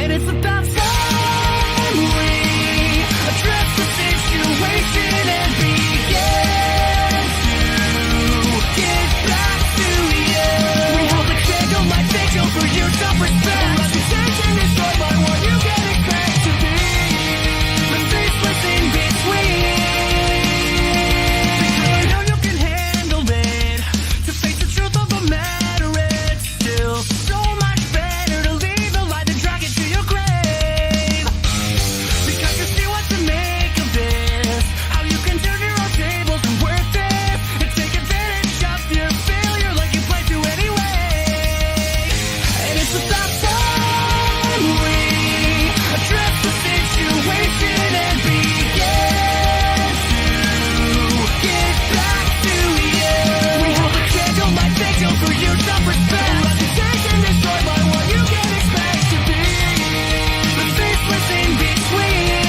And it's about time we address the situation and begin to get back to you. We hold a candlelight vigil for your self-respect. Reputation destroyed by what you can expect to be the faceless in between. Because I know you can handle it. To face the truth of the matter, it's still so much better to leave the light than drag it to your grave. Because you see what to make of this. How you can turn your own tables and work this and take advantage of your failure like you planned to anyway. And it's about time we address the situation and begin to get back to you. We hold a candlelight vigil for your self-respect. Reputation destroyed by what you can expect to be the faceless in between.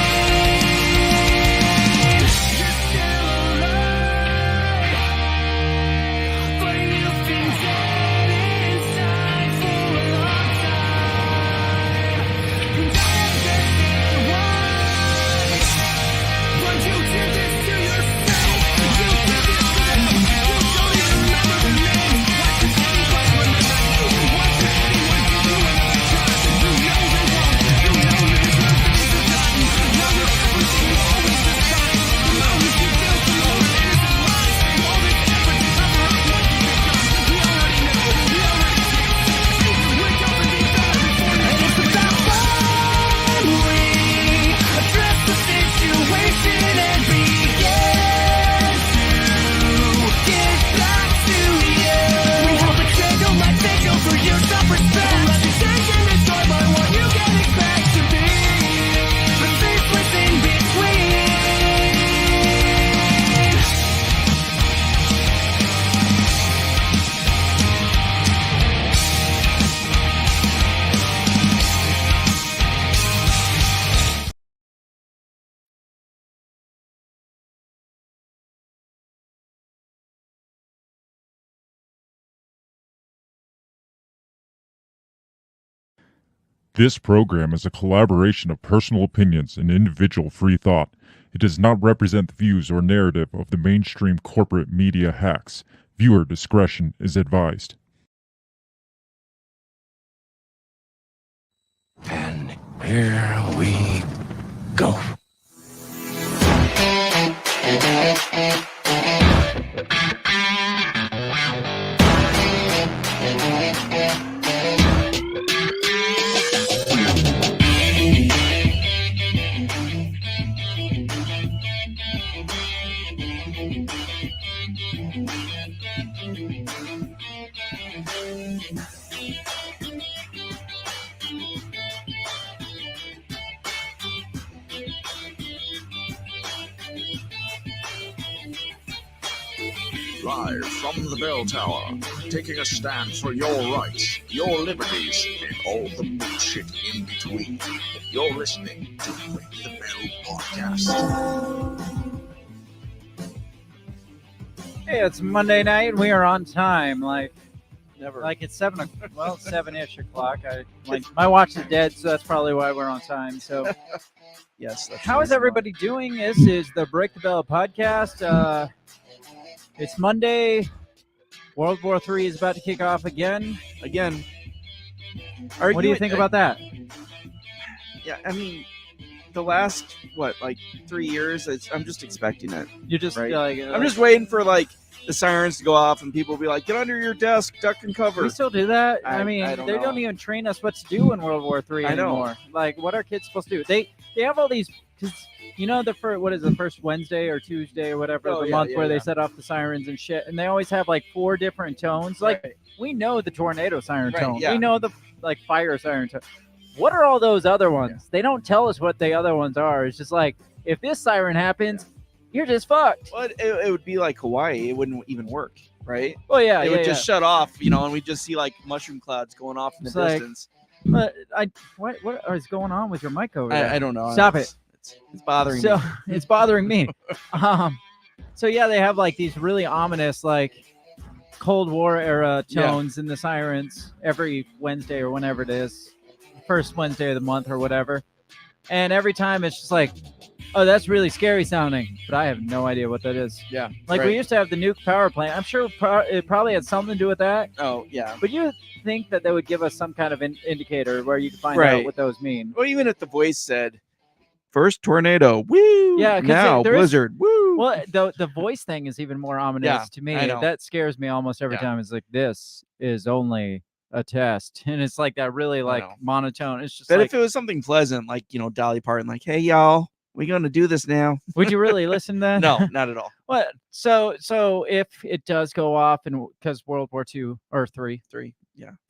You're still alive, but you've been dead inside for a long time. And I understand why. But you did this to yourself. You did this to them. You don't even remember the names. Why does anybody remember you? Why does anyone give you another chance? You know they won't. You know you deserve to be forgotten. Now that everything you always decide. The moments you feel for those innocent lives. All this effort to cover up what you've done. We already know. We already see. Wake up and be better before you. And it's about time we address the situation and begin to get back to you. We hold a candlelight vigil for your self-respect. Reputation destroyed by what you can expect to be the faceless in between. This program is a collaboration of personal opinions and individual free thought. It does not represent the views or narrative of the mainstream corporate media hacks. Viewer discretion is advised. And here we go. Live from the bell tower, taking a stand for your rights, your liberties, and all the bullshit in between. You're listening to Ring the Bell Podcast. Hey, it's Monday night and we are on time. Like Never. it's 7-ish o'clock. My watch is dead, so that's probably why we're on time. So Yes. That's how is everybody doing? This is the Break the Bell podcast. It's Monday. World War III is about to kick off again. Again. What do you think about that? Yeah, I mean, the last, 3 years, I'm just expecting it. You just Right. I'm I'm just waiting for, the sirens to go off and people will be like, get under your desk, duck and cover. We still do that. I mean, I don't they know. don't even train us what to do in World War III I know. anymore. Like, what are kids supposed to do? They have all these, because the first Wednesday or Tuesday or whatever Oh, the yeah, month yeah, where they yeah. set off the sirens and shit, and they always have 4 different tones. Right. We know the tornado siren Right, tone. yeah. We know the fire siren tone. What are all those other ones? Yeah. They don't tell us what the other ones are. It's just if this siren happens, you're just fucked. Well, it would be like Hawaii. It wouldn't even work, right? Well, yeah, It yeah, would just shut off, and we'd just see mushroom clouds going off in the It's like- distance. But what is going on with your mic over there? I don't know. Stop It's bothering me. So it's bothering me. So yeah, they have these really ominous Cold War era tones in the sirens every Wednesday or whenever it is. first Wednesday of the month or whatever. And every time it's just like, oh, that's really scary sounding, but I have no idea what that is. Yeah. Like right. we used to have the nuke power plant. I'm sure it probably had something to do with that. Oh, yeah. But you think that they would give us some kind of indicator where you can find Right. out what those mean? Well, even if the voice said, first tornado, woo! Yeah, 'cause now there is- blizzard, woo! Well, the voice thing is even more ominous Yeah, to me. I know. That scares me almost every Yeah. time. It's like, this is only a test, and it's like that really like know. monotone. It's just But like, if it was something pleasant, like, Dolly Parton, like, hey, y'all, we going to do this now? would you really listen to that? No, not at all. What? So if it does go off, and because World War II or 3,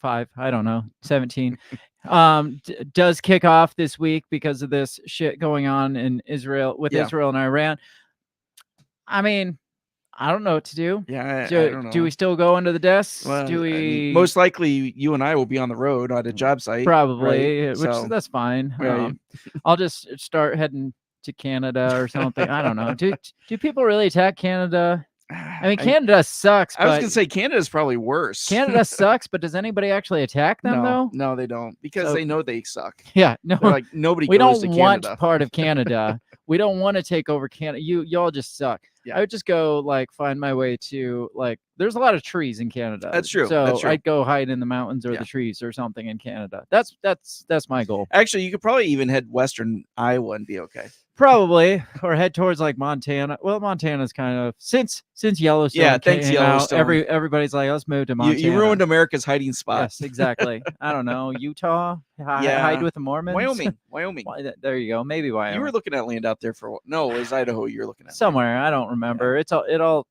5, I don't know, 17, does kick off this week because of this shit going on in Israel with Yeah. Israel and Iran. I mean, I don't know what to do. Yeah, I Do, don't know. do we still go under the desks? Well, do I we? mean, most likely you and I will be on the road at a job site. Probably, right? which So, that's fine. Right. I'll just start heading to Canada or something. I don't know. Do people really attack Canada? I mean, Canada sucks. I was but going to say Canada's probably worse. Canada sucks, but does anybody actually attack them though? No, they don't, because So- they know they suck. Yeah, no. They're like, nobody We goes don't to want Canada. part of Canada. We don't want to take over Canada. Y'all just suck. Yeah. I would just go like find my way to like. There's a lot of trees in Canada. That's true. So That's true. I'd go hide in the mountains or Yeah. the trees or something in Canada. That's my goal. Actually, you could probably even head western Iowa and be okay. Probably, or head towards like Montana. Well, Montana's kind of since Yellowstone. Yeah, thanks, came out, Yellowstone. everybody's like, let's move to Montana. You ruined America's hiding spot. Yes, exactly. I don't know. Utah. Yeah. Hide with the Mormons. Wyoming. There you go. Maybe Wyoming. You were looking at land out there for no, it was Idaho. You were looking at Somewhere. I don't remember. It all.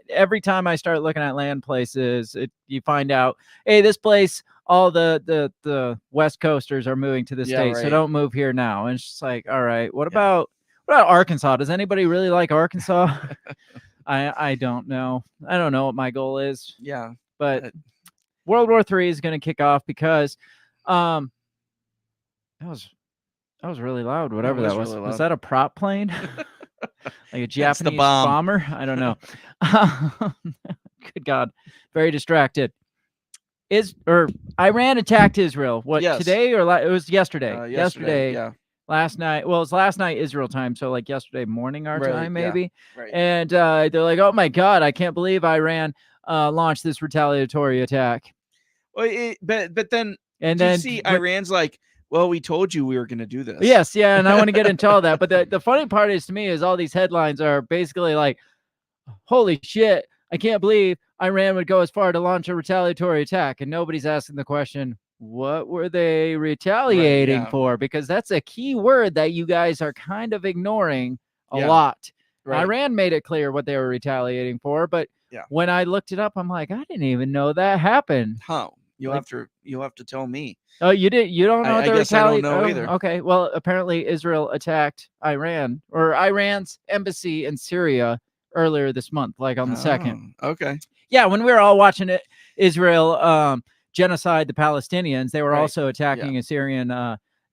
Every time I start looking at land places, you find out, hey, this place, all the West Coasters are moving to the Yeah, state, so right. don't move here now. And it's just like, all right, what about Arkansas? Does anybody really like Arkansas? I don't know. I don't know what my goal is, Yeah. but World War III is going to kick off because that was really loud. Whatever was that was. really Was loud. that a prop plane? Like a That's the Japanese bomb. bomber? I don't know. Good God. Very distracted. Iran attacked Israel. What, Yes. today or it was yesterday? Yesterday. Yeah. Last night. Well, it was last night Israel time, so like yesterday morning our Right, time, yeah. maybe. Right. And they're like, oh my God, I can't believe Iran launched this retaliatory attack. Well, but then And do you then see Iran's like, well, we told you we were going to do this. Yes, yeah, and I want to get into all that. But the funny part is to me is all these headlines are basically like, holy shit, I can't believe Iran would go as far to launch a retaliatory attack. And nobody's asking the question, what were they retaliating yeah. for? Because that's a key word that you guys are kind of ignoring a Yeah. lot. Right. Iran made it clear what they were retaliating for, but Yeah. when I looked it up, I'm like, I didn't even know that happened. Huh. You'll Like- have to tell me. Oh, you did? You don't know I what the guess I don't retaliation? know either. Okay. Well, apparently Israel attacked Iran or Iran's embassy in Syria earlier this month, like on the 2nd. Oh, okay. Yeah, when we were all watching it, Israel genocide the Palestinians, they were Right. also attacking a Syrian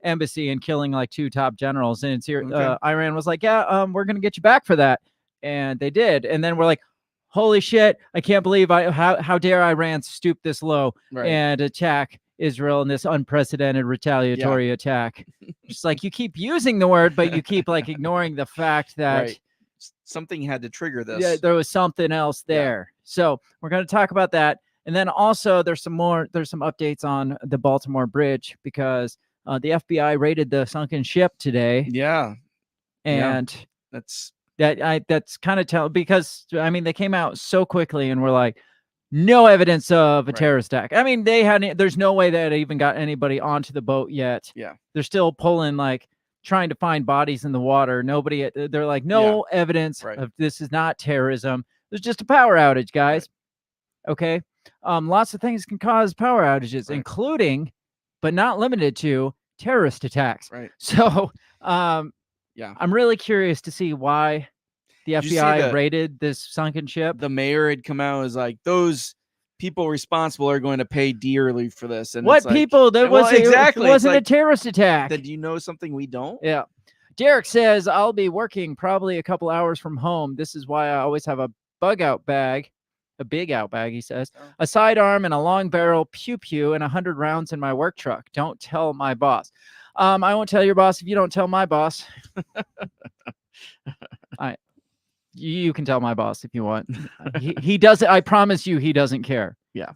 embassy and killing like 2 top generals. And Okay. Iran was like, yeah, we're gonna get you back for that, and they did. And then we're like, holy shit, I can't believe how dare Iran stoop this low Right. and attack Israel in this unprecedented retaliatory attack. Just like you keep using the word, but you keep like ignoring the fact that Right. Something had to trigger this. yeah, there was something else there. So we're going to talk about that. And then also there's some updates on the Baltimore Bridge because the FBI raided the sunken ship today. Yeah. And That's that's kind of because I mean, they came out so quickly and were like, no evidence of a Right. terrorist attack. I mean, there's no way that even got anybody onto the boat yet. Yeah. They're still pulling, like trying to find bodies in the water. They're like, no evidence Right. of this is not terrorism. There's just a power outage, guys. Okay. Lots of things can cause power outages, Right. including, but not limited to, terrorist attacks. right. So, Yeah. I'm really curious to see why the Did you see FBI raided this sunken ship. The mayor had come out and was like, those people responsible are going to pay dearly for this. And What it's like, people? That well, wasn't exactly. It It's wasn't like, a terrorist attack. Then do you know something we don't? Yeah. Derek says, I'll be working probably a couple hours from home. This is why I always have a bug out bag. a big Outback, he says. Oh. A sidearm and a long barrel pew pew and 100 rounds in my work truck. Don't tell my boss. I won't tell your boss if you don't tell my boss. You can tell my boss if you want. He doesn't. I promise you, he doesn't care. Yeah.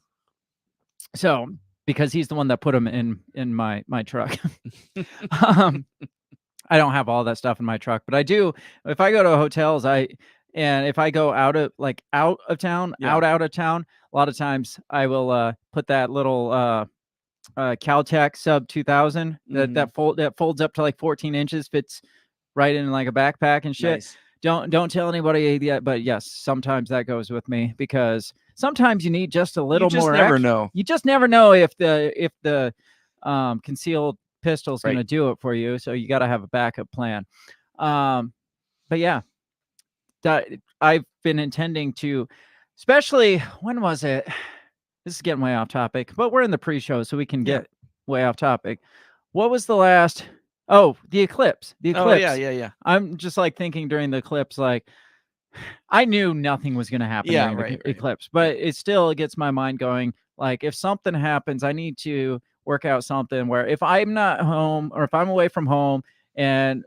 So because he's the one that put him in my truck. I don't have all that stuff in my truck, but I do. If I go to hotels, and if I go out of town, Yeah. out of town, a lot of times I will put that little Caltech sub 2000 that folds up to like 14 inches, fits right in like a backpack and shit. Nice. Don't tell anybody yet, but yes, sometimes that goes with me because sometimes you need just a little You just more. never know. You just never know if the concealed pistol's going to Right. do it for you, so you got to have a backup plan. But yeah, that I've been intending to, especially when was it? This is getting way off topic, but we're in the pre-show, so we can get way off topic. What was the last? Oh, the eclipse. The eclipse. Oh yeah. I'm just like thinking during the eclipse, like I knew nothing was going to happen Yeah, during the right. eclipse, but it still gets my mind going. Like if something happens, I need to work out something where if I'm not home or if I'm away from home and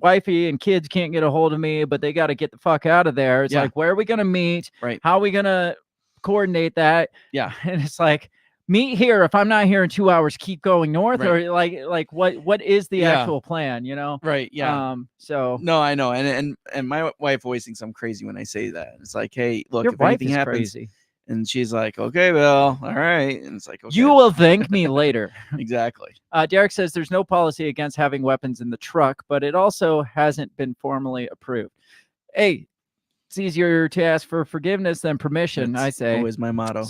wifey and kids can't get a hold of me, but they got to get the fuck out of there. It's Yeah. like, where are we going to meet? Right. How are we going to coordinate that? Yeah. And it's like, meet here. If I'm not here in 2 hours, keep going north, Right. or like what is the actual plan? You know? Right. Yeah. So No, I know, and my wife always thinks I'm crazy when I say that. It's like, hey, look, your if wife anything is happens, crazy. and she's like, okay, well, all right, and it's like, okay. You will thank me later. Exactly. Derek says there's no policy against having weapons in the truck, but it also hasn't been formally approved. Hey, it's easier to ask for forgiveness than permission, That's I say. always my motto.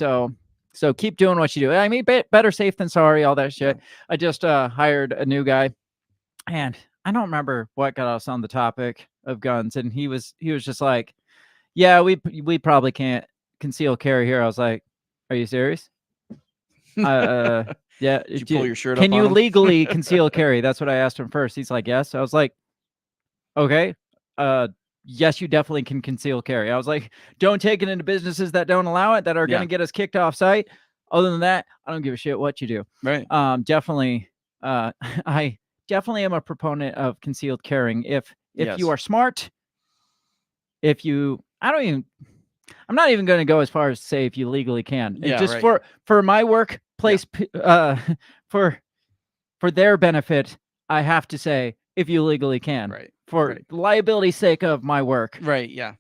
So keep doing what you do. I mean, better safe than sorry, all that shit. Yeah. I just hired a new guy, and I don't remember what got us on the topic of guns, and he was just like, yeah, we probably can't conceal carry here. I was like, are you serious? Yeah. Did you pull your shirt up Can on you him? legally conceal carry? That's what I asked him first. He's like, yes. I was like, okay. Yes, you definitely can conceal carry. I was like, don't take it into businesses that don't allow it, that are going to get us kicked off site. Other than that, I don't give a shit what you do. Right. Definitely. I definitely am a proponent of concealed carrying. If Yes. you are smart, I'm not even going to go as far as to say if you legally can. Yeah, Just right. for my workplace, for their benefit, I have to say if you legally can. Right. For Right. liability's sake of my work. Right. Yeah.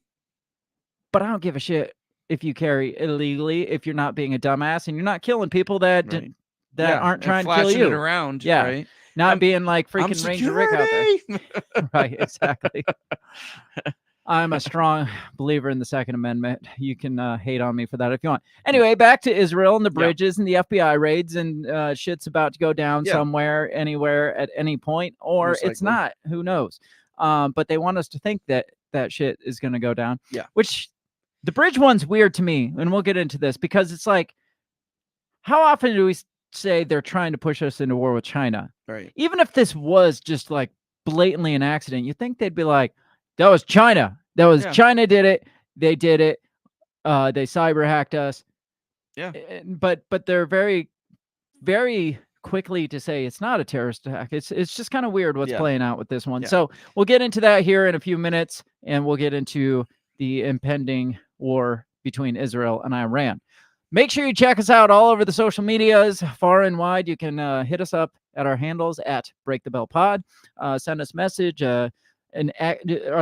But I don't give a shit if you carry illegally, if you're not being a dumbass and you're not killing people that Right. aren't and trying to kill flashing you. it around. Yeah. Right. Not I'm- being like I'm freaking Ranger Rick out there. security! Right, exactly. I'm a strong believer in the Second Amendment. You can hate on me for that if you want. Anyway, back to Israel and the bridges and the FBI raids and shit's about to go down somewhere, anywhere, at any point, or Most it's likely. not. Who knows? But they want us to think that shit is going to go down. Yeah. Which the bridge one's weird to me, and we'll get into this because it's like, how often do we say they're trying to push us into war with China? Right. Even if this was just like blatantly an accident, you think they'd be like, that was China. That was China did it. They did it. They cyber hacked us. Yeah. But they're very, very quickly to say it's not a terrorist attack. It's just kind of weird what's playing out with this one. Yeah. So we'll get into that here in a few minutes, and we'll get into the impending war between Israel and Iran. Make sure you check us out all over the social medias, far and wide. You can hit us up at our handles at Break the Bell Pod. Send us a message. Are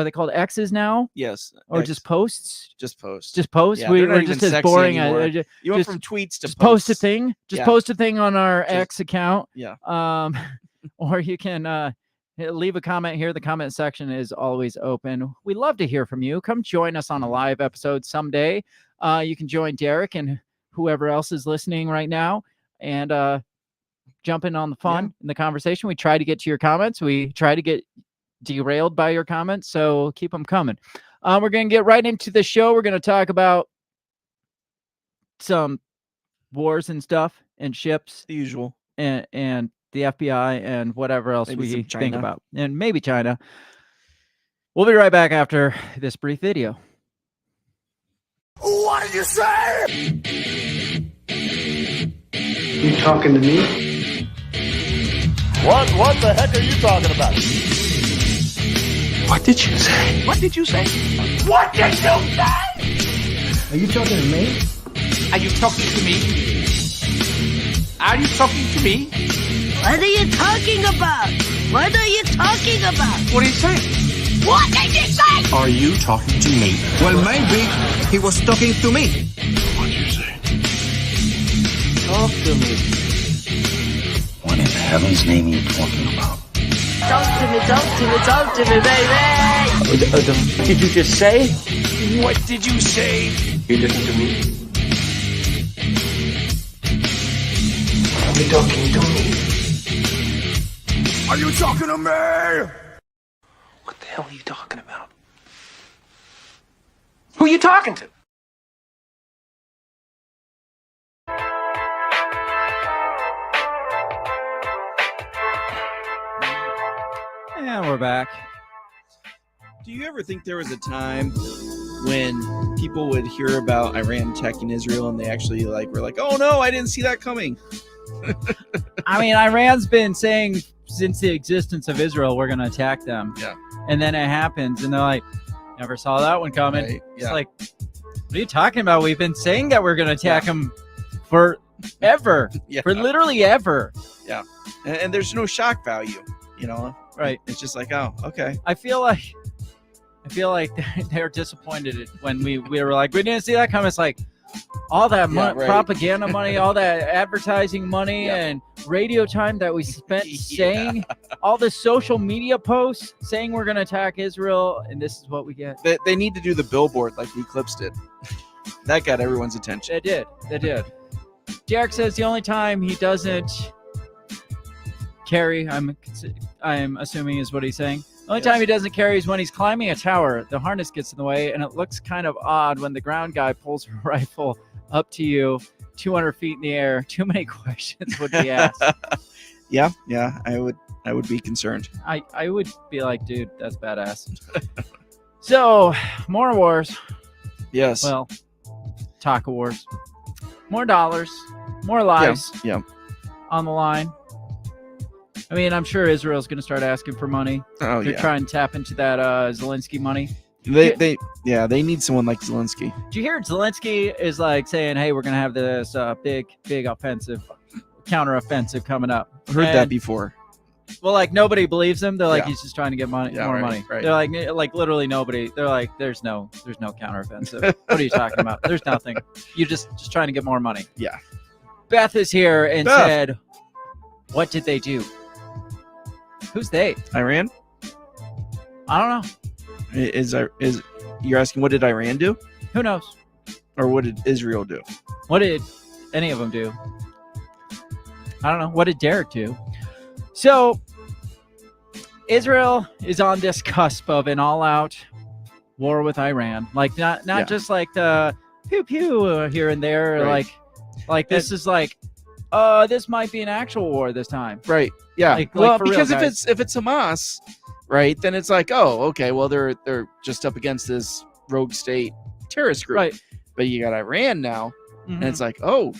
they called X's now? Yes. Or X. just posts? Just post. Just posts. Yeah, they're not We're even just as sexy boring. anymore. You went just- from tweets to Just post a posts. thing. Just Yeah. post a thing on our X account. Yeah. Or you can leave a comment here. The comment section is always open. We love to hear from you. Come join us on a live episode someday. You can join Derek and whoever else is listening right now and jump in on the fun in the conversation. We try to get to your comments. We try to get derailed by your comments, so keep them coming. We're going to get right into the show. We're going to talk about some wars and stuff and ships The usual. and the FBI and whatever else Maybe some we think China. about, and maybe China. We'll be right back after this brief video. What did you say? You talking to me? What the heck are you talking about? What did you say? What did you say? What did you say? Are you talking to me? Are you talking to me? Are you talking to me? What are you talking about? What are you talking about? What are you saying? What did you say? Are you talking to me? Well, maybe he was talking to me. What'd you say? Talk to me. What in heaven's name are you talking about? Talk to me, baby. What did you just say? What did you say? You listen to me. Are you talking to me? Are you talking to me? What the hell are you talking about? Who are you talking to? And we're back. Do you ever think there was a time when people would hear about Iran attacking Israel and they actually were like, oh no, I didn't see that coming? I mean, Iran's been saying since the existence of Israel, we're going to attack them. Yeah. And then it happens, and they're like, never saw that one coming. Right, It's yeah. like, what are you talking about? We've been saying that we're going to attack them forever. Yeah. For literally ever. And there's no shock value, Right. It's just like, oh, okay. I feel like they're disappointed when we were like, we didn't see that coming. It's like all that Yeah, right. propaganda money, all that advertising money, Yeah. and radio time that we spent saying, all the social media posts saying we're going to attack Israel, and this is what we get. They need to do the billboard like the Eclipse did. That got everyone's attention. They did. Derek says the only time he doesn't carry, I'm assuming is what he's saying. The only time he doesn't carry is when he's climbing a tower. The harness gets in the way, and it looks kind of odd when the ground guy pulls a rifle up to you 200 feet in the air. Too many questions would be asked. Yeah, I would be concerned. I would be like, dude, that's badass. So, more wars. Yes. Well, talk of wars. More dollars. More lives Yeah. on the line. I mean, I'm sure Israel's going to start asking for money. Oh, They're yeah. trying to tap into that Zelensky money. They need someone like Zelensky. Do you hear Zelensky is like saying, hey, we're going to have this big offensive, counteroffensive coming up? Heard that And- before. Well, like nobody believes him. They're like, Yeah. he's just trying to get money, Yeah, more right, money. right. They're like literally nobody. They're like, there's no counteroffensive. What are you talking about? There's nothing. You just trying to get more money. Yeah. Beth is here and Beth. said, what did they do? Who's they? Iran? I don't know. Is you're asking what did Iran do? Who knows? Or what did Israel do? What did any of them do? I don't know. What did Derek do? So, Israel is on this cusp of an all-out war with Iran. Like not Yeah. just like the pew pew here and there. Right. Like this is like, this might be an actual war this time. Right. Yeah. Like well, for real, because guys. if it's Hamas, right, then it's like, oh, okay, well they're just up against this rogue state terrorist group. Right. But you got Iran now, Mhm. and it's like, oh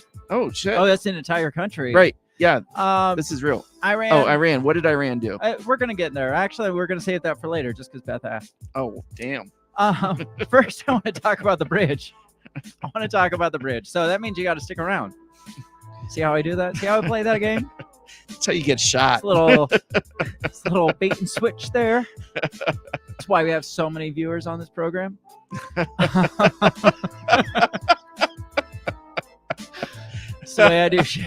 shit. Oh, that's an entire country. Right. Yeah. Um, This is real. Iran. Oh, Iran. What did Iran do? We're gonna get in there. Actually, we're gonna save that for later, just because Beth asked. Oh, damn. First, I want to talk about the bridge. I want to talk about the bridge. So that means you got to stick around. See how I do that? See how I play that game? That's how you get shot. It's a little bait and switch there. That's why we have so many viewers on this program. So yeah, I do shit.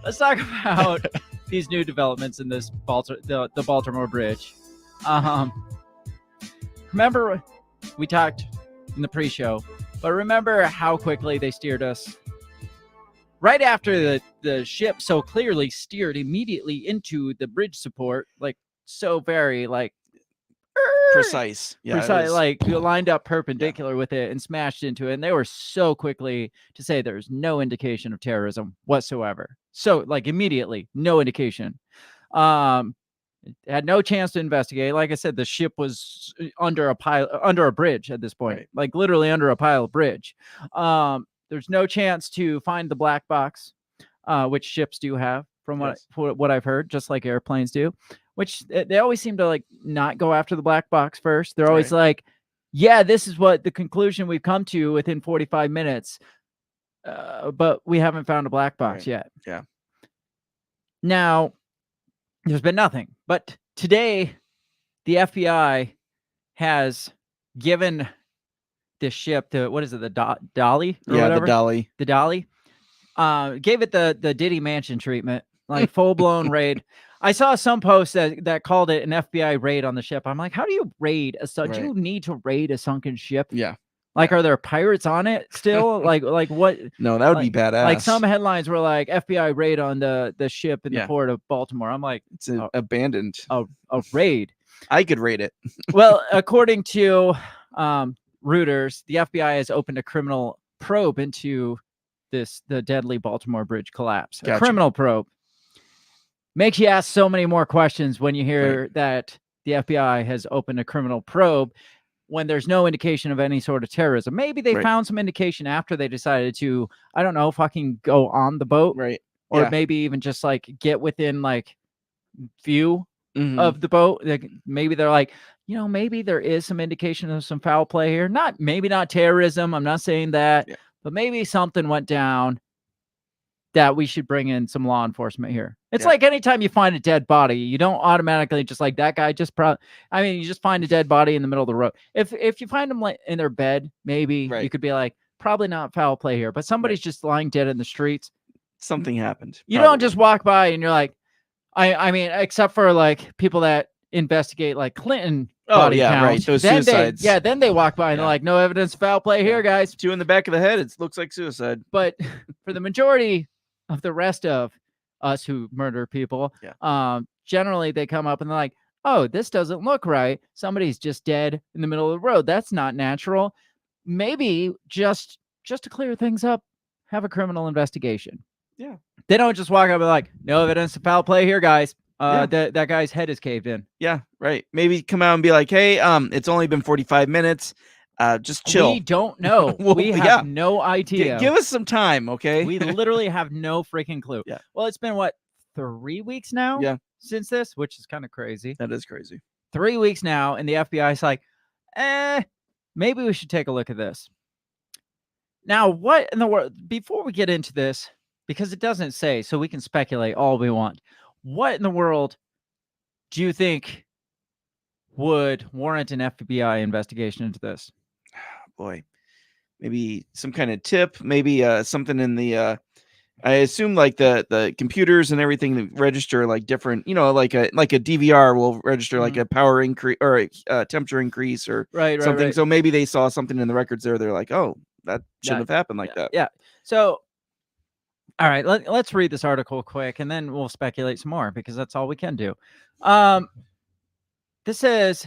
Let's talk about these new developments in this the Baltimore Bridge. Remember, we talked in the pre-show, but remember how quickly they steered us right after the ship so clearly steered immediately into the bridge support, like so very like Precise. Yeah. it precise, is. like lined up perpendicular with it and smashed into it. And they were so quickly to say there's no indication of terrorism whatsoever. So like immediately, no indication. And Had no chance to investigate. Like I said, the ship was under a bridge at this point, Right. like literally under a pile of bridge. There's no chance to find the black box, which ships do have, from what I've heard, just like airplanes do. Which they always seem to like not go after the black box first. They're always like, "Yeah, this is what the conclusion we've come to within 45 minutes." But we haven't found a black box yet. Yeah. Now, there's been nothing. But today, the FBI has given this ship the, what is it, the Dolly? Or whatever? The Dolly. The Dolly. Gave it the Diddy Mansion treatment, like full-blown raid. I saw some posts that called it an FBI raid on the ship. I'm like, how do you raid a do you need to raid a sunken ship? Yeah. Like, are there pirates on it still? like what? No, that would be badass. Like some headlines were like FBI raid on the ship in the port of Baltimore. I'm like, it's abandoned. A raid. I could raid it. Well, according to Reuters, the FBI has opened a criminal probe into the deadly Baltimore Bridge collapse. Gotcha. A criminal probe. Makes you ask so many more questions when you hear that the FBI has opened a criminal probe, when there's no indication of any sort of terrorism. Maybe they found some indication after they decided to, I don't know, fucking go on the boat. Right. Or maybe even just like get within like view of the boat. Like, maybe they're like, maybe there is some indication of some foul play here. Maybe not terrorism. I'm not saying that, but maybe something went down that we should bring in some law enforcement here. It's like anytime you find a dead body, you don't automatically just like that guy just you just find a dead body in the middle of the road. If you find them like in their bed, maybe you could be like, probably not foul play here, but somebody's just lying dead in the streets. Something happened. You don't just walk by and you're like, I mean, except for like people that investigate like Clinton body counts. Right. Those then suicides. Then they walk by and they're like, no evidence of foul play here, guys. 2 in the back of the head. It looks like suicide. But for the majority of the rest of us who murder people, generally they come up and they're like, oh, this doesn't look right. Somebody's just dead in the middle of the road. That's not natural. Maybe just to clear things up, have a criminal investigation. Yeah. They don't just walk up and be like, no evidence of foul play here, guys. That guy's head is caved in. Yeah, right. Maybe come out and be like, hey, it's only been 45 minutes. Just chill. We don't know. We have no idea. Give us some time, okay? We literally have no freaking clue. Yeah. Well, it's been what, 3 weeks now? Yeah. Since this, which is kind of crazy. That is crazy. 3 weeks now, and the FBI is like, maybe we should take a look at this. Now, what in the world, before we get into this, because it doesn't say, so we can speculate all we want. What in the world do you think would warrant an FBI investigation into this? Boy, maybe some kind of tip, maybe something in the I assume like the computers and everything that register like different, like a DVR will register like a power increase or a temperature increase or something. Right. So maybe they saw something in the records there. They're like, oh, that shouldn't have happened like that. Yeah. So, all right, let's read this article quick and then we'll speculate some more because that's all we can do. This says,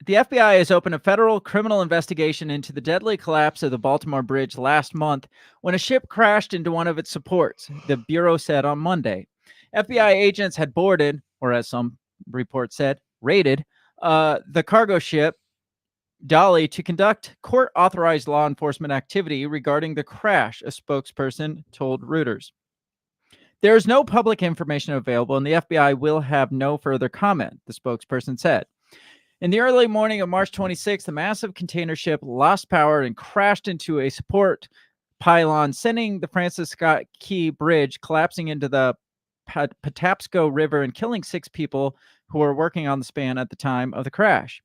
the FBI has opened a federal criminal investigation into the deadly collapse of the Baltimore Bridge last month when a ship crashed into one of its supports, the Bureau said on Monday. FBI agents had boarded, or as some reports said, raided, the cargo ship Dolly to conduct court-authorized law enforcement activity regarding the crash, a spokesperson told Reuters. There is no public information available, and the FBI will have no further comment, the spokesperson said. In the early morning of March 26th, the massive container ship lost power and crashed into a support pylon, sending the Francis Scott Key Bridge collapsing into the Patapsco River and killing 6 people who were working on the span at the time of the crash.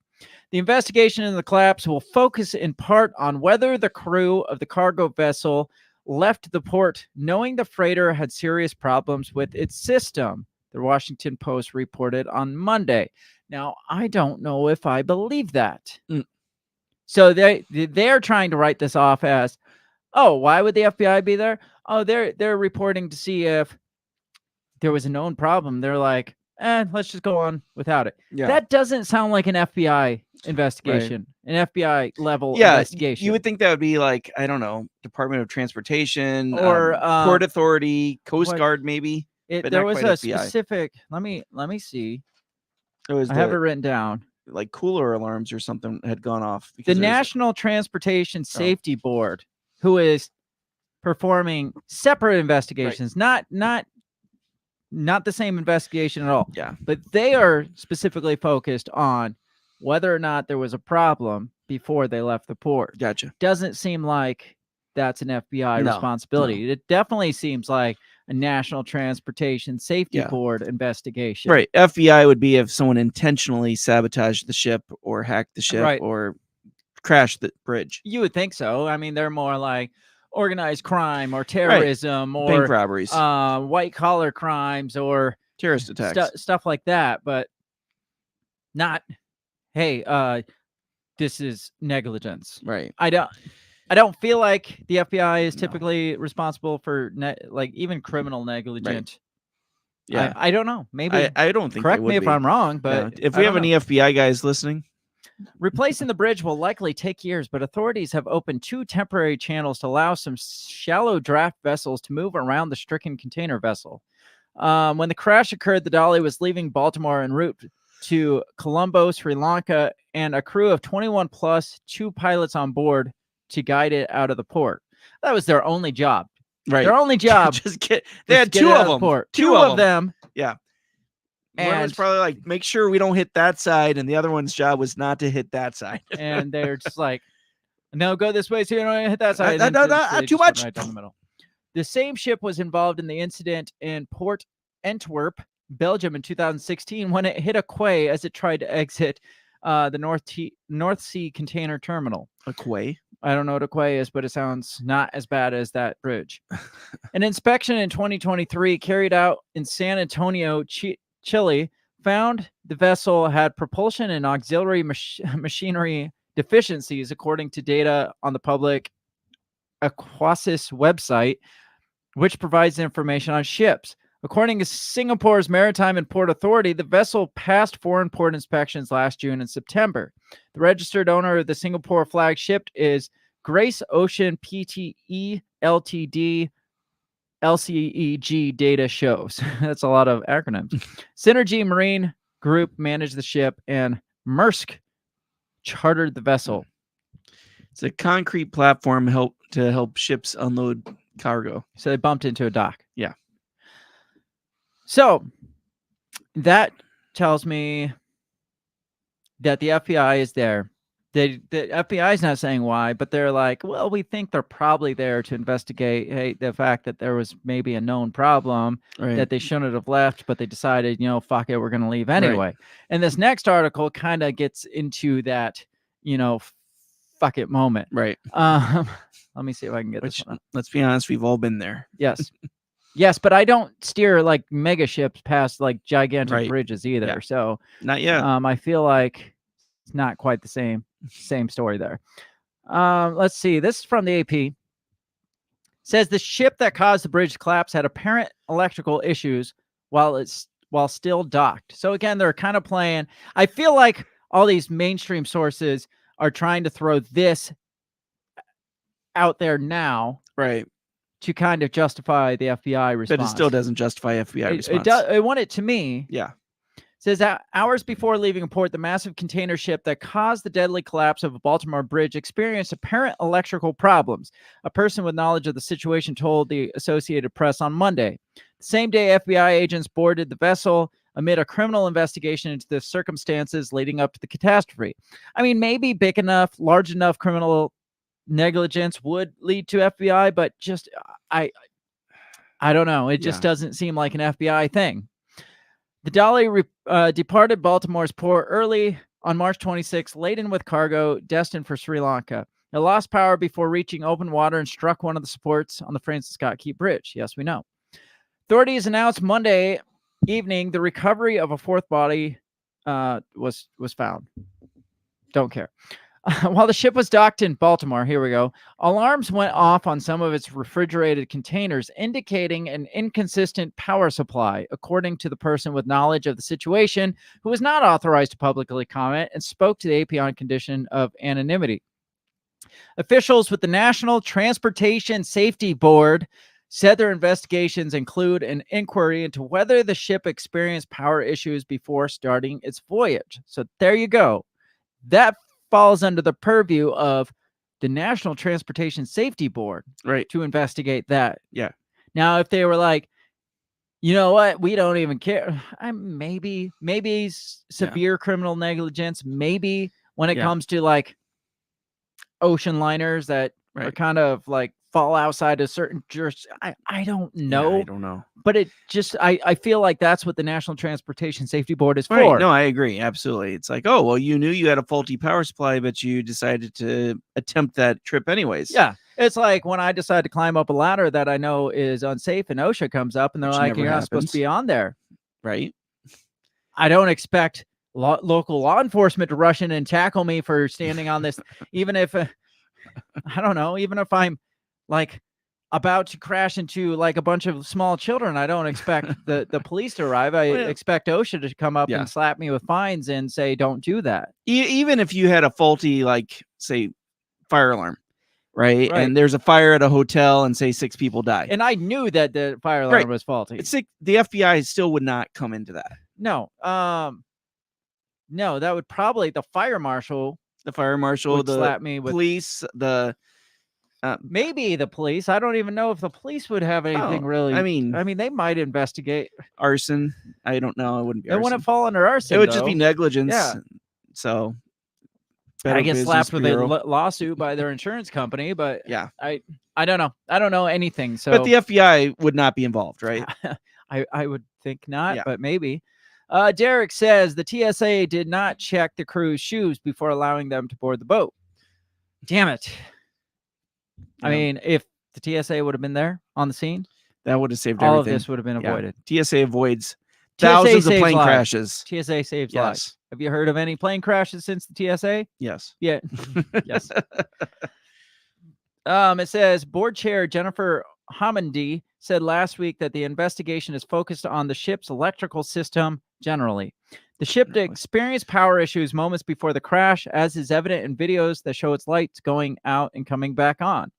The investigation into the collapse will focus in part on whether the crew of the cargo vessel left the port knowing the freighter had serious problems with its system, the Washington Post reported on Monday. Now, I don't know if I believe that. So they're trying to write this off as, oh, why would the FBI be there? Oh, they're reporting to see if there was a known problem. They're like, let's just go on without it. Yeah. That doesn't sound like an FBI investigation, an FBI level investigation. You would think that would be like, I don't know, Department of Transportation or Port Authority, Coast Guard, maybe. But there not was quite a FBI. specific. Let me see. It was I have it written down. like cooler alarms or something had gone off. The because there was- National Transportation Safety Board, who is performing separate investigations, not the same investigation at all. Yeah. But they are specifically focused on whether or not there was a problem before they left the port. Gotcha. Doesn't seem like that's an FBI No, responsibility. It definitely seems like a National Transportation Safety Yeah. Board investigation. Right. FBI would be if someone intentionally sabotaged the ship or hacked the ship Right. or crashed the bridge. You would think so. I mean, they're more like organized crime or terrorism or Bank robberies, white collar crimes or terrorist attacks. stuff like that, but not, hey, this is negligence. Right. I don't feel like the FBI is typically responsible for like even criminal negligence. Yeah. I don't know. Maybe I don't think correct they would me if be. I'm wrong, Yeah. but If I we don't have know. any FBI guys listening, Replacing the bridge will likely take years, but authorities have opened 2 temporary channels to allow some shallow draft vessels to move around the stricken container vessel. When the crash occurred, the Dolly was leaving Baltimore en route to Colombo, Sri Lanka, and a crew of 21 plus 2 pilots on board to guide it out of the port. That was their only job. right? Their only job. Just get. was They to had get 2 it out of the them. port. 2 Two of them. Yeah. One was And probably like, make sure we don't hit that side, and the other one's job was not to hit that side. and they're just like, no, go this way so you don't hit that side. No, and then no, they too just went much. Right down the middle. The same ship was involved in the incident in Port Antwerp, Belgium in 2016 when it hit a quay as it tried to exit the North Sea container terminal. A quay. I don't know what a quay is, but it sounds not as bad as that bridge. An inspection in 2023 carried out in San Antonio, Chile, found the vessel had propulsion and auxiliary machinery deficiencies, according to data on the public Aquasis website, which provides information on ships. According to Singapore's Maritime and Port Authority, the vessel passed foreign port inspections last June and September. The registered owner of the Singapore flagship is Grace Ocean Pte Ltd. LCEG data shows. That's a lot of acronyms. Synergy Marine Group managed the ship, and Maersk chartered the vessel. It's a concrete platform to help ships unload cargo. So they bumped into a dock. Yeah. So that tells me that the FBI is there. The FBI is not saying why, but they're like, well, we think they're probably there to investigate the fact that there was maybe a known problem that they shouldn't have left, but they decided, fuck it, we're going to leave anyway. And this next article kind of gets into that, fuck it moment. Right. Let me see if I can get this one up. Let's be honest, we've all been there. Yes. Yes, but I don't steer like mega ships past like gigantic Right. bridges either. Yeah. So Not yet. I feel like it's not quite the same story there. Let's see. This is from the AP. Says the ship that caused the bridge to collapse had apparent electrical issues while still docked. So again, they're kind of playing. I feel like all these mainstream sources are trying to throw this out there now, right, to kind of justify the FBI response. but it still doesn't justify FBI response. It does. It want it to me. Yeah. Says that hours before leaving port, the massive container ship that caused the deadly collapse of a Baltimore Bridge experienced apparent electrical problems. A person with knowledge of the situation told the Associated Press on Monday. The same day, FBI agents boarded the vessel amid a criminal investigation into the circumstances leading up to the catastrophe. I mean, maybe big enough, large enough criminal negligence would lead to FBI, but just I don't know. It just doesn't seem like an FBI thing. The Dolly departed Baltimore's port early on March 26, laden with cargo destined for Sri Lanka. It lost power before reaching open water and struck one of the supports on the Francis Scott Key Bridge. Yes, we know. Authorities announced Monday evening the recovery of a 4th body was found. Don't care. While the ship was docked in Baltimore, here we go, alarms went off on some of its refrigerated containers, indicating an inconsistent power supply, according to the person with knowledge of the situation, who was not authorized to publicly comment and spoke to the AP on condition of anonymity. Officials with the National Transportation Safety Board said their investigations include an inquiry into whether the ship experienced power issues before starting its voyage. So there you go. That falls under the purview of the National Transportation Safety Board, Right. to investigate that. Yeah. Now, if they were like, you know what, we don't even care. Maybe severe criminal negligence. Maybe when it Yeah. comes to like ocean liners that are Right. kind of like fall outside a certain I don't know. I don't know. But it just, I feel like that's what the National Transportation Safety Board is Right. for. No, I agree. Absolutely. It's like, oh, well, you knew you had a faulty power supply, but you decided to attempt that trip anyways. Yeah. It's like when I decide to climb up a ladder that I know is unsafe and OSHA comes up and they're Which like, never you're not supposed to happens. be on there. Right. I don't expect local law enforcement to rush in and tackle me for standing on this, even if, I don't know, even if I'm like about to crash into like a bunch of small children, I don't expect the police to arrive. I Well, expect OSHA to come up yeah. and slap me with fines and say, don't do that. Even if you had a faulty, like, say, fire alarm, right? Right. And there's a fire at a hotel and say 6 people die. And I knew that the fire alarm Right. was faulty. It's like the FBI still would not come into that. No, no, that would probably the fire marshal The fire marshal, would the slap me with. police, the Maybe the police. I don't even know if the police would have anything really. I mean, they might investigate. arson. I don't know. It wouldn't be It arson. wouldn't fall under arson. It would just be though. negligence. Yeah. So I Better get Business slapped with a Bureau. lawsuit by their insurance company, but Yeah. I don't know. I don't know anything. So But the FBI would not be involved, right? I would think not, Yeah. but maybe. Derek says the TSA did not check the crew's shoes before allowing them to board the boat. Damn it. I Yeah. mean, if the TSA would have been there on the scene, That would have saved all everything. of this would have been Yeah. avoided. TSA avoids TSA thousands of saves plane lives. crashes. TSA saves lives. Yes. Have you heard of any plane crashes since the TSA? Yes. Yeah. Yes. It says board chair Jennifer Hammond said last week that the investigation is focused on the ship's electrical system generally. The ship experienced power issues moments before the crash, as is evident in videos that show its lights going out and coming back on.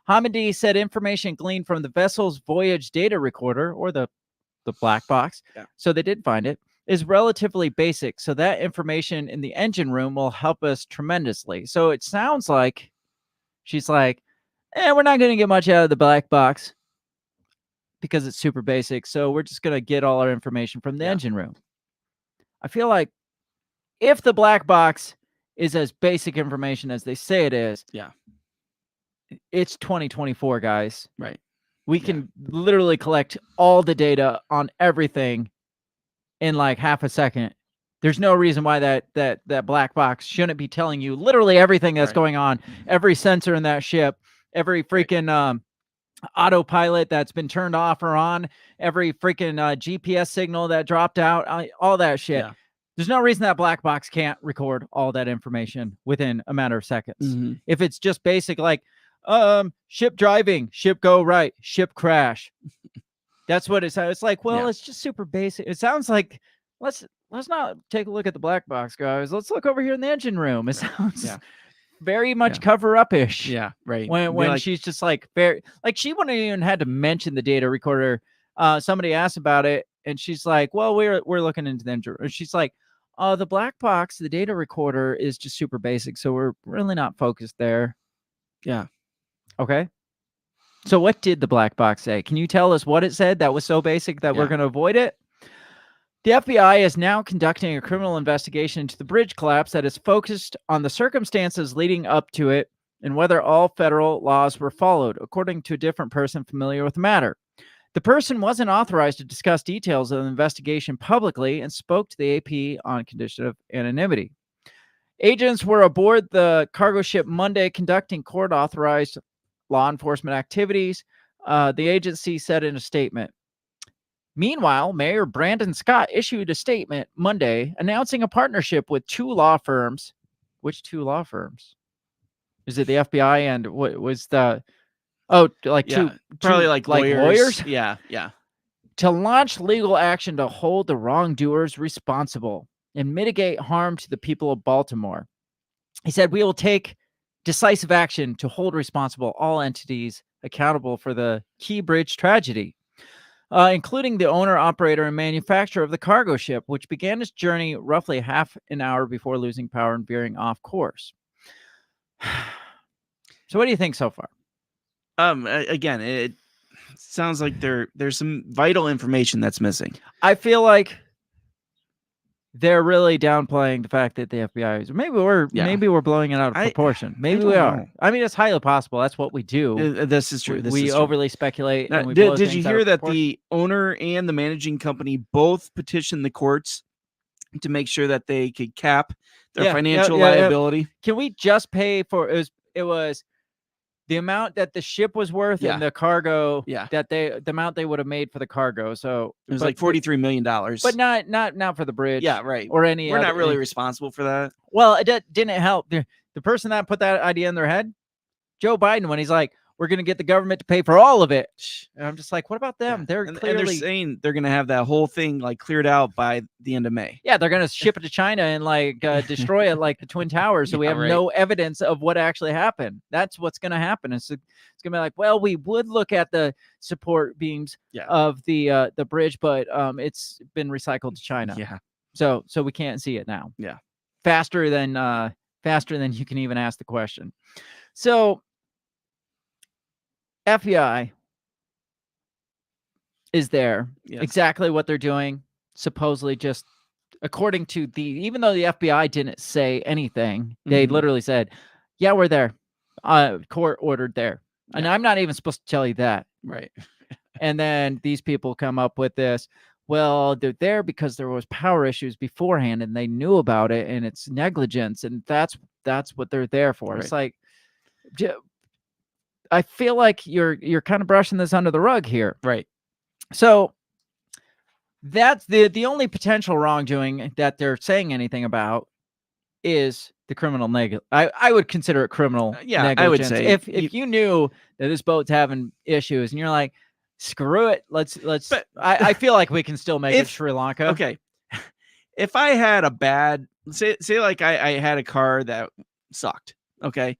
Hammond said information gleaned from the vessel's voyage data recorder, or the black box, so they did find it, is relatively basic. So that information in the engine room will help us tremendously. So it sounds like she's like, we're not going to get much out of the black box because it's super basic. So we're just going to get all our information from the engine room. I feel like if the black box is as basic information as they say it is, it's 2024, guys. Right. We can literally collect all the data on everything in like half a second. There's no reason why that black box shouldn't be telling you literally everything that's going on, every sensor in that ship, every freaking autopilot that's been turned off or on, every freaking GPS signal that dropped out, all that shit. Yeah. There's no reason that black box can't record all that information within a matter of seconds. Mhm. If it's just basic, like ship driving, ship go right, ship crash. That's what it's. It's like, well, it's just super basic. It sounds like let's not take a look at the black box, guys. Let's look over here in the engine room. It sounds very much cover up ish. Yeah. Right. When like, she's just like very like she wouldn't even had to mention the data recorder. Somebody asked about it, and she's like, "Well, we're looking into the engine." And she's like, the black box, the data recorder is just super basic, so we're really not focused there." Yeah. Okay. So what did the black box say? Can you tell us what it said that was so basic that we're going to avoid it? The FBI is now conducting a criminal investigation into the bridge collapse that is focused on the circumstances leading up to it and whether all federal laws were followed, according to a different person familiar with the matter. The person wasn't authorized to discuss details of the investigation publicly and spoke to the AP on condition of anonymity. Agents were aboard the cargo ship Monday conducting court-authorized law enforcement activities, the agency said in a statement. Meanwhile, Mayor Brandon Scott issued a statement Monday announcing a partnership with two law firms. Which two law firms? Is it the FBI and what was the... Oh, like probably two, like lawyers. Yeah. To launch legal action to hold the wrongdoers responsible and mitigate harm to the people of Baltimore. He said, "We will take decisive action to hold responsible all entities accountable for the Key Bridge tragedy, including the owner, operator, and manufacturer of the cargo ship, which began its journey roughly half an hour before losing power and veering off course. So what do you think so far? Again, it sounds like there's some vital information that's missing. I feel like they're really downplaying the fact that the FBI is. Maybe we're blowing it out of proportion. Maybe we are. know. I mean, it's highly possible. That's what we do. This is true. We overly speculate. Now, and we blow did you things out hear of that proportion. the owner and the managing company both petitioned the courts to make sure that they could cap their financial liability? Can we just pay for it was the amount that the ship was worth and the cargo that the amount they would have made for the cargo. So it was like $43 million. But not for the bridge. Yeah, right. Or any We're other, not really responsible for that. Well, it didn't help. The person that put that idea in their head, Joe Biden, when he's like, we're going to get the government to pay for all of it. And I'm just like, what about them? They're And clearly they're saying they're going to have that whole thing like cleared out by the end of May. Yeah, they're going to ship it to China and like destroy it like the Twin Towers. So we have no evidence of what actually happened. That's what's going to happen. It's going to be like, well, we would look at the support beams of the bridge, but it's been recycled to China. Yeah. So we can't see it now. Yeah. Faster than you can even ask the question. So FBI is there. Yes. Exactly what they're doing. Supposedly just according to even though the FBI didn't say anything, they literally said, yeah, we're there. Court ordered there. And I'm not even supposed to tell you that. Right. And then these people come up with this. Well, they're there because there was power issues beforehand and they knew about it and it's negligence. And that's what they're there for. Right. It's like, I feel like you're kind of brushing this under the rug here. Right. So that's the only potential wrongdoing that they're saying anything about is the criminal negligence. I would consider it criminal negligence. I would say if you knew that this boat's having issues and you're like, screw it, let's but, I feel like we can still make it Sri Lanka. Okay. If I had a bad say like I had a car that sucked, okay,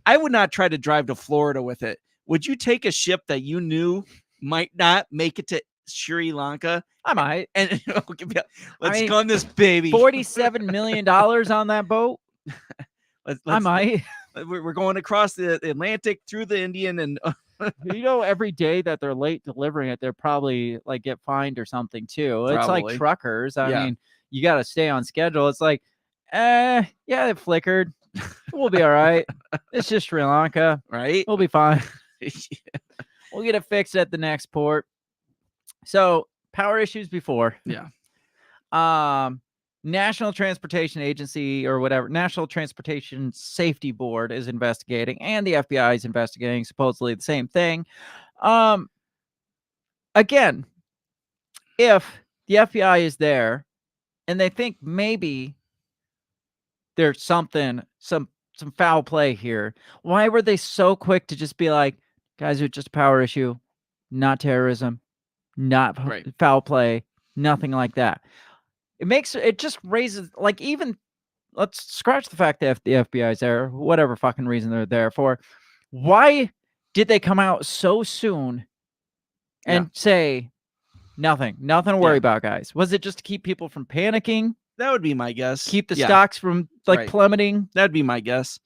I would not try to drive to Florida with it. Would you take a ship that you knew might not make it to Sri Lanka? I might. And let's go on this baby. $47 million on that boat. I might. We're going across the Atlantic through the Indian and every day that they're late delivering it, they're probably like get fined or something too. It's like truckers. I mean, you got to stay on schedule. It's like, yeah, it flickered. We'll be all right. It's just Sri Lanka, right? We'll be fine. We'll get it fixed at the next port. So power issues before. Yeah. National Transportation Agency or whatever, National Transportation Safety Board is investigating, and the FBI is investigating supposedly the same thing. Again, if the FBI is there and they think maybe there's some foul play here, why were they so quick to just be like, guys, it's just a power issue, not terrorism, not foul play, nothing like that? It just raises, like, even let's scratch the fact that the FBI is there, whatever fucking reason they're there for. Why did they come out so soon and say nothing to worry about, guys? Was it just to keep people from panicking? That would be my guess. Keep the stocks from plummeting? That'd be my guess.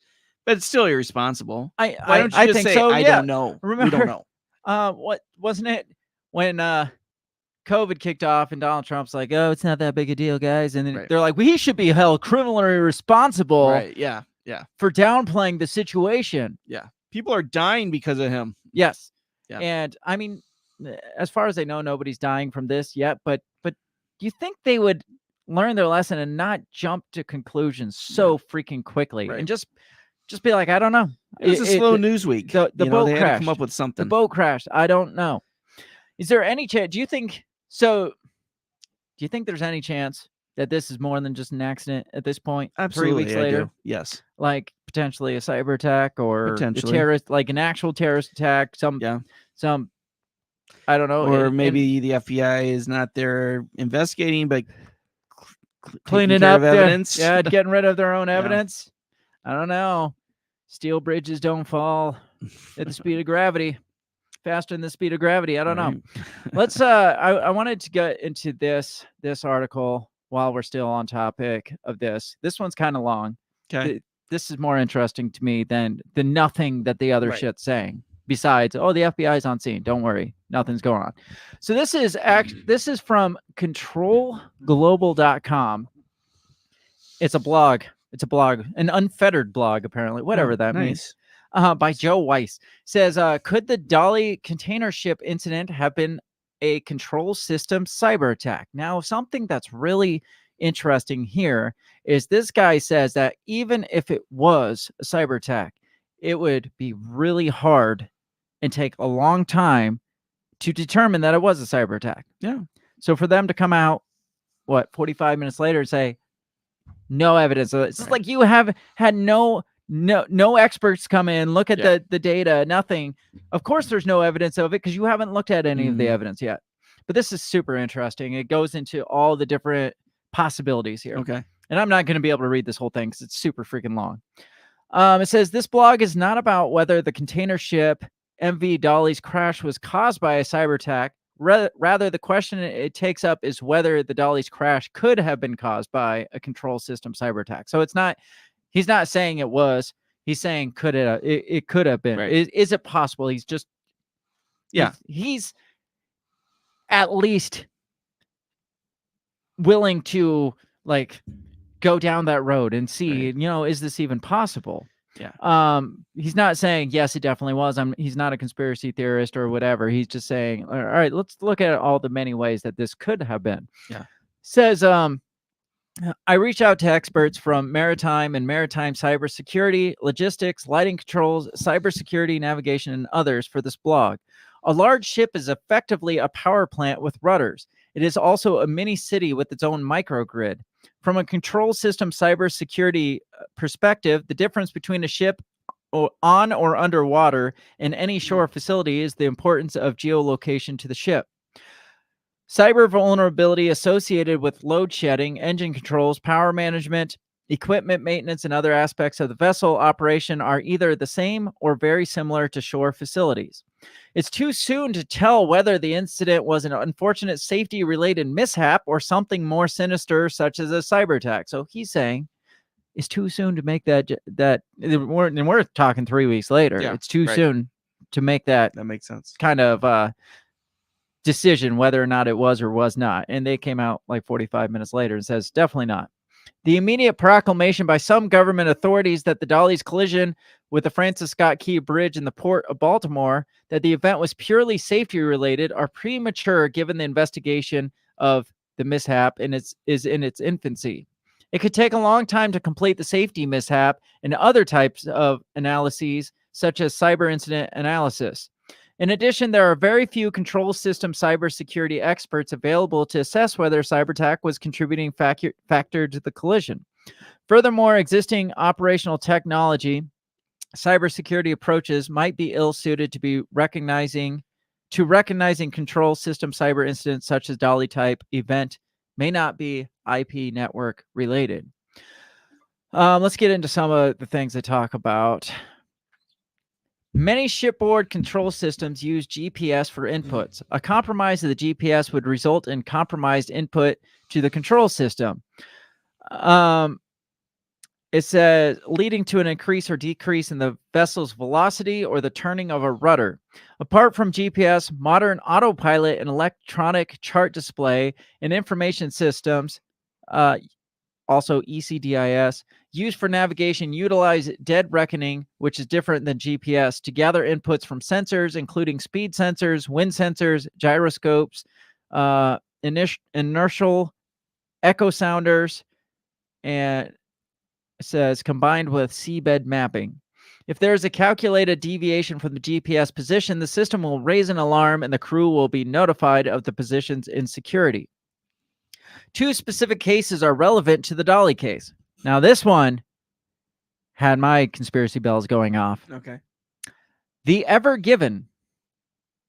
But it's still irresponsible. Why don't you just think say, so. I don't know. Remember, we don't know. What wasn't it when COVID kicked off and Donald Trump's like, oh, it's not that big a deal, guys. And then they're like, well, he should be held criminally responsible for downplaying the situation. Yeah. People are dying because of him. Yes. Yeah. And I mean, as far as I know, nobody's dying from this yet, but you think they would learn their lesson and not jump to conclusions so freaking quickly and just be like, I don't know. It was a slow news week. The boat they crashed. had to come up with something. The boat crashed. I don't know. Is there any chance? Do you think there's any chance that this is more than just an accident at this point? Absolutely. 3 weeks later? Yes. Like potentially a cyber attack or a Potentially. terrorist, like an actual terrorist attack. Some, I don't know. Or maybe the FBI is not there investigating, but cleaning care up of evidence. Getting rid of their own evidence. I don't know. Steel bridges don't fall at the speed of gravity. faster than the speed of gravity. I don't know. Right. Let's I wanted to get into this article while we're still on topic of this. This one's kind of long. Okay. This is more interesting to me than the nothing that the other Right. shit's saying. Besides, oh, the FBI's on scene. Don't worry, nothing's going on. So this is from controlglobal.com. It's a blog. An unfettered blog, apparently, whatever that means. By Joe Weiss. Says, could the Dolly container ship incident have been a control system cyber attack? Now, something that's really interesting here is this guy says that even if it was a cyber attack, it would be really hard and take a long time to determine that it was a cyber attack. Yeah. So for them to come out, 45 minutes later and say, no evidence. So it's like you have had no experts come in, look at the data, nothing. Of course, there's no evidence of it because you haven't looked at any of the evidence yet. But this is super interesting. It goes into all the different possibilities here. Okay. And I'm not going to be able to read this whole thing because it's super freaking long. It says this blog is not about whether the container ship MV Dolly's crash was caused by a cyber attack. Rather, the question it takes up is whether the Dolly's crash could have been caused by a control system cyber attack. So it's not. He's not saying it was. He's saying could it? It could have been. Right. Is it possible? He's just. Yeah. He's at least willing to like go down that road and see. Right. Is this even possible? Yeah. He's not saying yes, it definitely was. He's not a conspiracy theorist or whatever. He's just saying, all right, let's look at all the many ways that this could have been. Yeah. Says, I reached out to experts from maritime and maritime cybersecurity, logistics, lighting controls, cybersecurity, navigation, and others for this blog. A large ship is effectively a power plant with rudders. It is also a mini city with its own microgrid. From a control system cybersecurity perspective, the difference between a ship on or underwater and any shore facility is the importance of geolocation to the ship. Cyber vulnerability associated with load shedding, engine controls, power management, equipment maintenance, and other aspects of the vessel operation are either the same or very similar to shore facilities. It's too soon to tell whether the incident was an unfortunate safety-related mishap or something more sinister, such as a cyber attack. So he's saying it's too soon to make that we're talking 3 weeks later. Yeah, it's too right. soon to make that That makes sense. kind of decision whether or not it was or was not. And they came out like 45 minutes later and says definitely not. The immediate proclamation by some government authorities that the Dolly's collision with the Francis Scott Key Bridge in the port of Baltimore, that the event was purely safety related, are premature given the investigation of the mishap and is in its infancy. It could take a long time to complete the safety mishap and other types of analyses, such as cyber incident analysis. In addition, there are very few control system cybersecurity experts available to assess whether a cyber attack was contributing factor to the collision. Furthermore, existing operational technology, cybersecurity approaches might be ill-suited to recognizing control system cyber incidents such as Dolly type event may not be IP network related. Let's get into some of the things they talk about. Many shipboard control systems use GPS for inputs. A compromise of the GPS would result in compromised input to the control system. It says leading to an increase or decrease in the vessel's velocity or the turning of a rudder. Apart from GPS, modern autopilot and electronic chart display and information systems, also ECDIS, used for navigation utilize dead reckoning, which is different than GPS, to gather inputs from sensors, including speed sensors, wind sensors, gyroscopes, inertial echo sounders, and it says combined with seabed mapping. If there is a calculated deviation from the GPS position, the system will raise an alarm and the crew will be notified of the position's insecurity. 2 specific cases are relevant to the Dolly case. Now, this one had my conspiracy bells going off. Okay. The Ever Given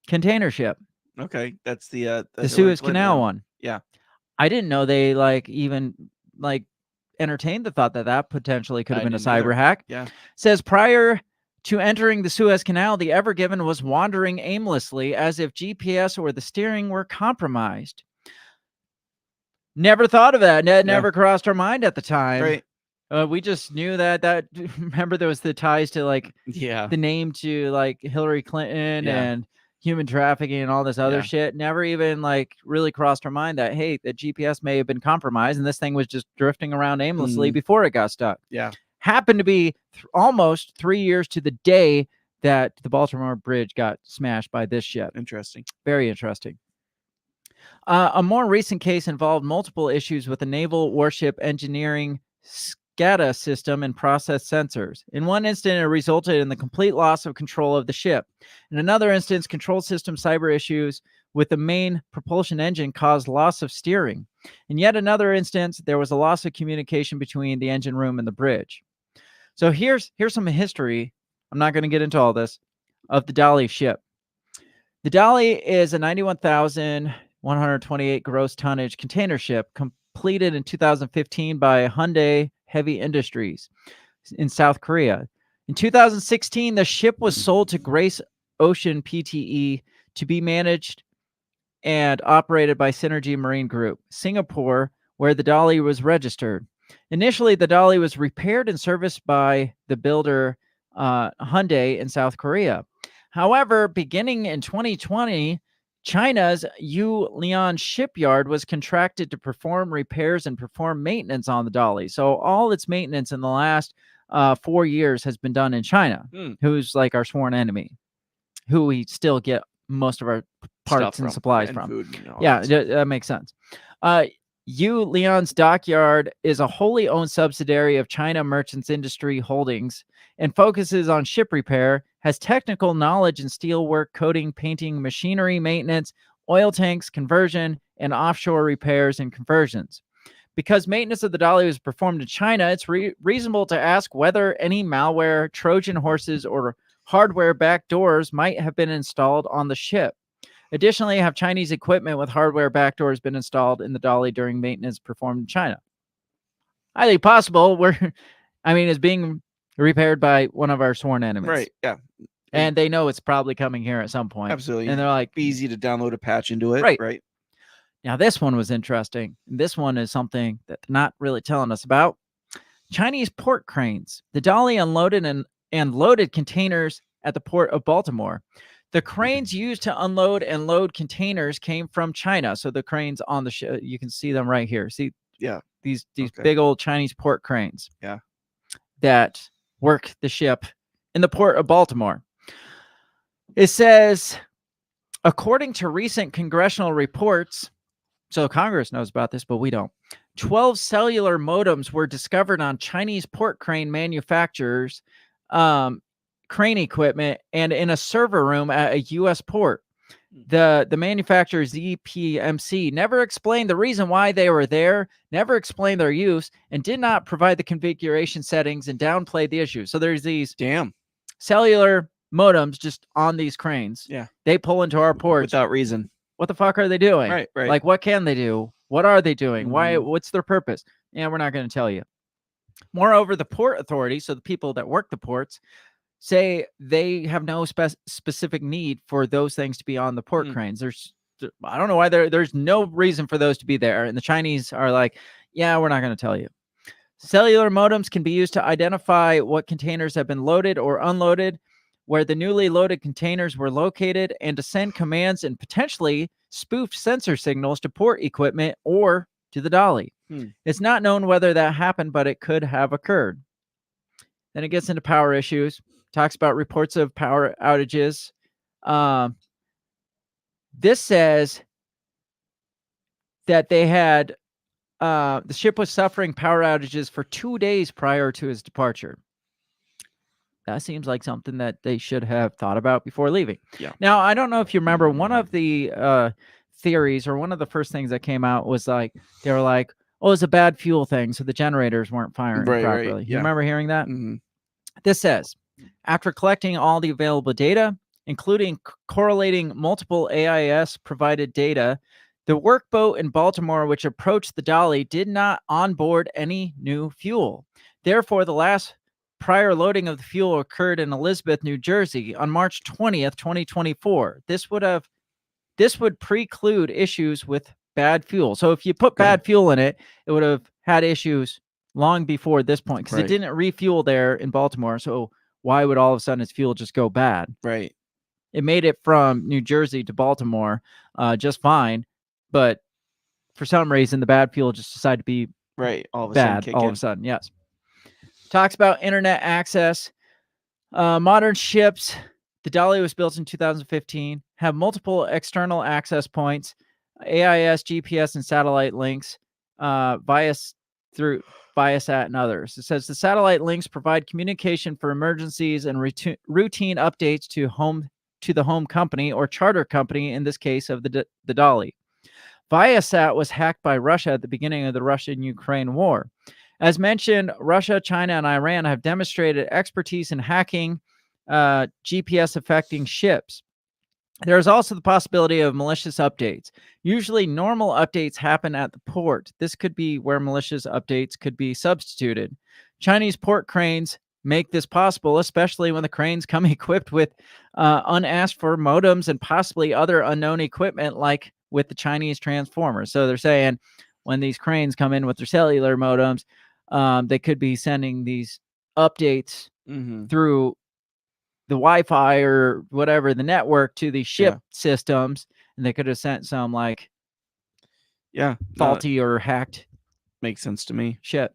container ship, Okay. That's the Suez Canal one. Yeah. I didn't know they even entertained the thought that potentially could have I been a didn't either. cyber hack. Yeah. Says prior to entering the Suez Canal, the Ever Given was wandering aimlessly as if GPS or the steering were compromised. Never thought of that. Never crossed our mind at the time. Right. We just knew that remember there was the ties to like Yeah. the name to like Hillary Clinton Yeah. and human trafficking and all this other Yeah. shit. Never even like really crossed our mind that, hey, the GPS may have been compromised and this thing was just drifting around aimlessly before it got stuck. Yeah. Happened to be almost 3 years to the day that the Baltimore Bridge got smashed by this ship. Interesting. Very interesting. A more recent case involved multiple issues with the naval warship engineering SCADA system and process sensors. In one instance, it resulted in the complete loss of control of the ship. In another instance, control system cyber issues with the main propulsion engine caused loss of steering. In yet another instance, there was a loss of communication between the engine room and the bridge. So here's some history. I'm not going to get into all this of the Dali ship. The Dali is a 91,128 gross tonnage container ship completed in 2015 by Hyundai Heavy Industries in South Korea. In 2016, the ship was sold to Grace Ocean Pte. To be managed and operated by Synergy Marine Group, Singapore, where the Dali was registered. Initially, the Dali was repaired and serviced by the builder Hyundai in South Korea. However, beginning in 2020, China's Lian shipyard was contracted to perform repairs and perform maintenance on the Dali. So all its maintenance in the last 4 years has been done in China, who's like our sworn enemy, who we still get most of our parts and supplies from. Food and all Yeah, that. that makes sense. Leon's dockyard is a wholly owned subsidiary of China Merchants Industry Holdings and focuses on ship repair, has technical knowledge in steelwork, coating, painting, machinery maintenance, oil tanks, conversion, and offshore repairs and conversions. Because maintenance of the Dali was performed in China, it's reasonable to ask whether any malware, Trojan horses, or hardware backdoors might have been installed on the ship. Additionally, have Chinese equipment with hardware backdoors been installed in the Dali during maintenance performed in China? Highly possible. It's being repaired by one of our sworn enemies. Right. Yeah. And they know it's probably coming here at some point. Absolutely. And they're like, Be easy to download a patch into it. Right. Right. Now, this one was interesting. This one is something that they're not really telling us about. Chinese port cranes. The Dali unloaded and loaded containers at the port of Baltimore. The cranes used to unload and load containers came from China. So the cranes on the ship, you can see them right here. See, Yeah. these Okay. big old Chinese port cranes. Yeah. That work the ship in the port of Baltimore. It says, according to recent congressional reports, so Congress knows about this, but we don't. 12 cellular modems were discovered on Chinese port crane manufacturers, crane equipment, and in a server room at a U.S. port. The manufacturer ZPMC never explained the reason why they were there, never explained their use, and did not provide the configuration settings and downplayed the issue. So there's these cellular modems just on these cranes. Yeah. They pull into our ports without reason. What the fuck are they doing? Right. Like, what can they do? What are they doing? Why? What's their purpose? Yeah, we're not going to tell you. Moreover, the port authority, so the people that work the ports, say they have no specific need for those things to be on the port cranes. I don't know why there's no reason for those to be there. And the Chinese are like, yeah, we're not going to tell you. Cellular modems can be used to identify what containers have been loaded or unloaded, where the newly loaded containers were located, and to send commands and potentially spoofed sensor signals to port equipment or to the Dali. It's not known whether that happened, but it could have occurred. Then it gets into power issues, talks about reports of power outages. This says that they had, the ship was suffering power outages for 2 days prior to his departure. That seems like something that they should have thought about before leaving. Yeah. Now, I don't know if you remember, one of the theories, or one of the first things that came out was like, they were like, oh, it's a bad fuel thing, so the generators weren't firing properly. Right. You Yeah. remember hearing that? Mm-hmm. This says, after collecting all the available data, including correlating multiple AIS-provided data, the workboat in Baltimore, which approached the Dali, did not onboard any new fuel. Therefore, the last prior loading of the fuel occurred in Elizabeth, New Jersey on March 20th, 2024. This would preclude issues with bad fuel. So if you put bad fuel in it, it would have had issues long before this point because it didn't refuel there in Baltimore. So why would all of a sudden its fuel just go bad? Right. It made it from New Jersey to Baltimore just fine, but for some reason the bad fuel just decided to be All of a bad sudden, all of a sudden. Yes. Talks about internet access. Modern ships, the Dolly was built in 2015, have multiple external access points, AIS, GPS, and satellite links through Viasat and others. It says the satellite links provide communication for emergencies and routine updates to the home company or charter company, in this case of the Dolly. Viasat was hacked by Russia at the beginning of the Russian-Ukraine war. As mentioned, Russia, China, and Iran have demonstrated expertise in hacking GPS affecting ships. There is also the possibility of malicious updates. Usually normal updates happen at the port. This could be where malicious updates could be substituted. Chinese port cranes make this possible, especially when the cranes come equipped with unasked for modems and possibly other unknown equipment like with the Chinese transformers. So they're saying when these cranes come in with their cellular modems, they could be sending these updates through the Wi-Fi or whatever, the network to the ship systems, and they could have sent some like faulty or hacked. Makes sense to me. Shit.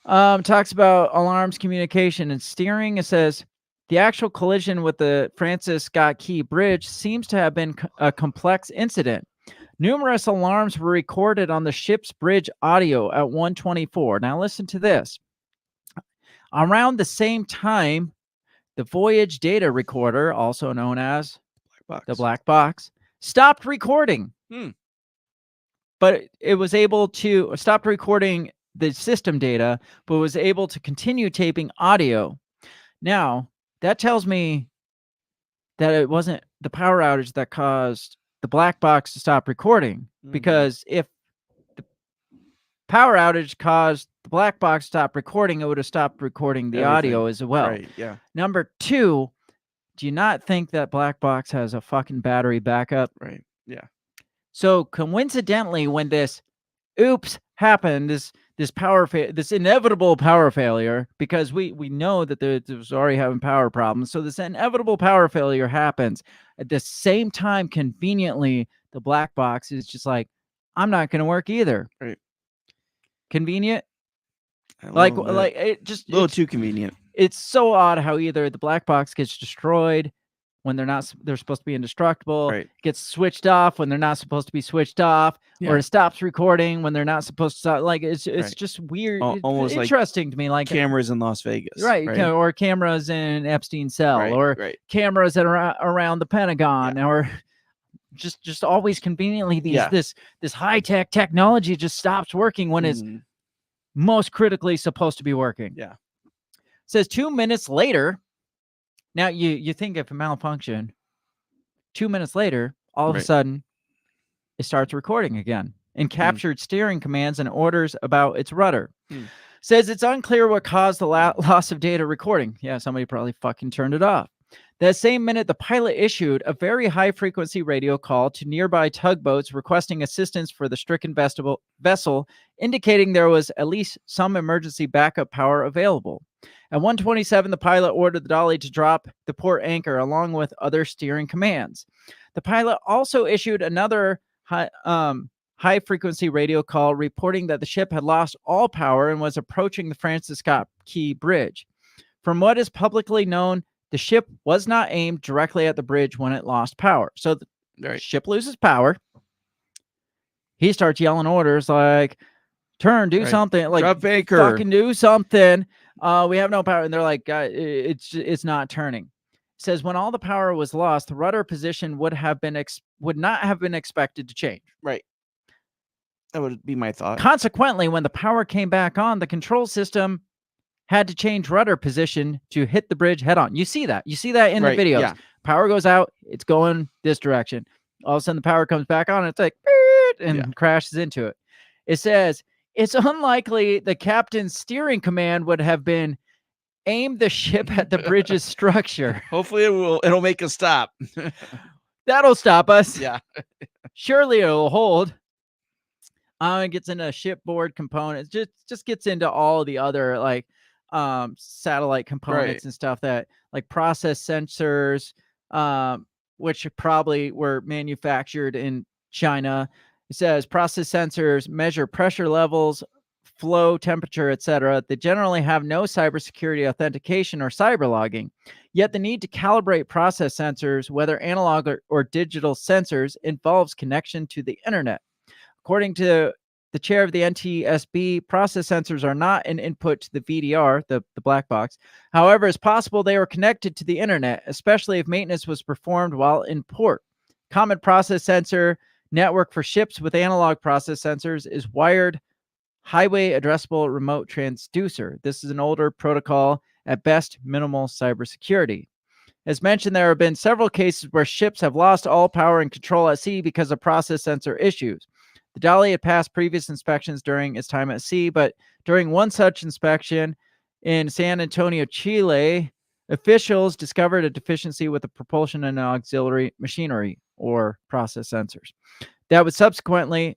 Talks about alarms, communication, and steering. It says the actual collision with the Francis Scott Key Bridge seems to have been a complex incident. Numerous alarms were recorded on the ship's bridge audio at 1:24. Now listen to this. Around the same time, the Voyage data recorder, also known as the black box, stopped recording. But it was able to stop recording the system data, but was able to continue taping audio. Now, that tells me that it wasn't the power outage that caused the black box to stop recording, because if the power outage caused the black box to stop recording, it would have stopped recording the audio as well. Right, yeah. Number two, do you not think that black box has a fucking battery backup? Right, yeah. So coincidentally, when this oops happened, this inevitable power failure, because we know that it was already having power problems, so this inevitable power failure happens at the same time. Conveniently, the black box is just like, I'm not going to work either. Right. Convenient. Like it just a little too convenient. It's so odd how either the black box gets destroyed when they're supposed to be indestructible, gets switched off when they're not supposed to be switched off, or it stops recording when they're not supposed to stop. Like it's just weird. Almost interesting to me, like cameras in Las Vegas, right? Or cameras in Epstein's cell, or cameras that are around the Pentagon, or just always conveniently this high-tech technology just stops working when it's most critically supposed to be working. Yeah. It says 2 minutes later. Now you think of a malfunction. 2 minutes later, all of a sudden, it starts recording again and captured steering commands and orders about its rudder. Says it's unclear what caused the loss of data recording. Yeah, somebody probably fucking turned it off. That same minute, the pilot issued a very high-frequency radio call to nearby tugboats requesting assistance for the stricken vessel, indicating there was at least some emergency backup power available. At 1:27, the pilot ordered the Dolly to drop the port anchor along with other steering commands. The pilot also issued another high-frequency radio call reporting that the ship had lost all power and was approaching the Francis Scott Key Bridge. From what is publicly known, the ship was not aimed directly at the bridge when it lost power. So the ship loses power. He starts yelling orders like, turn, do something, like drop anchor, fucking do something. We have no power. And they're like, it's not turning. It says when all the power was lost, the rudder position would not have been expected to change. Right. That would be my thought. Consequently, when the power came back on, the control system had to change rudder position to hit the bridge head on. You see that. You see that in the videos. Yeah. Power goes out. It's going this direction. All of a sudden, the power comes back on. And it's like, and crashes into it. It says, it's unlikely the captain's steering command would have been aim the ship at the bridge's structure. Hopefully it'll make us stop. That'll stop us. Yeah. Surely it'll hold. It gets into shipboard components. Just gets into all the other like satellite components and stuff that like process sensors, which probably were manufactured in China. It says process sensors measure pressure levels, flow, temperature, etc. They generally have no cybersecurity authentication or cyber logging. Yet the need to calibrate process sensors, whether analog or digital sensors, involves connection to the internet. According to the chair of the NTSB, process sensors are not an input to the VDR, the black box. However, it's possible they were connected to the internet, especially if maintenance was performed while in port. Common process sensor network for ships with analog process sensors is wired highway addressable remote transducer. This is an older protocol, at best minimal cybersecurity. As mentioned, there have been several cases where ships have lost all power and control at sea because of process sensor issues. The Dali had passed previous inspections during its time at sea, but during one such inspection in San Antonio, Chile, officials discovered a deficiency with the propulsion and auxiliary machinery, or process sensors, that was subsequently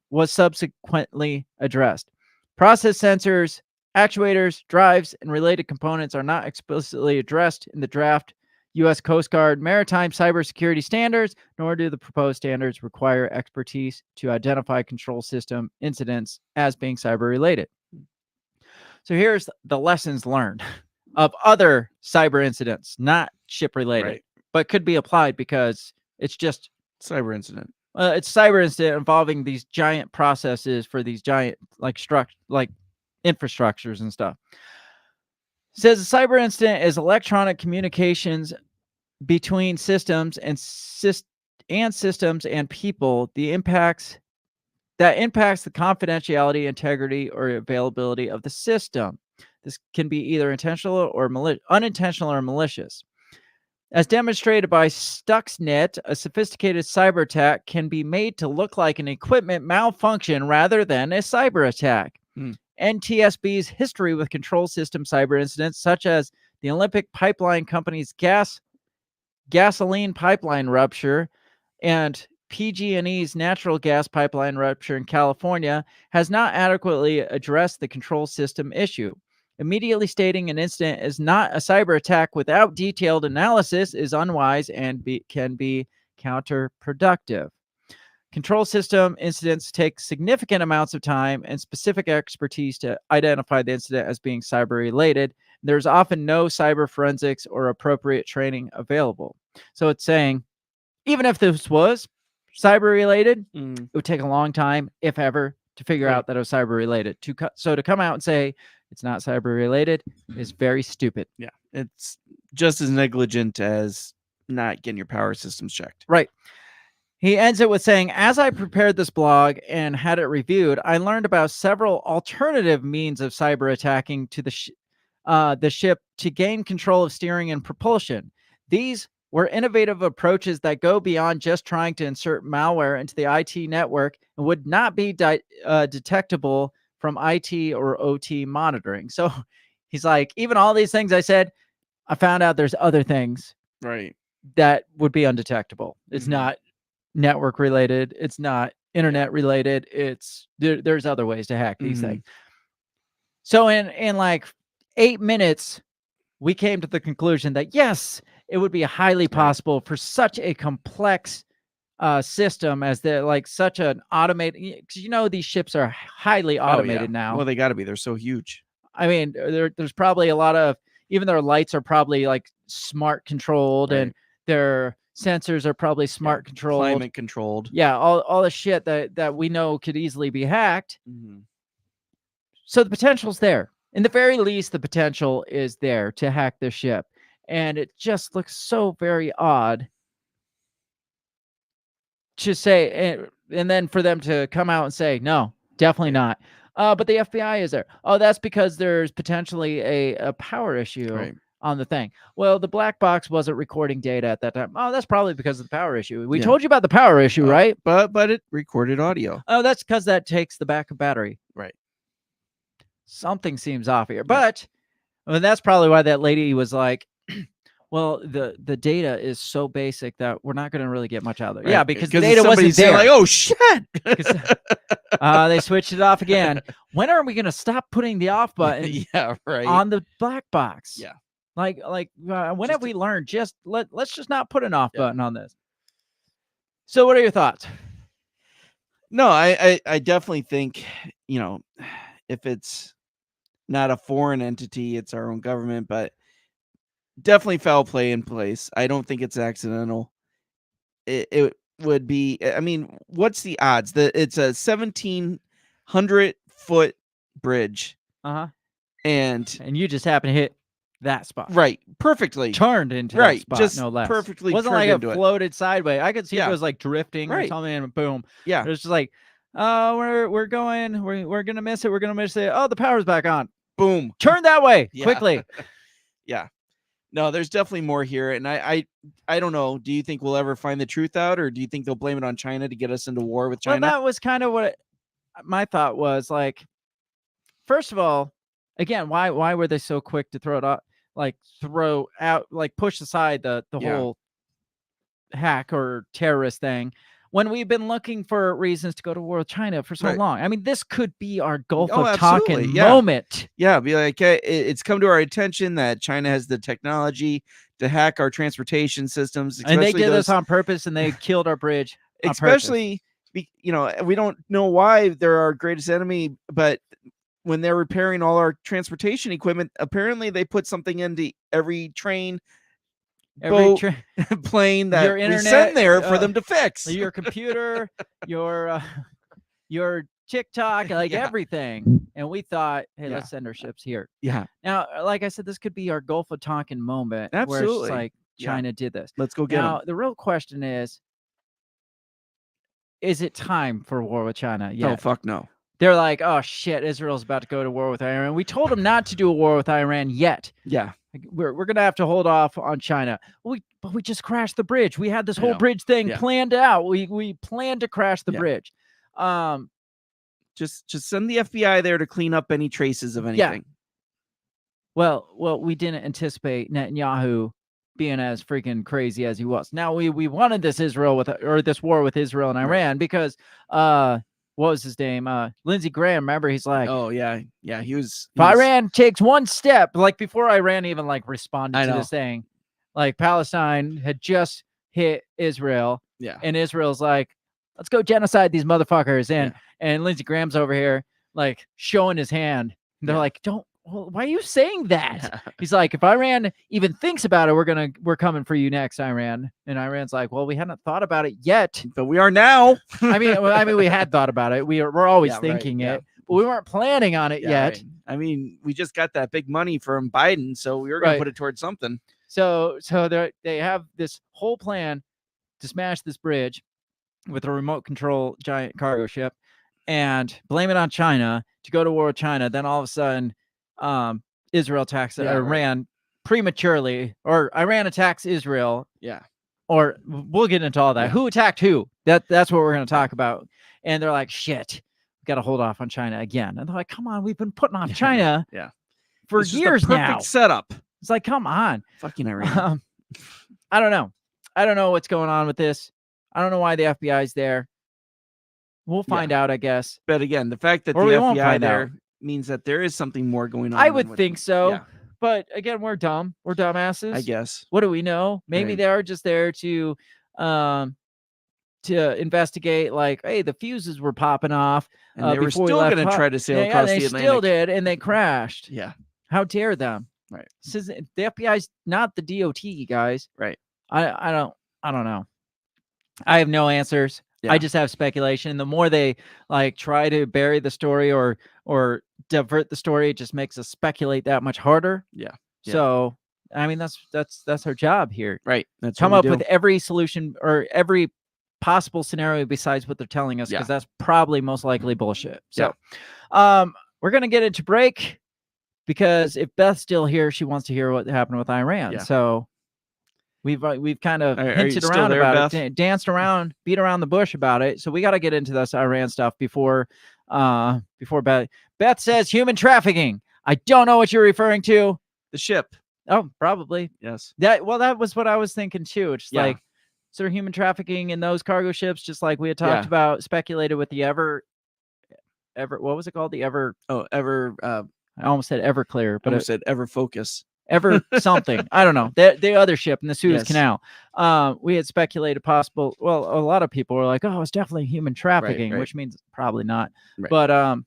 addressed. Process sensors, actuators, drives, and related components are not explicitly addressed in the draft U.S. Coast Guard maritime cybersecurity standards, nor do the proposed standards require expertise to identify control system incidents as being cyber-related. So here's the lessons learned of other cyber incidents, not ship-related, but could be applied because it's just cyber incident. It's cyber incident involving these giant processes for these giant like infrastructures and stuff. It says a cyber incident is electronic communications between systems and systems and people. The impacts the confidentiality, integrity, or availability of the system. This can be either intentional or unintentional or malicious. As demonstrated by Stuxnet, a sophisticated cyber attack can be made to look like an equipment malfunction rather than a cyber attack. NTSB's history with control system cyber incidents, such as the Olympic Pipeline Company's gasoline pipeline rupture and PG&E's natural gas pipeline rupture in California, has not adequately addressed the control system issue. Immediately stating an incident is not a cyber attack without detailed analysis is unwise and can be counterproductive. Control system incidents take significant amounts of time and specific expertise to identify the incident as being cyber-related. There's often no cyber forensics or appropriate training available. So it's saying, even if this was cyber-related, it would take a long time, if ever, to figure out that it was cyber-related. So to come out and say it's not cyber-related is very stupid. Yeah, it's just as negligent as not getting your power systems checked. Right. He ends it with saying, as I prepared this blog and had it reviewed, I learned about several alternative means of cyber attacking to the ship to gain control of steering and propulsion. These were innovative approaches that go beyond just trying to insert malware into the IT network and would not be detectable from IT or OT monitoring. So he's like, even all these things I said, I found out there's other things that would be undetectable. It's not network related. It's not internet related. It's there's other ways to hack these things. So in like 8 minutes, we came to the conclusion that yes, it would be highly possible for such a complex system as such an automated, because these ships are highly automated now. Well, they got to be. They're so huge. I mean, there's probably a lot of, even their lights are probably like smart controlled and their sensors are probably smart controlled, climate controlled. Yeah, all the shit that we know could easily be hacked. So the potential's there. In the very least, the potential is there to hack this ship. And it just looks so very odd to say, and then for them to come out and say, no, definitely not. But the FBI is there. Oh, that's because there's potentially a power issue on the thing. Well, the black box wasn't recording data at that time. Oh, that's probably because of the power issue. We told you about the power issue, right? But it recorded audio. Oh, that's because that takes the backup battery. Right. Something seems off here. But Well, that's probably why that lady was like, well, the data is so basic that we're not going to really get much out of it. Yeah, Right, because 'cause the data wasn't somebody's saying there. like, oh shit. 'Cause, they switched it off again. When are we going to stop putting the off button Yeah, right. on the black box? Yeah. Like when Just have we learned? Just let's just not put an off Yeah. button on this. So, what are your thoughts? No, I definitely think, if it's not a foreign entity, it's our own government, but definitely foul play in place. I don't think it's accidental. It would be, I mean, what's the odds that it's a 1,700-foot bridge and And you just happen to hit that spot. right, perfectly. Turned into that Right, spot, just no less. perfectly Wasn't turned like into it it. floated sideways. I could see if Yeah. it was like drifting or Right. something, and boom. Yeah. It was just like, oh, we're gonna miss it. We're gonna miss it. Oh, the power's back on. Boom. Turn that way Yeah. quickly. Yeah. No, there's definitely more here. And I don't know. Do you think we'll ever find the truth out, or do you think they'll blame it on China to get us into war with China? Well, that was kind of what my thought was. Like, first of all, again, why were they so quick to throw it out? Like throw out, like push aside the Yeah. whole hack or terrorist thing when we've been looking for reasons to go to war with China for so Right. long. I mean, this could be our Gulf Oh, of absolutely, Tonkin yeah. moment. Yeah, be like, hey, it's come to our attention that China has the technology to hack our transportation systems. And they especially did this those- on purpose, and they killed our bridge. on purpose. especially, we don't know why they're our greatest enemy, but when they're repairing all our transportation equipment, apparently they put something into every train, boat, plane that Your we internet, send there for them to fix. your computer, your TikTok, like Yeah. everything. And we thought, hey, Yeah. let's send our ships here. Yeah, Now, like I said, this could be our Gulf of Tonkin moment. Where it's Absolutely. just like Yeah. China did this. let's go get Now, them. the real question is it time for war with China? Oh Yeah. fuck no. They're like, oh shit, Israel's about to go to war with Iran. We told them not to do a war with Iran yet. Yeah, Like, we're gonna have to hold off on China. But we just crashed the bridge. We had this I whole know. bridge thing Yeah. planned out. We planned to crash the Yeah. bridge. just send the FBI there to clean up any traces of anything. Well, we didn't anticipate Netanyahu being as freaking crazy as he was. Now we wanted this this war with Israel and Iran because what was his name? Lindsey Graham. Remember, he's like, Oh yeah, yeah. He was. if Iran takes one step, like before Iran even like responded I to know. this thing, like Palestine had just hit Israel, Yeah. and Israel's like, let's go genocide these motherfuckers. And Lindsey Graham's over here like showing his hand. And they're Yeah. like, why are you saying that? He's like, if Iran even thinks about it, we're coming for you next, Iran. And Iran's like, well, we hadn't thought about it yet. But we are now. I mean, we had thought about it. We're always Yeah, right, thinking yeah. it, but we weren't planning on it Yeah, yet. right. I mean, we just got that big money from Biden, so we were going Right. to put it towards something. So they have this whole plan to smash this bridge with a remote control giant cargo ship and blame it on China to go to war with China. Then all of a sudden, Israel attacks Yeah, right. Iran prematurely, or Iran attacks Israel, Yeah. or we'll get into all that. Yeah. Who attacked who? That's what we're going to talk about. And they're like, shit, we got to hold off on China again. And they're like, come on, we've been putting off China Yeah. for It's just years the perfect now. setup. It's like, come on. Fucking Iran. I don't know. I don't know what's going on with this. I don't know why the FBI's there. We'll find out, I guess. But again, the fact that Or we the won't FBI find there out. means that there is something more going on. I than would what- think so. Yeah, But again, we're dumb. We're dumbasses. I guess. What do we know? Maybe Right. they are just there to investigate, like, hey, the fuses were popping off. And they were before we still left going to po- try to sail Yeah, across they the Atlantic. still did, and they crashed. Yeah. How dare them? Right. This is the FBI's not the DOT, guys. Right. I don't know. I have no answers. Yeah. I just have speculation. The more they like try to bury the story or divert the story, it just makes us speculate that much harder. Yeah. Yeah. So I mean, that's our job here. Right. That's Come what up we do. with every solution or every possible scenario besides what they're telling us, Yeah. because that's probably most likely bullshit. So we're gonna get into break because if Beth's still here, she wants to hear what happened with Iran. Yeah. So we've kind of Are you hinted still around there, about Beth? it, danced around, beat around the bush about it. So we got to get into this Iran stuff before Beth says human trafficking. I don't know what you're referring to. The ship. Oh, probably. Yes. That was what I was thinking too. It's Yeah. like, is there human trafficking in those cargo ships? Just like we had talked Yeah. about, speculated with the ever, what was it called? The Ever, I I almost said Everclear, but almost said Ever Focus. Ever something. I don't know. The other ship in the Suez Yes. Canal. We had speculated possible. Well, a lot of people were like, "Oh, it's definitely human trafficking," right. which means probably not. Right. But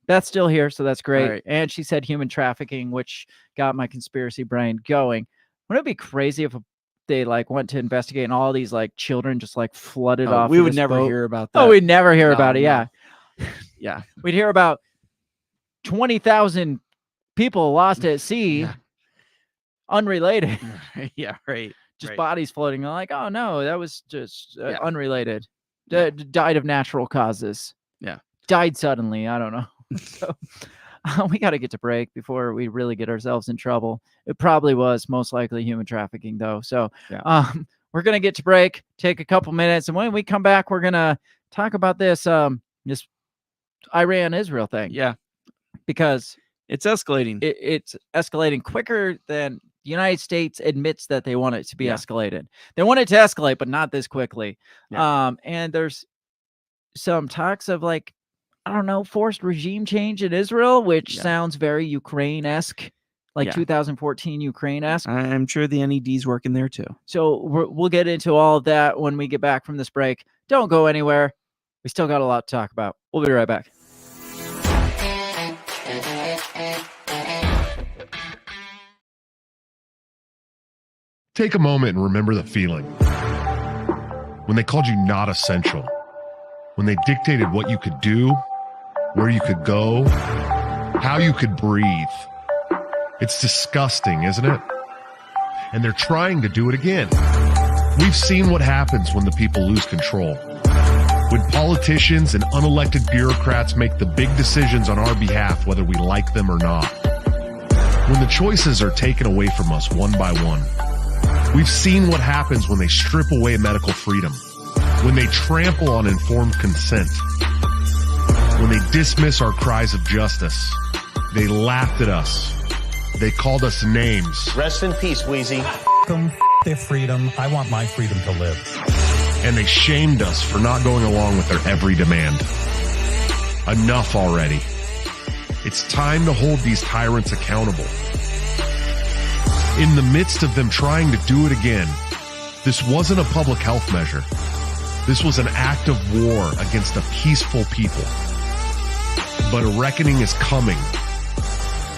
that's still here, so that's great. Right. And she said human trafficking, which got my conspiracy brain going. Wouldn't it be crazy if they like went to investigate and all these like children just like flooded off? We of would this never boat? hear about that. Oh, we'd never hear No, about it. Yeah, Yeah. we'd hear about 20,000 people lost at sea, Yeah. unrelated. Yeah. Right. Just Right. bodies floating. They're like, oh no, that was just Yeah. unrelated. Yeah. Died of natural causes. Yeah. Died suddenly. I don't know. So we got to get to break before we really get ourselves in trouble. It probably was most likely human trafficking though. So Yeah. we're going to get to break, take a couple minutes. And when we come back, we're going to talk about this Iran-Israel thing. Yeah. Because It's escalating. it's escalating quicker than the United States admits that they want it to be Yeah. escalated. They want it to escalate, but not this quickly. Yeah. And there's some talks of like, I don't know, forced regime change in Israel, which Yeah. sounds very Ukraine-esque, like Yeah. 2014 Ukraine-esque. I'm sure the NED's working there too. So we'll get into all of that when we get back from this break. Don't go anywhere. We still got a lot to talk about. We'll be right back. Take a moment and remember the feeling. When they called you not essential. When they dictated what you could do, where you could go, how you could breathe. It's disgusting, isn't it? And they're trying to do it again. We've seen what happens when the people lose control. When politicians and unelected bureaucrats make the big decisions on our behalf, whether we like them or not. When the choices are taken away from us one by one. We've seen what happens when they strip away medical freedom, when they trample on informed consent, when they dismiss our cries of justice. They laughed at us. They called us names. Rest in peace, Wheezy. Them, their freedom. I want my freedom to live. And they shamed us for not going along with their every demand. Enough already. It's time to hold these tyrants accountable. In the midst of them trying to do it again, this wasn't a public health measure. This was an act of war against a peaceful people. But a reckoning is coming,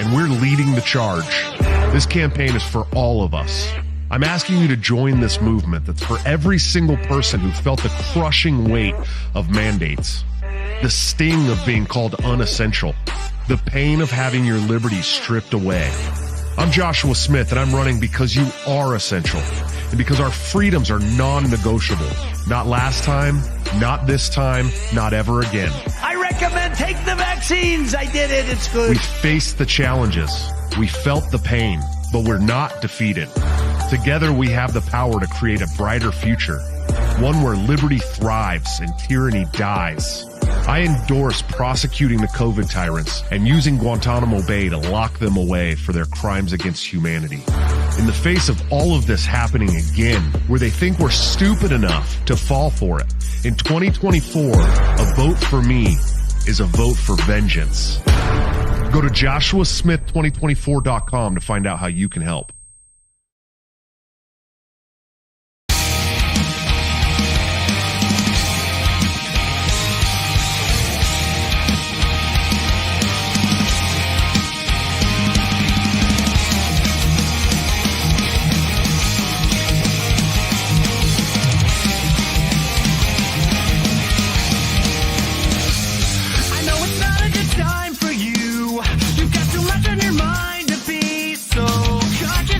and we're leading the charge. This campaign is for all of us. I'm asking you to join this movement that's for every single person who felt the crushing weight of mandates, the sting of being called unessential, the pain of having your liberties stripped away. I'm Joshua Smith, and I'm running because you are essential, and because our freedoms are non-negotiable. Not last time, not this time, not ever again. I recommend take the vaccines. I did it. It's good. We faced the challenges. We felt the pain, but we're not defeated. Together, we have the power to create a brighter future, one where liberty thrives and tyranny dies. I endorse prosecuting the COVID tyrants and using Guantanamo Bay to lock them away for their crimes against humanity. In the face of all of this happening again, where they think we're stupid enough to fall for it, in 2024, a vote for me is a vote for vengeance. Go to joshuasmith2024.com to find out how you can help. I know it's not a good time for you. You've got too much on your mind to be so cocky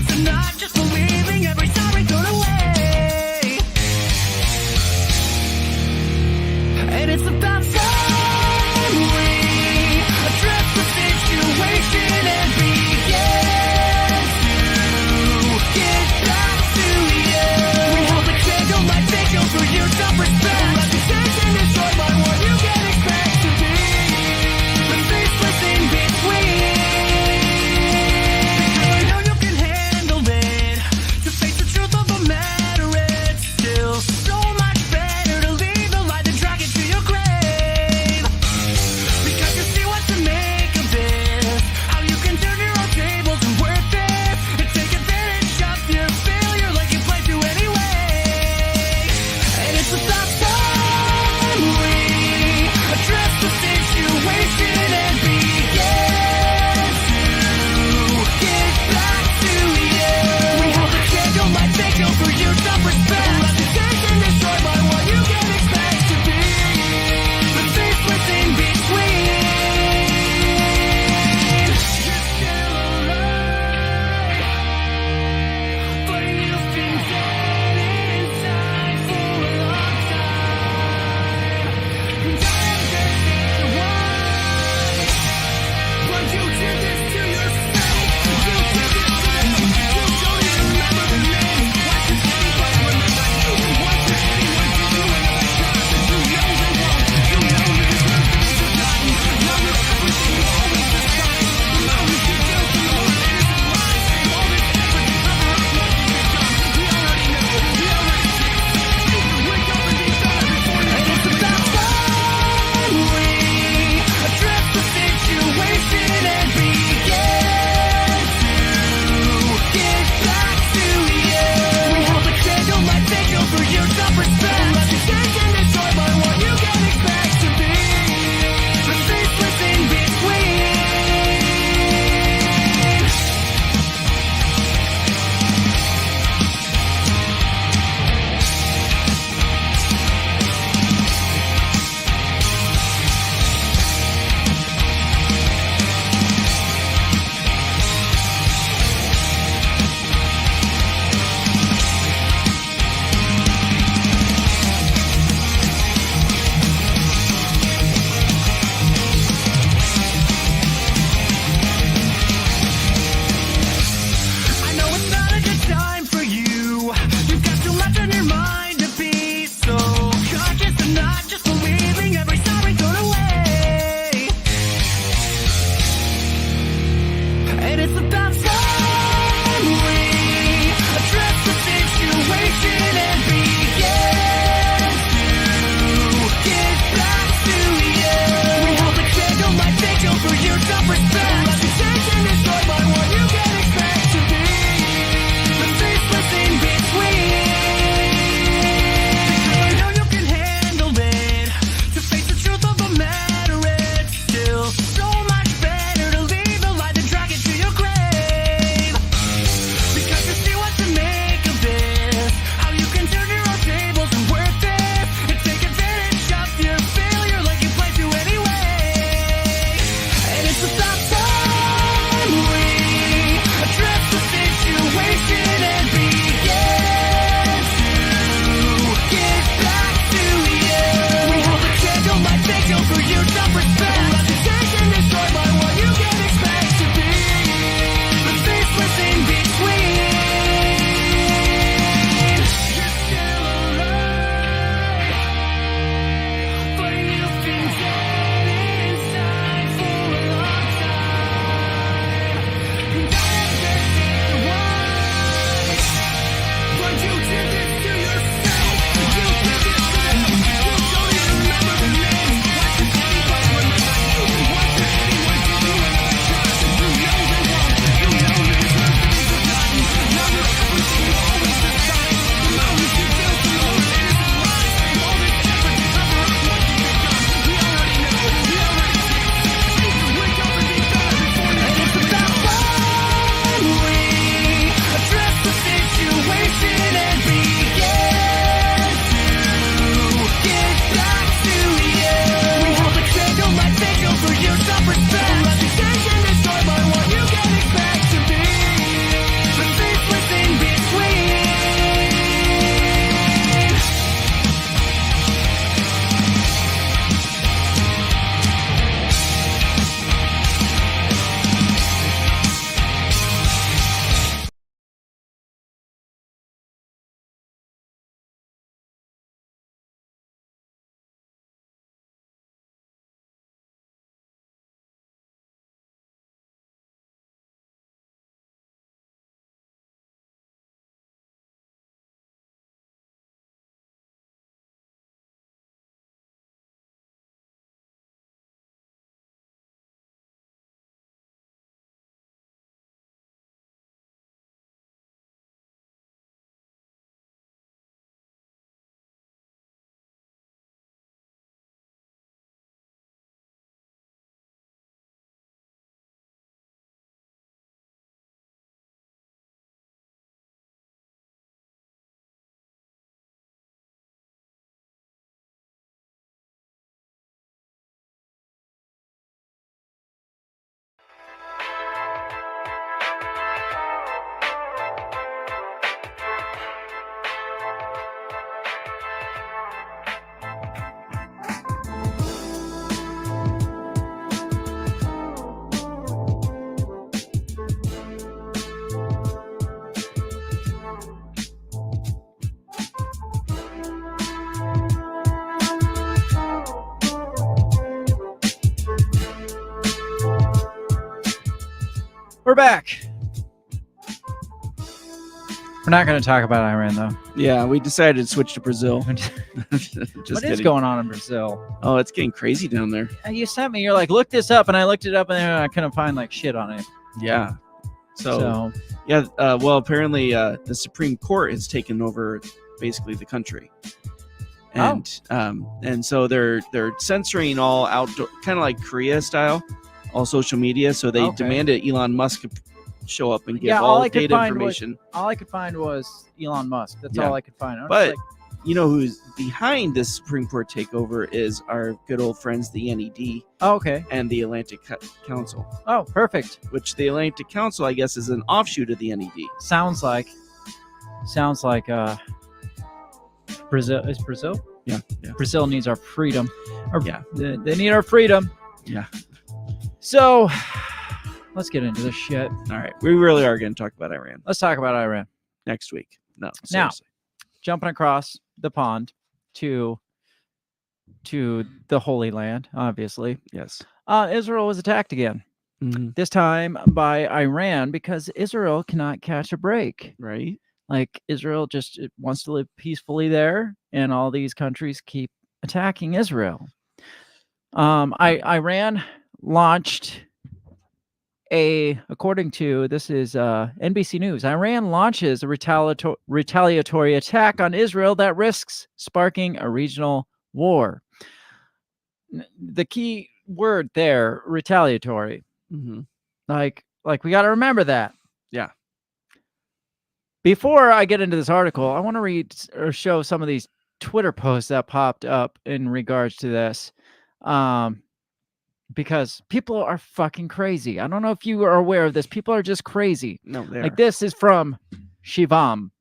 And it's about time we address the situation and begin to get back to you. We hold the candle like vigil for your self-respect. Reputation destroyed by what you can expect to be the faceless in between. Because I know you can handle it. To face the truth of the matter, it's still so much better to leave the light than drag it to your grave. Because you see what to make of this. How you can turn your own tables and work this and take advantage of your failure like you planned to anyway. And it's about time we address the situation and begin to get back to you. We hold the candle like vigil for your self-respect. Reputation destroyed by what you can expect to be the faceless in between. You're still alive, but you've been dead inside for a long time. And I understand why, but you did this to yourself. You did this to them. You don't even remember the names. Why should anybody remember you? Why should anyone give you another chance? You know they won't. You know you deserve to be forgotten. Now your efforts will always decide the mountains you built to those innocent lives. All this effort to cover up what you've done. We already know. We already see. Wake up and be better before you. And it's about time we address the situation and begin to get back to you. We hold the candle like vigil for your self-respect. Reputation destroyed by what you can expect to be the faceless in between. We're back. We're not going to talk about Iran, though. Yeah, we decided to switch to Brazil. Just What is kidding. going on in Brazil? Oh, it's getting crazy down there. You sent me. You're like, look this up, and I looked it up, and then I couldn't find like shit on it. Yeah. So Yeah. Well, apparently, the Supreme Court has taken over basically the country, and so they're censoring all outdoor, kind of like Korea style, all social media. So they demanded Elon Musk show up and give all data information. All I could find was Elon Musk. That's all I could find. But you know who's behind this Supreme Court takeover is our good old friends, the NED. Oh, okay. And the Atlantic Council. Oh, perfect. Which the Atlantic Council, I guess, is an offshoot of the NED. Sounds like Brazil. Is Brazil? Yeah. Brazil needs our freedom. Yeah. They need our freedom. Yeah. So let's get into this shit. All right. We really are going to talk about Iran. Let's talk about Iran next week. No, now, seriously. jumping across the pond to the Holy Land, obviously. Yes. Israel was attacked again. Mhm. This time by Iran, because Israel cannot catch a break. Right. Like Israel just wants to live peacefully there, and all these countries keep attacking Israel. Iran launched according to this is NBC News, Iran launches a retaliatory attack on Israel that risks sparking a regional war. The key word there, retaliatory. Mm-hmm. Like we got to remember that. Yeah. Before I get into this article, I want to read or show some of these Twitter posts that popped up in regards to this. Because people are fucking crazy. I don't know if you are aware of this. People are just crazy. No, they Like are. this is from Shivam.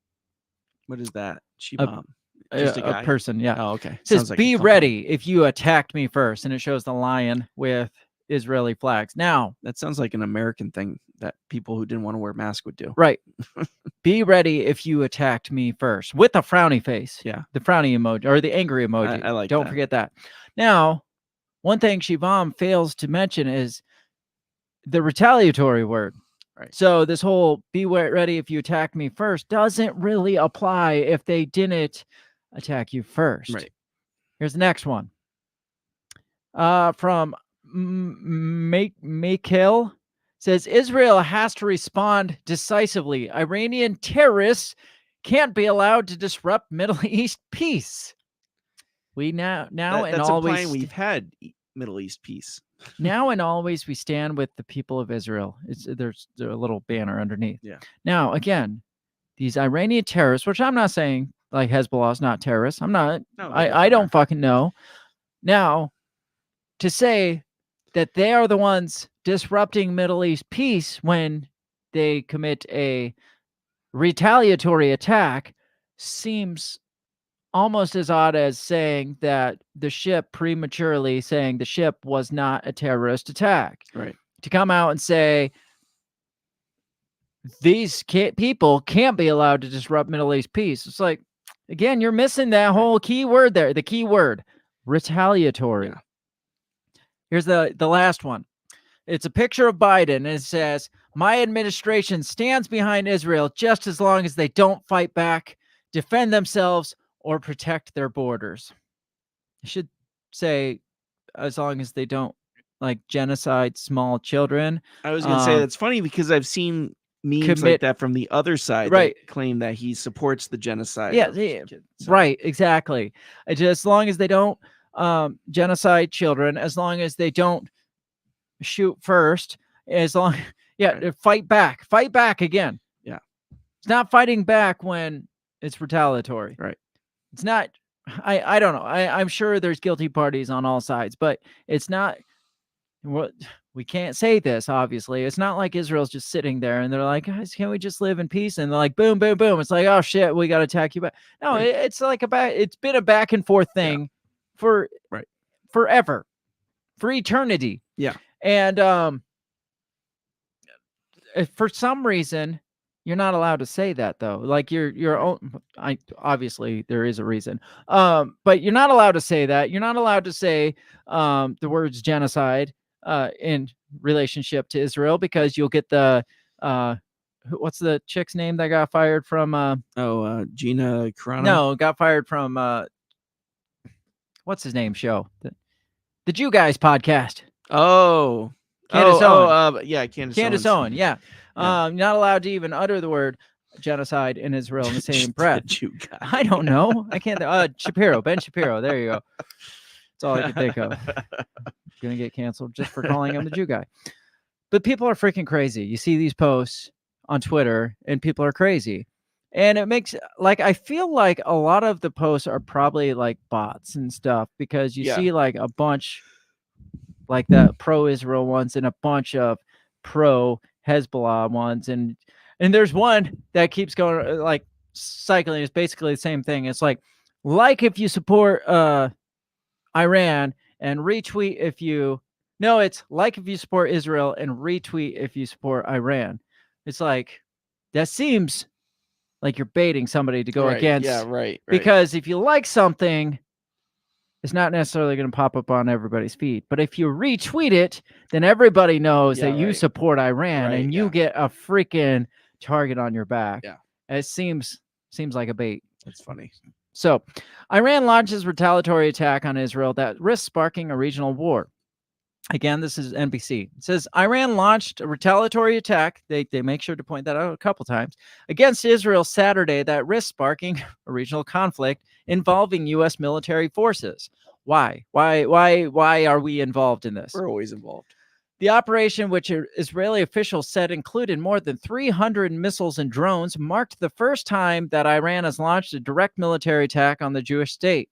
What is that? Shivam. A Just a guy? person, yeah. Oh, okay. It says, Sounds like a be company. ready if you attacked me first. And it shows the lion with Israeli flags. Now, That sounds like an American thing that people who didn't want to wear masks would do. right. Be ready if you attacked me first with a frowny face. Yeah. The frowny emoji or the angry emoji. I like Don't that. forget that. Now, one thing Shivam fails to mention is the retaliatory word. Right. So this whole be ready if you attack me first doesn't really apply if they didn't attack you first. Right. Here's the next one. From Mikhail says Israel has to respond decisively. Iranian terrorists can't be allowed to disrupt Middle East peace. We now and that's always implying we've had Middle East peace. now and always we stand with the people of Israel. There's a little banner underneath. Yeah. Now again, these Iranian terrorists, which I'm not saying like Hezbollah is not terrorists. I'm not. No, I don't fucking know. Now, to say that they are the ones disrupting Middle East peace when they commit a retaliatory attack seems almost as odd as saying that the ship prematurely saying the ship was not a terrorist attack. Right. To come out and say these people can't be allowed to disrupt Middle East peace. It's like, again, you're missing that whole key word there. The key word, retaliatory. Yeah. Here's the last one. It's a picture of Biden, and it says, my administration stands behind Israel just as long as they don't fight back, defend themselves, or protect their borders. I should say, as long as they don't like genocide small children. I was going to say that's funny because I've seen memes like that from the other side, right? That claim that he supports the genocide. Yeah, so. Right, exactly. Just as long as they don't genocide children, as long as they don't shoot first, as long, Right. fight back again. Yeah, it's not fighting back when it's retaliatory. Right. It's not. I don't know. I'm sure there's guilty parties on all sides, but it's not. What we can't say this, obviously. It's not like Israel's just sitting there and they're like, guys, can't we just live in peace? And they're like, boom, boom, boom. It's like, oh shit, we got to attack you back. No, Right. it's like it's been a back and forth thing for forever, for eternity. Yeah. And if for some reason you're not allowed to say that though. Like your own. Obviously there is a reason. But you're not allowed to say that. You're not allowed to say the words genocide in relationship to Israel because you'll get the what's the chick's name that got fired from Gina Carano? No, got fired from what's his name show? The Jew Guys podcast. Oh. Candace Owen. Yeah, Candace Owen, yeah. You're not allowed to even utter the word genocide in Israel in the same breath. Jew guy. I don't know. I can't. Shapiro, Ben Shapiro. There you go. That's all I can think of. Gonna get canceled just for calling him the Jew guy. But people are freaking crazy. You see these posts on Twitter, and people are crazy. And it makes I feel like a lot of the posts are probably like bots and stuff because you see like a bunch like the pro-Israel ones and a bunch of pro-Hezbollah ones. And there's one that keeps going like cycling. It's basically the same thing. It's like if you support Iran and retweet if you it's like if you support Israel and retweet if you support Iran. It's like that seems like you're baiting somebody to go against. Yeah, right. Because if you like something, it's not necessarily going to pop up on everybody's feed. But if you retweet it, then everybody knows Yeah, that you right. support Iran, Right, and you yeah. get a freaking target on your back. Yeah. It seems like a bait. That's funny. So, Iran launches retaliatory attack on Israel that risks sparking a regional war. Again, this is NBC. It says Iran launched a retaliatory attack. They make sure to point that out a couple times against Israel Saturday that risks sparking a regional conflict involving U.S. military forces. Why? Why are we involved in this? We're always involved. The operation, which Israeli officials said included more than 300 missiles and drones, marked the first time that Iran has launched a direct military attack on the Jewish state.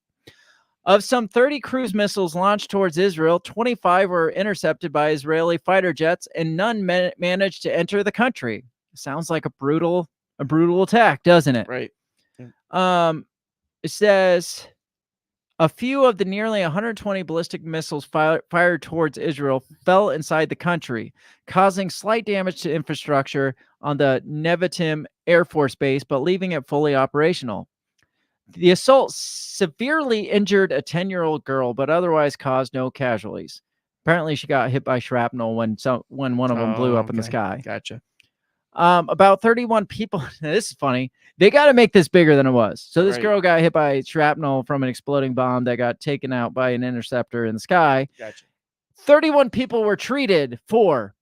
Of some 30 cruise missiles launched towards Israel, 25 were intercepted by Israeli fighter jets, and none managed to enter the country. Sounds like a brutal attack, doesn't it? Right. It says a few of the nearly 120 ballistic missiles fired towards Israel fell inside the country, causing slight damage to infrastructure on the Nevatim Air Force Base, but leaving it fully operational. The assault severely injured a 10-year-old girl, but otherwise caused no casualties. Apparently, she got hit by shrapnel when one of them blew up in the sky. Gotcha. About 31 people. Now, this is funny. They got to make this bigger than it was. So this Right. girl got hit by shrapnel from an exploding bomb that got taken out by an interceptor in the sky. Gotcha. 31 people were treated for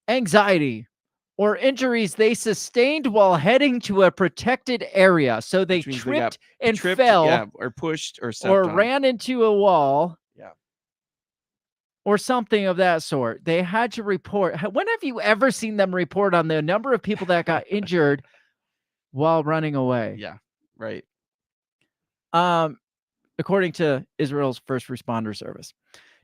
anxiety or injuries they sustained while heading to a protected area. So they Which means they got tripped and Tripped, fell yeah, or pushed or stepped or on. ran into a wall. Yeah. Or something of that sort. They had to report. When have you ever seen them report on the number of people that got injured while running away? Yeah. Right. According to Israel's first responder service.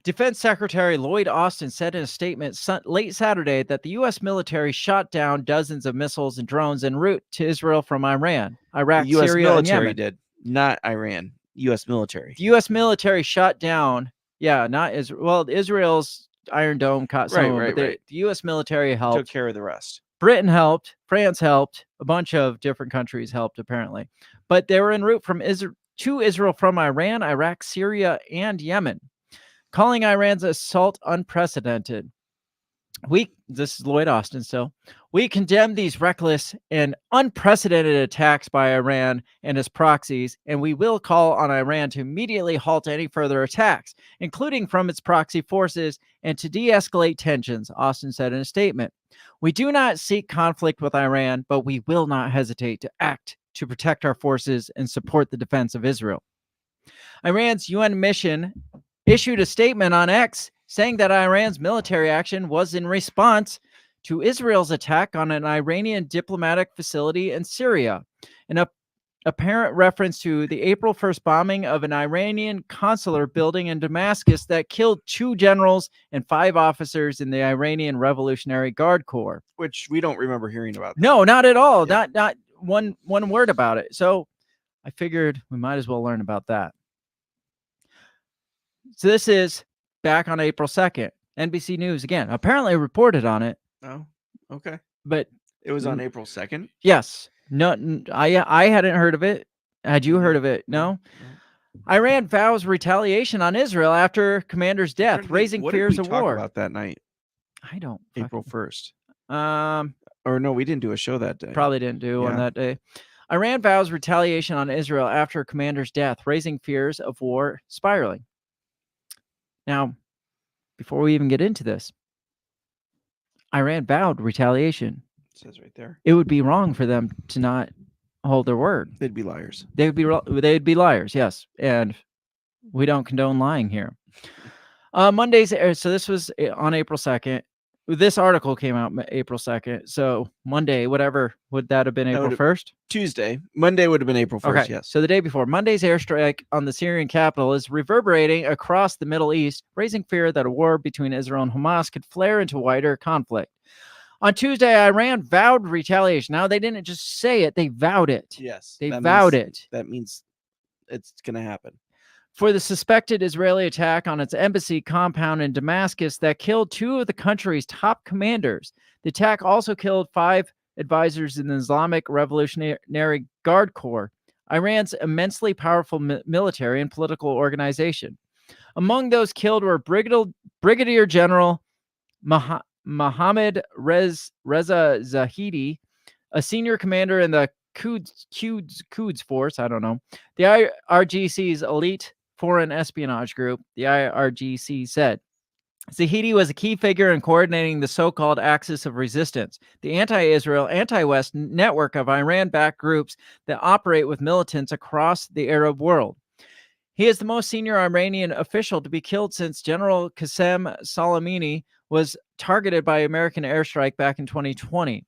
Defense Secretary Lloyd Austin said in a statement late Saturday that the U.S. military shot down dozens of missiles and drones en route to Israel from Iran, Iraq, The U.S. Syria, and military Yemen. did, not Iran. U.S. military. The U.S. military shot down, not Israel. Well, Israel's Iron Dome caught some of them, but the U.S. military helped. Took care of the rest. Britain helped. France helped. A bunch of different countries helped, apparently. But they were en route to Israel from Iran, Iraq, Syria, and Yemen, calling Iran's assault unprecedented. This is Lloyd Austin still. We condemn these reckless and unprecedented attacks by Iran and its proxies, and we will call on Iran to immediately halt any further attacks, including from its proxy forces, and to de-escalate tensions, Austin said in a statement. We do not seek conflict with Iran, but we will not hesitate to act to protect our forces and support the defense of Israel. Iran's UN mission issued a statement on X saying that Iran's military action was in response to Israel's attack on an Iranian diplomatic facility in Syria, an apparent reference to the April 1st bombing of an Iranian consular building in Damascus that killed 2 generals and 5 officers in the Iranian Revolutionary Guard Corps. Which we don't remember hearing about. No, not at all. Yeah. Not one word about it. So I figured we might as well learn about that. So this is back on April 2nd. NBC News again apparently reported on it. Oh, okay. But it was on April 2nd. Yes. No, I hadn't heard of it. Had you heard of it? No. Iran vows retaliation on Israel after commander's death, raising fears of war. What did we talk about that night? I don't. April 1st. Or no, we didn't do a show that day. Probably didn't do on that day. Iran vows retaliation on Israel after commander's death, raising fears of war spiraling. Now, before we even get into this, Iran vowed retaliation. It says right there. It would be wrong for them to not hold their word. They'd be liars. They'd be liars, yes. And we don't condone lying here. Mondays, so this was on April 2nd. This article came out April 2nd. So Monday, whatever, would that have been April 1st? Tuesday. Monday would have been April 1st, okay. Yes. So the day before. Monday's airstrike on the Syrian capital is reverberating across the Middle East, raising fear that a war between Israel and Hamas could flare into wider conflict. On Tuesday, Iran vowed retaliation. Now, they didn't just say it, they vowed it. Yes. They vowed it. That means it's going to happen. For the suspected Israeli attack on its embassy compound in Damascus that killed 2 of the country's top commanders. The attack also killed 5 advisors in the Islamic Revolutionary Guard Corps, Iran's immensely powerful military and political organization. Among those killed were Brigadier General Mohammad Reza Zahidi, a senior commander in the Quds Force. I don't know. The IRGC's elite foreign espionage group, the IRGC, said Zahidi was a key figure in coordinating the so-called Axis of Resistance, the anti-Israel, anti-West network of Iran-backed groups that operate with militants across the Arab world. He is the most senior Iranian official to be killed since General Qasem Soleimani was targeted by American airstrike back in 2020.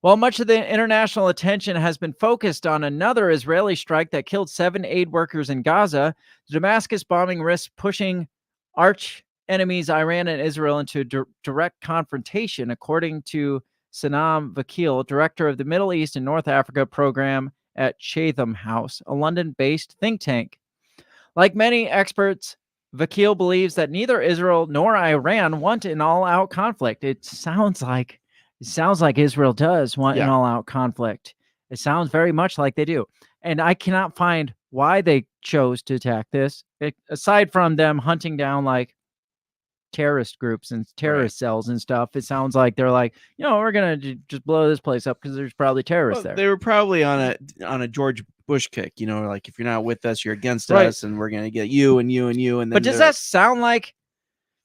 While much of the international attention has been focused on another Israeli strike that killed 7 aid workers in Gaza, the Damascus bombing risks pushing arch enemies Iran and Israel into direct confrontation, according to Sanam Vakil, director of the Middle East and North Africa program at Chatham House, a London-based think tank. Like many experts, Vakil believes that neither Israel nor Iran want an all-out conflict. It sounds like Israel does want an all-out conflict. It sounds very much like they do. And I cannot find why they chose to attack this, aside from them hunting down like terrorist groups and terrorist cells and stuff. It sounds like they're like, we're gonna just blow this place up because there's probably terrorists there. They were probably on a George Bush kick, like if you're not with us, you're against us, and we're gonna get you and you and you. And then but does that sound like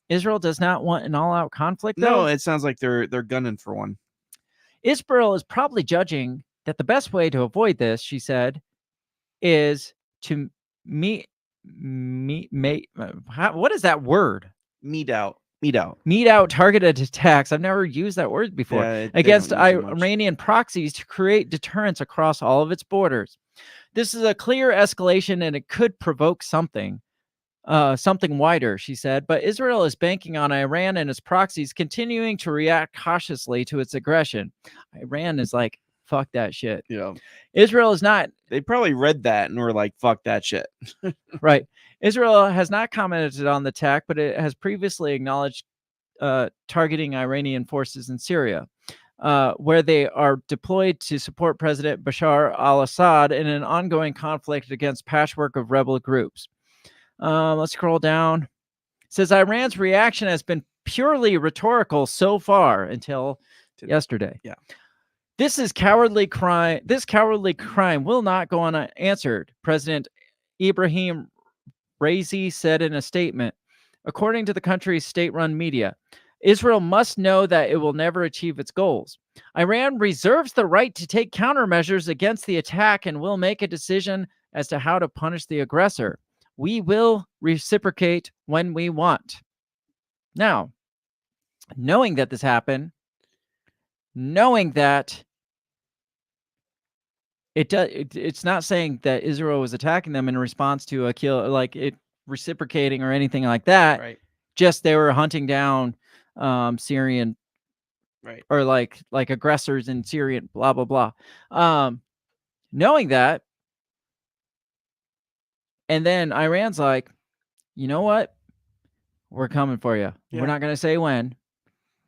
Israel does not want an all-out conflict? No, though? it sounds like they're gunning for one. Israel is probably judging that the best way to avoid this, she said, is to meet. What is that word? Mete out targeted attacks. I've never used that word before. Against Iranian proxies to create deterrence across all of its borders. This is a clear escalation, and it could provoke something wider, she said. But Israel is banking on Iran and its proxies continuing to react cautiously to its aggression. Iran is like, fuck that shit. Yeah. Israel is not. They probably read that and were like, fuck that shit. Right. Israel has not commented on the attack, but it has previously acknowledged targeting Iranian forces in Syria, where they are deployed to support President Bashar al-Assad in an ongoing conflict against patchwork of rebel groups. Let's scroll down. It says Iran's reaction has been purely rhetorical so far until yesterday. Yeah. This cowardly crime will not go unanswered, President Ibrahim Raisi said in a statement. According to the country's state-run media, Israel must know that it will never achieve its goals. Iran reserves the right to take countermeasures against the attack and will make a decision as to how to punish the aggressor. We will reciprocate when we want. Now, knowing that this happened, knowing that it's not saying that Israel was attacking them in response to a kill, like it reciprocating or anything like that. Right. Just they were hunting down Syrian, right, or like aggressors in Syrian, blah blah blah. Knowing that, and then Iran's like, you know what? We're coming for you. Yeah. We're not going to say when.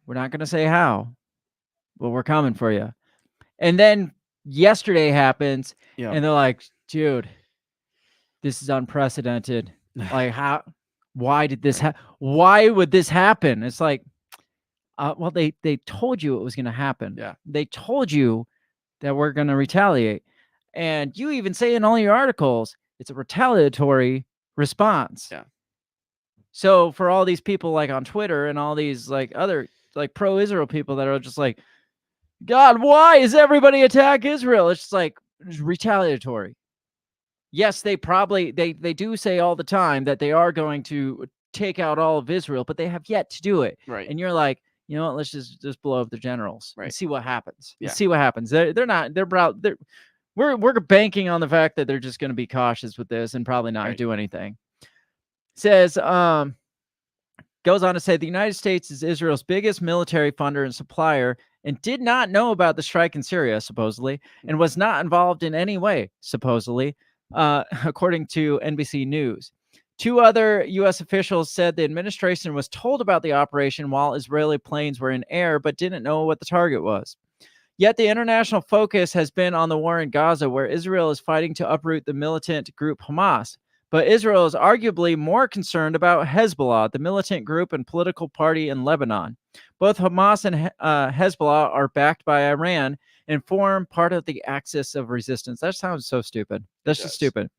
We're not going to say how, but we're coming for you. And then yesterday happens, and they're like, dude, this is unprecedented. Like, why did this why would this happen? It's like, well, they told you it was going to happen. Yeah. They told you that we're going to retaliate. And you even say in all your articles, it's a retaliatory response. Yeah. So for all these people like on Twitter and all these like other like pro-Israel people that are just like, God, why is everybody attack Israel? It's just like, it's retaliatory. Yes, they do say all the time that they are going to take out all of Israel, but they have yet to do it. Right. And you're like, you know what? Let's just blow up the generals and see what happens. Yeah. See what happens. We're banking on the fact that they're just going to be cautious with this and probably not do anything. Says, goes on to say the United States is Israel's biggest military funder and supplier and did not know about the strike in Syria, supposedly, and was not involved in any way, supposedly, according to NBC News. 2 other U.S. officials said the administration was told about the operation while Israeli planes were in air, but didn't know what the target was. Yet the international focus has been on the war in Gaza, where Israel is fighting to uproot the militant group Hamas. But Israel is arguably more concerned about Hezbollah, the militant group and political party in Lebanon. Both Hamas and Hezbollah are backed by Iran and form part of the axis of resistance. That sounds so stupid. That's just stupid.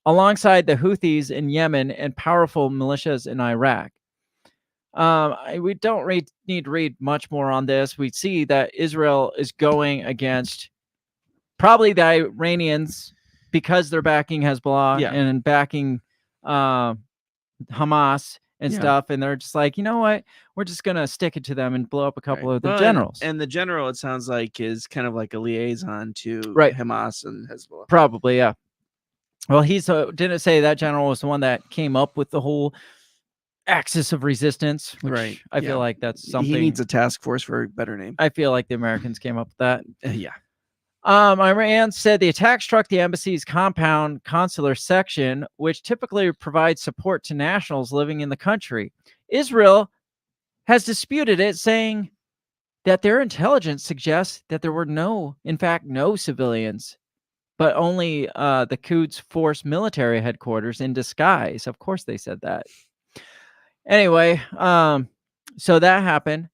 Alongside the Houthis in Yemen and powerful militias in Iraq. We don't need to read much more on this. We see that Israel is going against probably the Iranians because they're backing Hezbollah and backing Hamas and stuff. And they're just like, you know what? We're just going to stick it to them and blow up a couple of the generals. And the general, it sounds like, is kind of like a liaison to Hamas and Hezbollah. Probably, yeah. Well, he didn't say that general was the one that came up with the whole axis of resistance, which I feel like that's something. He needs a task force for a better name. I feel like the Americans came up with that. Iran said the attack struck the embassy's compound consular section, which typically provides support to nationals living in the country. Israel has disputed it, saying that their intelligence suggests that there were no civilians, but only the Quds Force military headquarters in disguise. Of course they said that. Anyway, so that happened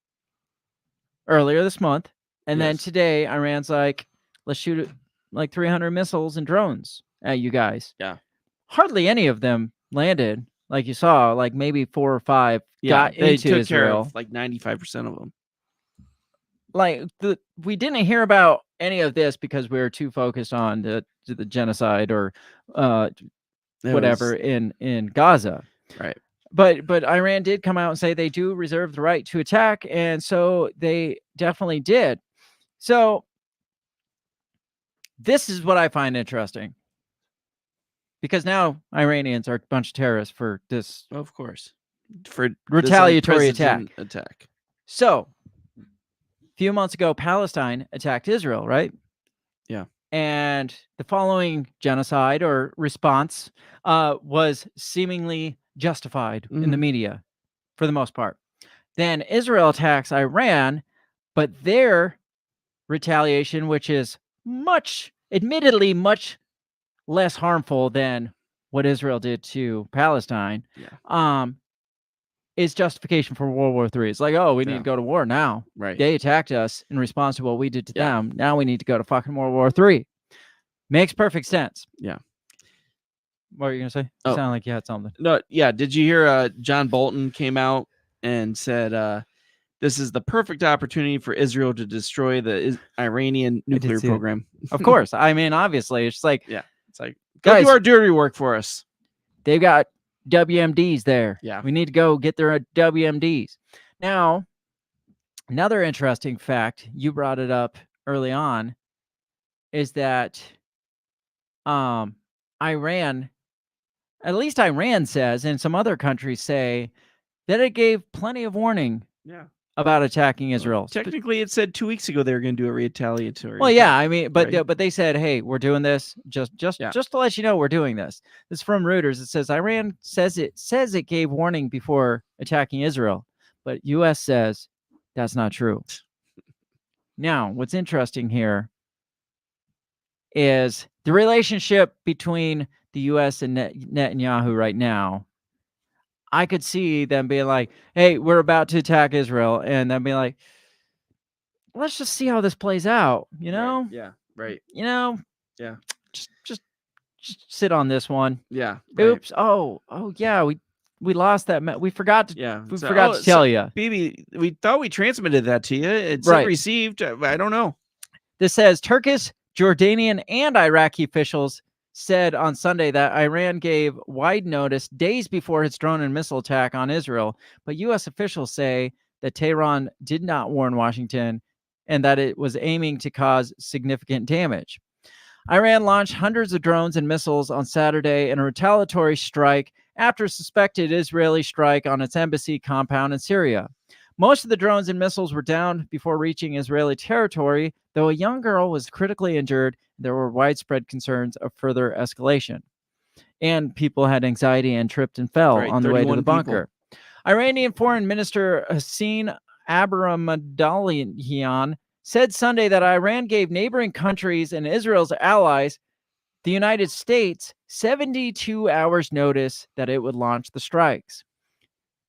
earlier this month. And then today, Iran's like, let's shoot like 300 missiles and drones at you guys. Yeah. Hardly any of them landed. Like you saw, like maybe 4 or 5 got into took Israel. Care of like 95% of them. Like we didn't hear about any of this because we were too focused on the genocide or whatever in Gaza. Right. But Iran did come out and say they do reserve the right to attack, and so they definitely did. So this is what I find interesting, because now Iranians are a bunch of terrorists for this, of course, for retaliatory attack. So a few months ago, Palestine attacked Israel, right? Yeah. And the following genocide or response was seemingly justified in the media for the most part. Then Israel attacks Iran, but their retaliation, which is admittedly much less harmful than what Israel did to Palestine, is justification for World War III. It's like, oh, we need to go to war now. Right. They attacked us in response to what we did to them. Now we need to go to fucking World War III. Makes perfect sense. Yeah. What were you going to say? You sound like you had something. No, yeah. Did you hear John Bolton came out and said this is the perfect opportunity for Israel to destroy the Iranian nuclear program? Of course. I mean, obviously, it's like, it's like, go do our dirty work for us. They've got WMDs there. Yeah. We need to go get their WMDs. Now, another interesting fact, you brought it up early on, is that Iran, at least Iran says, and some other countries say, that it gave plenty of warning about attacking Israel. Technically, it said 2 weeks ago they were going to do a retaliatory. Well, yeah, I mean, but they said, hey, we're doing this just to let you know we're doing this. This is from Reuters. It says Iran says it gave warning before attacking Israel, but U.S. says that's not true. Now, what's interesting here is the relationship between the U.S. and Netanyahu right now. I could see them being like, hey, we're about to attack Israel, and then being like, let's just see how this plays out, you know? Right. Yeah, right. You know? Yeah. Just sit on this one. Yeah. Right. Oops. Oh yeah, we lost that. We forgot to forgot to tell you. BB, we thought we transmitted that to you. It's received. I don't know. This says Turkish, Jordanian, and Iraqi officials said on Sunday that Iran gave wide notice days before its drone and missile attack on Israel, but U.S. officials say that Tehran did not warn Washington and that it was aiming to cause significant damage. Iran launched hundreds of drones and missiles on Saturday in a retaliatory strike after a suspected Israeli strike on its embassy compound in Syria. Most of the drones and missiles were down before reaching Israeli territory, though a young girl was critically injured. There were widespread concerns of further escalation. And people had anxiety and tripped and fell on the way to the bunker. Iranian Foreign Minister Hossein Abramadalian said Sunday that Iran gave neighboring countries and Israel's allies, the United States, 72 hours notice that it would launch the strikes.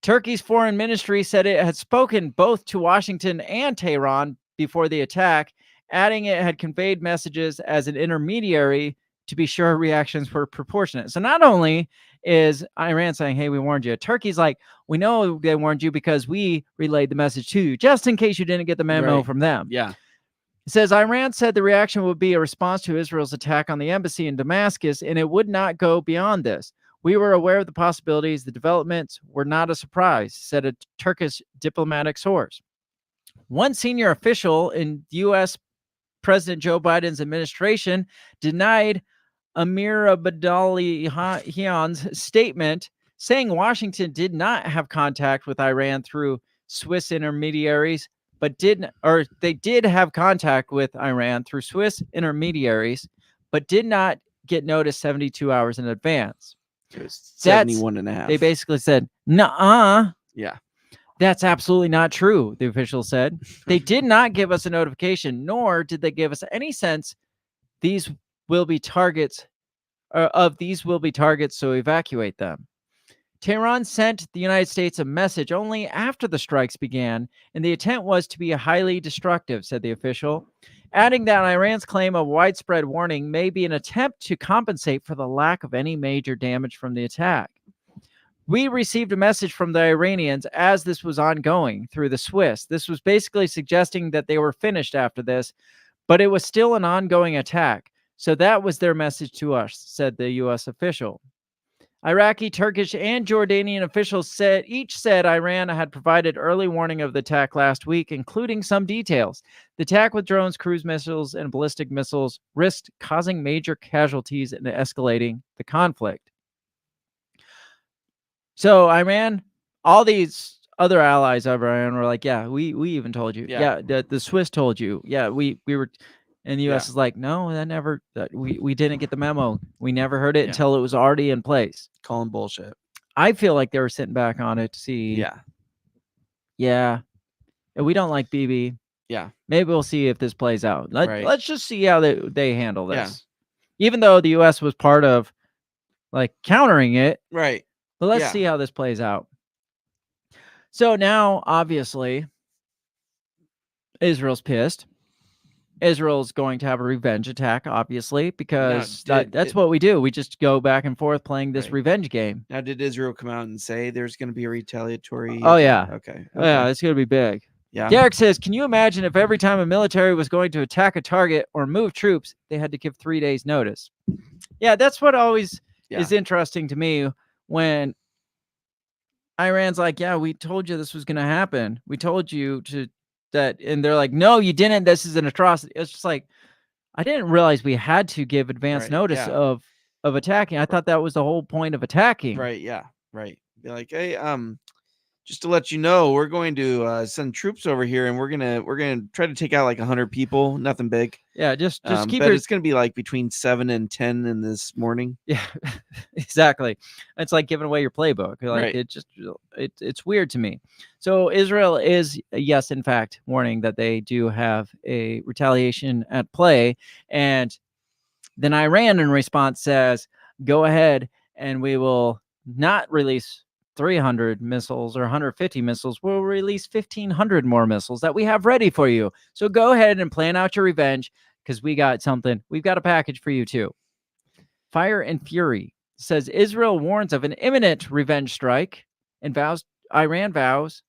Turkey's foreign ministry said it had spoken both to Washington and Tehran before the attack, adding it had conveyed messages as an intermediary to be sure reactions were proportionate. So not only is Iran saying, hey, we warned you, Turkey's like, we know they warned you because we relayed the message to you, just in case you didn't get the memo from them. Yeah. It says Iran said the reaction would be a response to Israel's attack on the embassy in Damascus, and it would not go beyond this. We were aware of the possibilities. The developments were not a surprise, said a Turkish diplomatic source. One senior official in U.S. President Joe Biden's administration denied Amir Abdullahian's statement, saying Washington did not have contact with Iran through Swiss intermediaries, they did have contact with Iran through Swiss intermediaries, but did not get notice 72 hours in advance. It was 71 and a half. They basically said, nuh-uh. Yeah. That's absolutely not true, the official said. They did not give us a notification, nor did they give us any sense these will be targets, so evacuate them. Tehran sent the United States a message only after the strikes began, and the intent was to be highly destructive, said the official, adding that Iran's claim of widespread warning may be an attempt to compensate for the lack of any major damage from the attack. We received a message from the Iranians as this was ongoing through the Swiss. This was basically suggesting that they were finished after this, but it was still an ongoing attack. So that was their message to us, said the U.S. official. Iraqi, Turkish, and Jordanian officials each said Iran had provided early warning of the attack last week, including some details. The attack with drones, cruise missiles, and ballistic missiles risked causing major casualties and escalating the conflict. So Iran, all these other allies of Iran were like, yeah, we even told you. Yeah, the Swiss told you. Yeah, we were... And the U.S. is like, no, we didn't get the memo. We never heard it until it was already in place. Calling bullshit. I feel like they were sitting back on it to see. Yeah. And we don't like BB. Yeah. Maybe we'll see if this plays out. Let's just see how they handle this. Yeah. Even though the U.S. was part of like countering it. Right. But let's see how this plays out. So now, obviously, Israel's pissed. Israel's going to have a revenge attack, obviously, because that's what we do. We just go back and forth playing this revenge game. Now, did Israel come out and say there's going to be a retaliatory? Oh, yeah. Okay. Oh, yeah, it's going to be big. Yeah. Derek says, can you imagine if every time a military was going to attack a target or move troops, they had to give 3 days notice? Yeah, that's what always is interesting to me when Iran's like, yeah, we told you this was going to happen. We told you that, and they're like, no, you didn't. This is an atrocity. It's just like, I didn't realize we had to give advance notice of attacking. I thought that was the whole point of attacking. Right. Yeah. Right. Be like, hey, just to let you know, we're going to send troops over here, and we're gonna try to take out like 100 people. Nothing big. Yeah, just keep but it's gonna be like between 7 and 10 in this morning. Yeah, exactly. It's like giving away your playbook. Like it's weird to me. So Israel is, yes, in fact, warning that they do have a retaliation at play, and then Iran in response says, "Go ahead, and we will not release 300 missiles or 150 missiles. We'll release 1,500 more missiles that we have ready for you. So go ahead and plan out your revenge, because we got something. We've got a package for you too." Fire and Fury says Israel warns of an imminent revenge strike, and Iran vows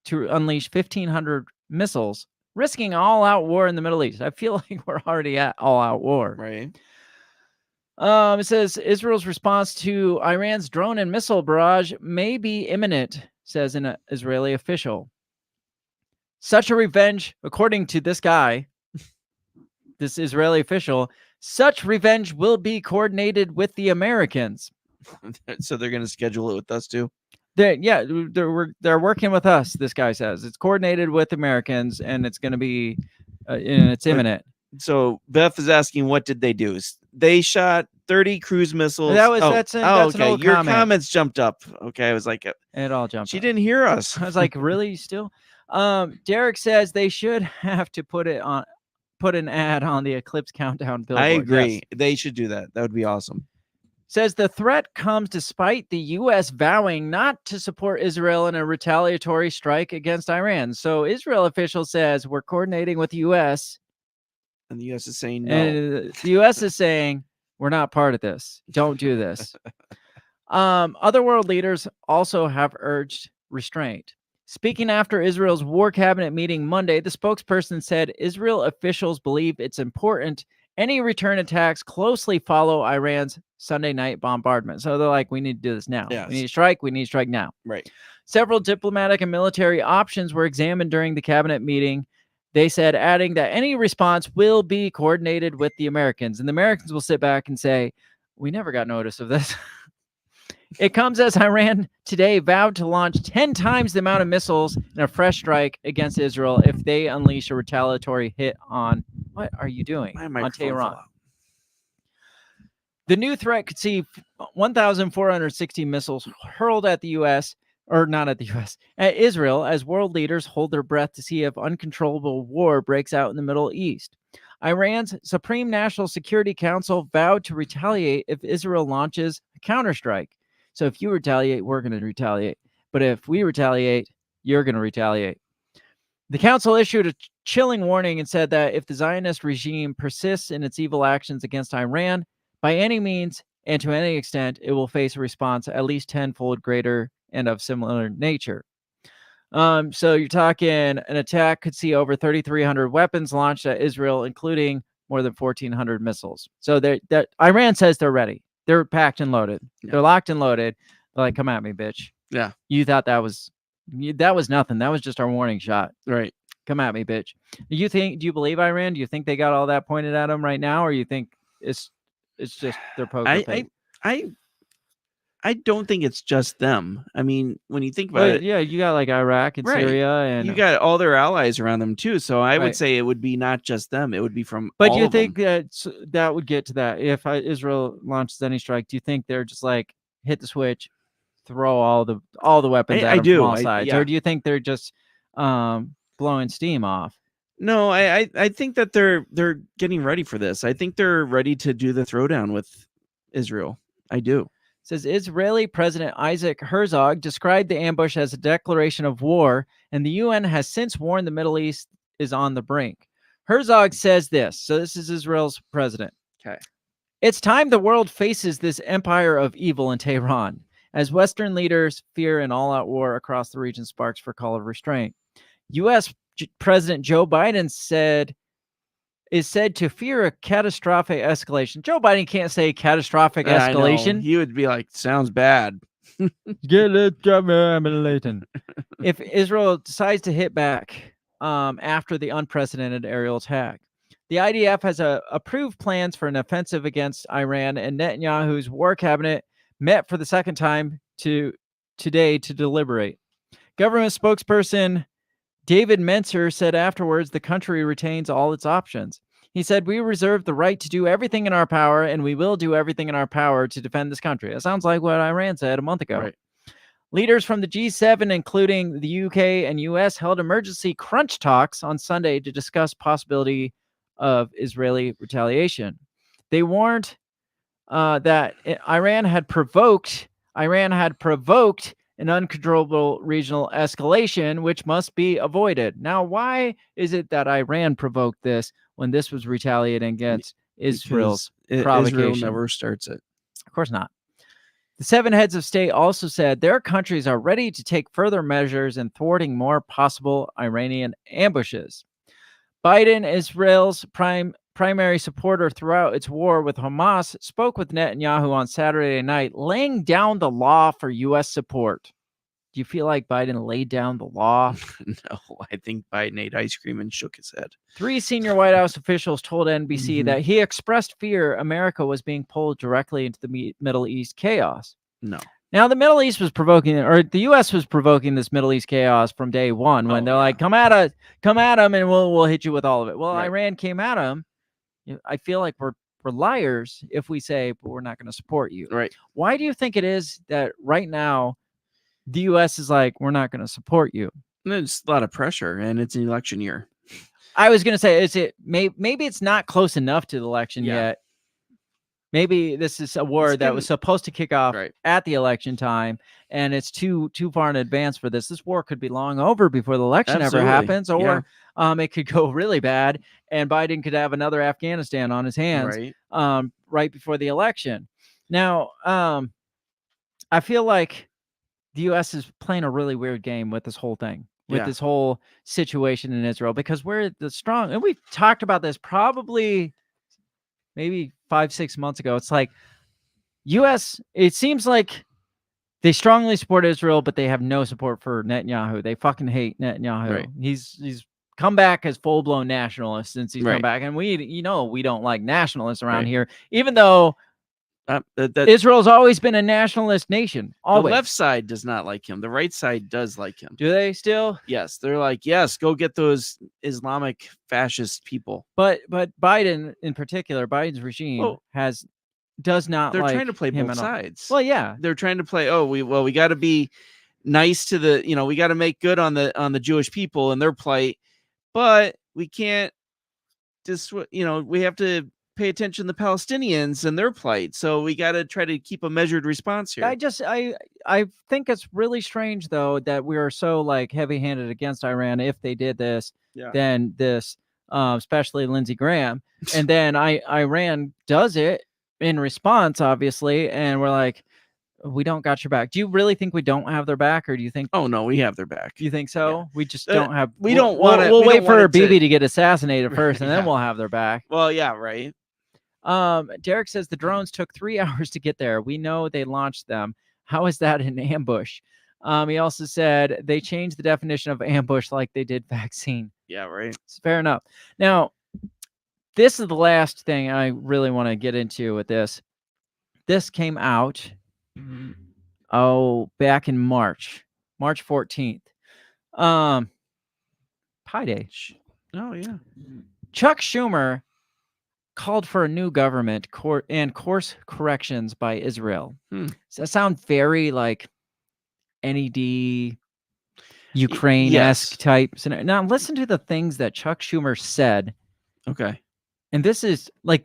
to unleash 1,500 missiles, risking all-out war in the Middle East. I feel like we're already at all-out war. Right. It says Israel's response to Iran's drone and missile barrage may be imminent, says an Israeli official. Such a revenge, according to this guy, this Israeli official, such revenge will be coordinated with the Americans. So they're going to schedule it with us too? They're working with us, this guy says. It's coordinated with Americans, and it's going to be, it's imminent. So Beth is asking, what did they do? They shot 30 cruise missiles. That's an old Your comment. comments jumped up. Okay, I was like, it all jumped. She up. didn't hear us. I was like, really? Still? Derek says they should have to put an ad on the eclipse countdown billboard. I agree. Yes. They should do that. That would be awesome. Says the threat comes despite the U.S. vowing not to support Israel in a retaliatory strike against Iran. So Israel official says we're coordinating with the U.S. And the U.S. is saying no. And the U.S. is saying we're not part of this. Don't do this. Other world leaders also have urged restraint. Speaking after Israel's war cabinet meeting Monday, the spokesperson said Israel officials believe it's important any return attacks closely follow Iran's Sunday night bombardment. So they're like, we need to do this now. Yes. We need to strike. We need to strike now. Right. Several diplomatic and military options were examined during the cabinet meeting. They said, adding that any response will be coordinated with the Americans. And the Americans will sit back and say, we never got notice of this. It comes as Iran today vowed to launch 10 times the amount of missiles in a fresh strike against Israel if they unleash a retaliatory hit on, what are you doing? My On microphone fell Tehran. out. The new threat could see 1,460 missiles hurled at the U.S., or not at the U.S., at Israel, as world leaders hold their breath to see if uncontrollable war breaks out in the Middle East. Iran's Supreme National Security Council vowed to retaliate if Israel launches a counterstrike. So if you retaliate, we're going to retaliate. But if we retaliate, you're going to retaliate. The council issued a chilling warning and said that if the Zionist regime persists in its evil actions against Iran, by any means and to any extent, it will face a response at least tenfold greater and of similar nature. So you're talking an attack could see over 3,300 weapons launched at Israel, including more than 1,400 missiles. So Iran says they're ready. They're packed and loaded. Yeah. They're locked and loaded. They're like, come at me, bitch. Yeah. You thought that was nothing. That was just our warning shot. Right. Come at me, bitch. Do you believe Iran? Do you think they got all that pointed at them right now? Or you think it's just their poker face? I don't think it's just them. I mean, when you think about it, yeah, you got like Iraq and Right. Syria, and you got all their allies around them too. So I would Right. say it would be not just them. It would be from But all you of think them. that would get to that if Israel launches any strike? Do you think they're just like hit the switch, throw all the weapons at I them do. from all sides, yeah. or do you think they're just blowing steam off? No, I think that they're getting ready for this. I think they're ready to do the throwdown with Israel. I do. Says Israeli President Isaac Herzog described the ambush as a declaration of war, and the UN has since warned the Middle East is on the brink. Herzog says this. So this is Israel's president. Okay. It's time the world faces this empire of evil in Tehran, as Western leaders fear an all-out war across the region sparks for call of restraint. U.S. President Joe Biden is said to fear a catastrophic escalation. Joe Biden can't say catastrophic I know. escalation. He would be like, sounds bad. If Israel decides to hit back after the unprecedented aerial attack. The IDF has approved plans for an offensive against Iran, and Netanyahu's war cabinet met for the second time today to deliberate. Government spokesperson David Mencer said afterwards the country retains all its options. He said, we reserve the right to do everything in our power, and we will do everything in our power to defend this country. That sounds like what Iran said a month ago. Right. Leaders from the G7, including the UK and US, held emergency crunch talks on Sunday to discuss possibility of Israeli retaliation. They warned that Iran had provoked an uncontrollable regional escalation, which must be avoided. Now, why is it that Iran provoked this when this was retaliating against Israel's provocation? Israel never starts it. Of course not. The 7 heads of state also said their countries are ready to take further measures in thwarting more possible Iranian ambushes. Biden, Israel's primary supporter throughout its war with Hamas, spoke with Netanyahu on Saturday night, laying down the law for U.S. support. Do you feel like Biden laid down the law? No, I think Biden ate ice cream and shook his head. 3 senior White House officials told NBC that he expressed fear America was being pulled directly into the Middle East chaos. No. Now, the Middle East was provoking, or the U.S. was provoking this Middle East chaos from day one when they're like, come at them, and we'll hit you with all of it. Well, Right. Iran came at them. I feel like we're liars if we say, but we're not going to support you. Right. Why do you think it is that right now the U.S. is like, we're not going to support you? There's a lot of pressure, and it's an election year. I was gonna say, maybe it's not close enough to the election yet. Maybe this is a war that was supposed to kick off at the election time, and it's too far in advance for this. This war could be long over before the election ever happens, or it could go really bad, and Biden could have another Afghanistan on his hands right before the election. Now, I feel like the U.S. is playing a really weird game with this whole thing, with this whole situation in Israel, because we're the strong, and we've talked about this probably maybe 5-6 months ago. It's like U.S. It seems like they strongly support Israel, but they have no support for Netanyahu. They fucking hate Netanyahu. Right. He's come back as full-blown nationalist since he's come back, and we don't like nationalists around here, even though Israel's always been a nationalist nation. Always. The left side does not like him. The right side does like him. Do they still? Yes, they're like, yes, go get those Islamic fascist people. But Biden in particular, Biden's regime does not. They're like trying to play him both at all. sides. Well, yeah, they're trying to play. We got to be nice to the. We got to make good on the Jewish people and their plight, but we can't just. We have to pay attention to the Palestinians and their plight. So we got to try to keep a measured response here. I think it's really strange though that we are so like heavy-handed against Iran. If they did this, then this, especially Lindsey Graham, and then Iran does it in response, obviously, and we're like, we don't got your back. Do you really think we don't have their back, or do you think? Oh no, we have their back. You think so? Yeah. We just don't have. We don't want to. We'll wait for Bibi to get assassinated first, and then we'll have their back. Well, yeah, right. Derek says the drones took 3 hours to get there. We know they launched them. How is that an ambush? He also said they changed the definition of ambush like they did vaccine. Yeah, right. It's fair enough. Now, this is the last thing I really want to get into with this. This came out, back in March 14th. Pi Day. Oh, yeah. Chuck Schumer called for a new government and course corrections by Israel. Does that sound very like NED Ukraine-esque type? Now listen to the things that Chuck Schumer said. Okay. And this is like,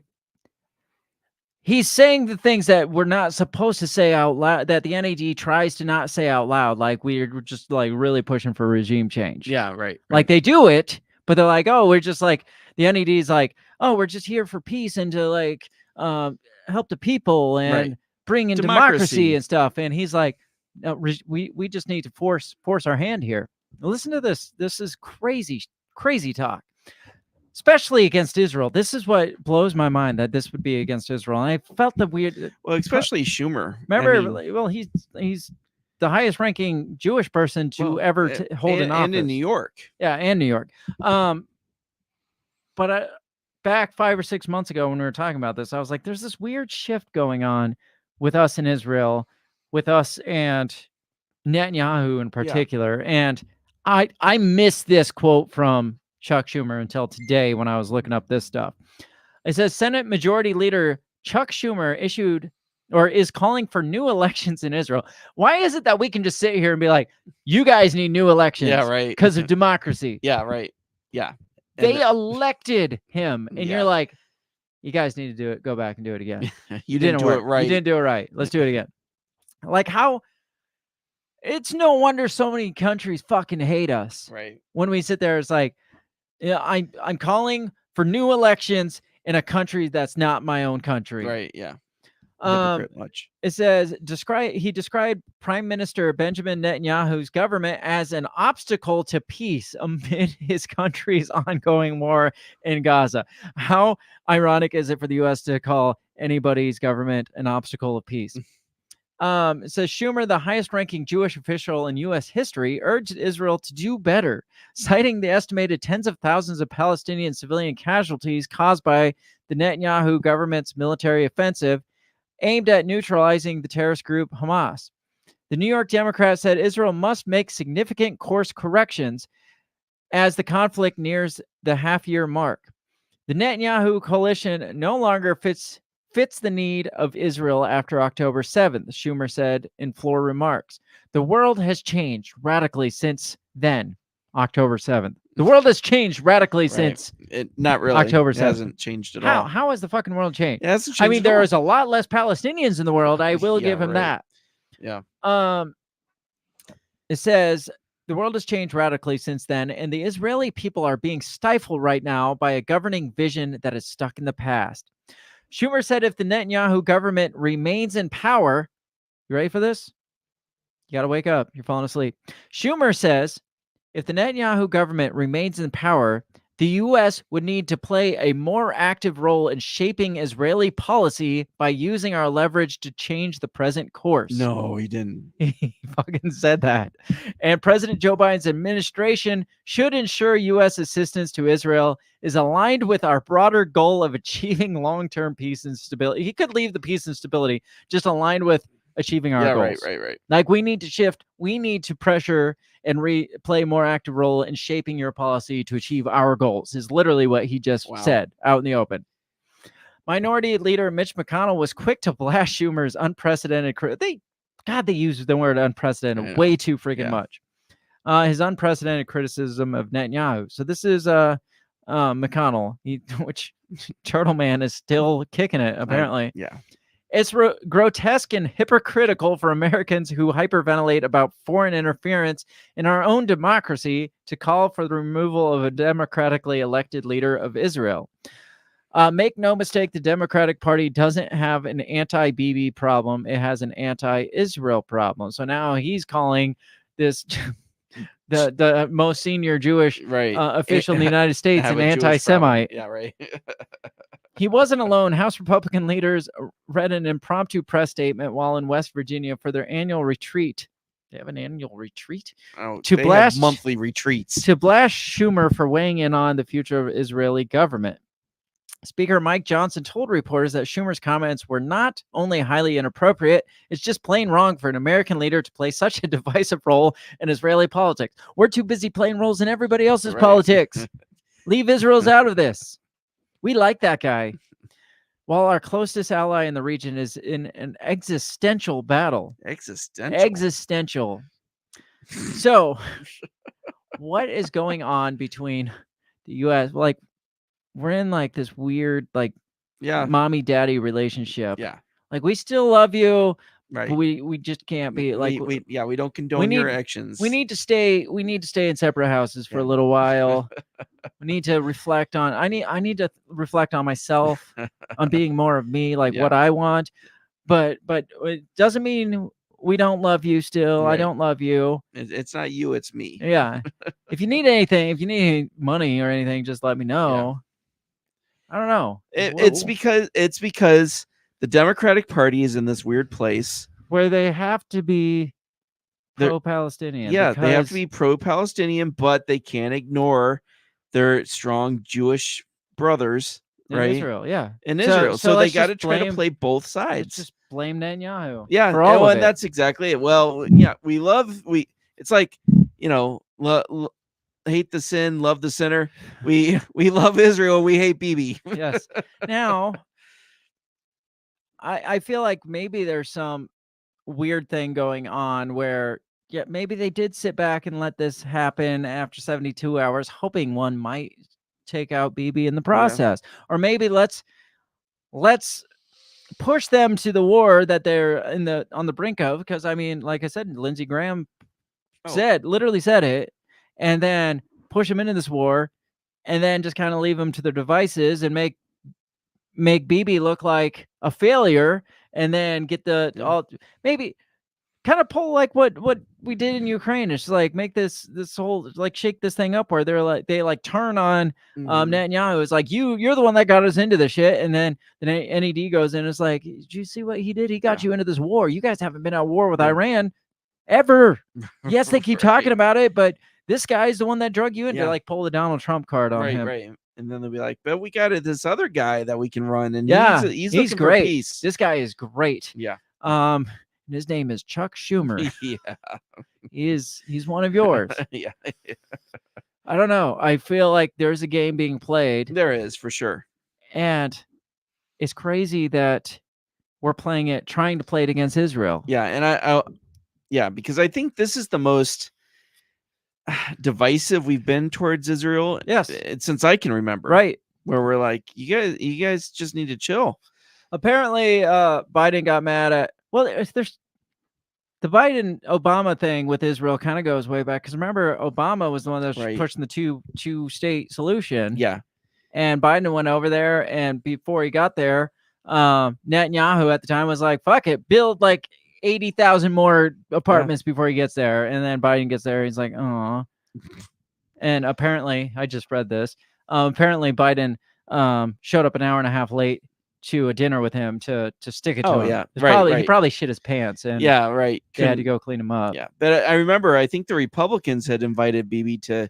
he's saying the things that we're not supposed to say out loud, that the NED tries to not say out loud. Like we're just like really pushing for regime change. Yeah, right. Like they do it, but they're like, oh, we're just like, the NED is like, oh, we're just here for peace and to like help the people and bring in democracy and stuff. And he's like, no, we just need to force our hand here. Now, listen to this. This is crazy talk, especially against Israel. This is what blows my mind, that this would be against Israel. And I felt the weird. Well, especially Schumer. Remember, well, he's the highest ranking Jewish person to ever hold an office. And in New York. Yeah, and New York. But back 5 or 6 months ago when we were talking about this, I was like, there's this weird shift going on with us in Israel, with us and Netanyahu in particular. And I missed this quote from Chuck Schumer until today when I was looking up this stuff. It says Senate Majority Leader Chuck Schumer is calling for new elections in Israel. Why is it that we can just sit here and be like, you guys need new elections? Yeah, right. Because of democracy. Yeah, right. Yeah. They elected him, and you're like, you guys need to do it. Go back and do it again. You didn't do it right. You didn't do it right. Let's do it again. Like how it's no wonder so many countries fucking hate us. Right. When we sit there, it's like, yeah, I'm calling for new elections in a country that's not my own country. Right. Yeah. It says he described Prime Minister Benjamin Netanyahu's government as an obstacle to peace amid his country's ongoing war in Gaza. How ironic is it for the U.S. to call anybody's government an obstacle of peace? It says Schumer, the highest-ranking Jewish official in U.S. history, urged Israel to do better, citing the estimated tens of thousands of Palestinian civilian casualties caused by the Netanyahu government's military offensive aimed at neutralizing the terrorist group Hamas. The New York Democrat said Israel must make significant course corrections as the conflict nears the half-year mark. The Netanyahu coalition no longer fits the need of Israel after October 7th, Schumer said in floor remarks. The world has changed radically since then. October 7th. The world has changed radically since It not really. October It 7th. hasn't changed at all. How has the fucking world changed? It hasn't I changed mean, at there all. is a lot less Palestinians in the world. I will Yeah, give him right. that. Yeah. It says the world has changed radically since then, and the Israeli people are being stifled right now by a governing vision that is stuck in the past. Schumer said if the Netanyahu government remains in power, you ready for this? You got to wake up. You're falling asleep. Schumer says if the Netanyahu government remains in power, the U.S. would need to play a more active role in shaping Israeli policy by using our leverage to change the present course. No, he didn't. He fucking said that. And President Joe Biden's administration should ensure U.S. assistance to Israel is aligned with our broader goal of achieving long-term peace and stability. He could leave the peace and stability, just aligned with achieving our goals. Right. Like we need to shift, we need to pressure and play a more active role in shaping your policy to achieve our goals, is literally what he just said out in the open. Minority Leader Mitch McConnell was quick to blast Schumer's unprecedented. They use the word unprecedented way too freaking much. His unprecedented criticism of Netanyahu. So this is McConnell, which Turtle Man is still kicking it apparently. It's grotesque and hypocritical for Americans who hyperventilate about foreign interference in our own democracy to call for the removal of a democratically elected leader of Israel. Make no mistake, the Democratic Party doesn't have an anti-Bibi problem. It has an anti-Israel problem. So now he's calling this the most senior Jewish official in the United States an anti-Semite. Yeah, right. He wasn't alone. House Republican leaders read an impromptu press statement while in West Virginia for their annual retreat. They have an annual retreat? They have monthly retreats. To blast Schumer for weighing in on the future of Israeli government. Speaker Mike Johnson told reporters that Schumer's comments were not only highly inappropriate, it's just plain wrong for an American leader to play such a divisive role in Israeli politics. We're too busy playing roles in everybody else's politics. Leave Israel's out of this. We like that guy. While our closest ally in the region is in an existential battle. Existential. So, what is going on between the U.S.? Like, we're in like this weird, like, mommy daddy relationship. Like, we still love you. Right. But we just can't be like we don't condone your actions. We need to stay in separate houses for a little while. We need to reflect on I need to reflect on myself, on being more of me, like what I want. But it doesn't mean we don't love you still. I don't love you. It's not you, it's me. Yeah. If you need anything, if you need any money or anything, just let me know. I don't know. It's because the Democratic Party is in this weird place where they have to be pro-Palestinian. Yeah, they have to be pro-Palestinian, but they can't ignore their strong Jewish brothers, right? In Israel, yeah. In Israel. So they got to try to blame- play both sides. Let's just blame Netanyahu. Yeah, for all of and it. that's exactly it. Well, yeah, it's like, hate the sin, love the sinner. We love Israel, we hate Bibi. Yes. Now, I feel like maybe there's some weird thing going on where maybe they did sit back and let this happen after 72 hours, hoping one might take out Bibi in the process. Or maybe let's push them to the war that they're on the brink of, because I mean, like I said, Lindsey Graham literally said it, and then push them into this war, and then just kind of leave them to their devices and make Bibi look like a failure, and then get maybe kind of pull like what we did in Ukraine. It's like make this whole, like, shake this thing up where they turn on Netanyahu. It's like you're the one that got us into this shit, and then the NED goes in. It's like, did you see what he did? He got you into this war. You guys haven't been at war with Iran ever. Yes, they keep talking about it, but this guy's the one that drug you in. They like pull the Donald Trump card on him. Right. And then they'll be like, but we got this other guy that we can run, and he's looking great. For peace. This guy is great. Yeah. And his name is Chuck Schumer. Yeah. He's one of yours. Yeah. I don't know. I feel like there's a game being played. There is, for sure. And it's crazy that we're trying to play it against Israel. Yeah, and I because I think this is the most divisive we've been towards Israel. Yes. Since I can remember. Right. Where we're like, you guys just need to chill. Apparently, Biden got mad at. Well, there's the Biden-Obama thing with Israel kind of goes way back because remember Obama was the one that was pushing the two-state solution. Yeah. And Biden went over there, and before he got there, Netanyahu at the time was like, "Fuck it, build like 80,000 more apartments before he gets there." And then Biden gets there, he's like, "Oh." And apparently, I just read this. Apparently, Biden showed up an hour and a half late to a dinner with him to stick it to him. Yeah, He probably shit his pants, and They had to go clean him up. Yeah, but I remember, I think the Republicans had invited Bibi to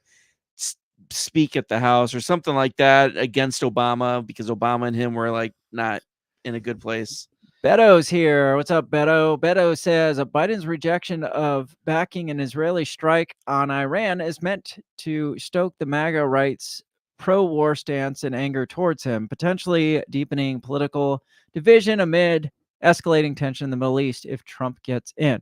speak at the House or something like that against Obama because Obama and him were like not in a good place. Beto's here. What's up, Beto? Beto says Biden's rejection of backing an Israeli strike on Iran is meant to stoke the MAGA right's pro-war stance and anger towards him, potentially deepening political division amid escalating tension in the Middle East if Trump gets in.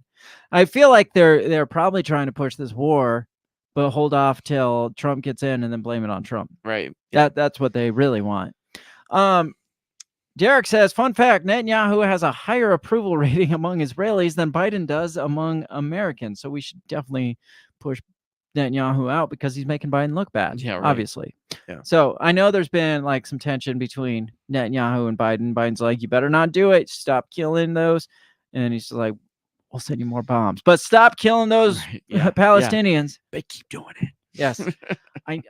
I feel like they're probably trying to push this war, but hold off till Trump gets in and then blame it on Trump. Right. That's what they really want. Derek says, fun fact, Netanyahu has a higher approval rating among Israelis than Biden does among Americans. So we should definitely push Netanyahu out because he's making Biden look bad, obviously. Yeah. So I know there's been like some tension between Netanyahu and Biden. Biden's like, you better not do it. Stop killing those. And he's like, we'll send you more bombs. But stop killing those Palestinians. But keep doing it. Yes. I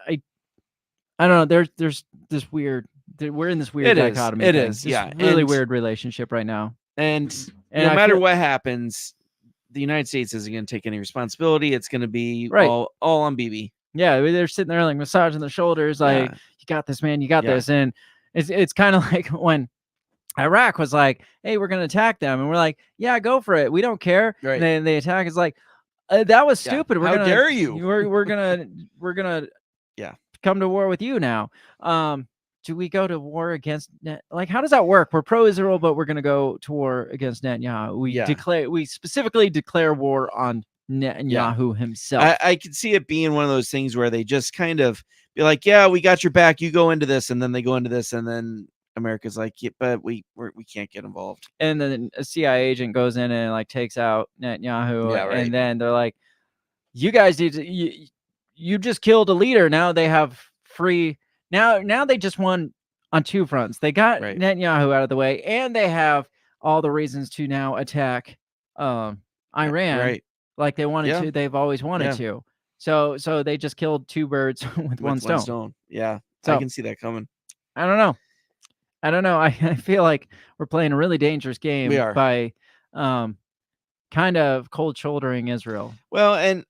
don't know. There's this weird... We're in this weird dichotomy. It is. Really weird relationship right now. And no matter what happens, the United States isn't going to take any responsibility. It's going to be all on Bibi. Yeah, they're sitting there like massaging their shoulders, like, you got this, man, you got this. And it's kind of like when Iraq was like, hey, we're going to attack them. And we're like, yeah, go for it. We don't care. Right. And then they attack. It's like, that was stupid. How dare you? We're gonna come to war with you now. Do we go to war against like how does that work? We're pro-Israel, but we're going to go to war against Netanyahu. We specifically declare war on Netanyahu himself. I could see it being one of those things where they just kind of be like, yeah, we got your back. You go into this, and then they go into this, and then America's like, yeah, but we can't get involved. And then a CIA agent goes in and like takes out Netanyahu, and then they're like, you guys need to, you just killed a leader. Now they have free. Now they just won on two fronts. They got Netanyahu out of the way, and they have all the reasons to now attack Iran, like they wanted to. They've always wanted to. So they just killed two birds with one stone. Yeah, so, I can see that coming. I don't know. I feel like we're playing a really dangerous game by kind of cold shouldering Israel. Well, and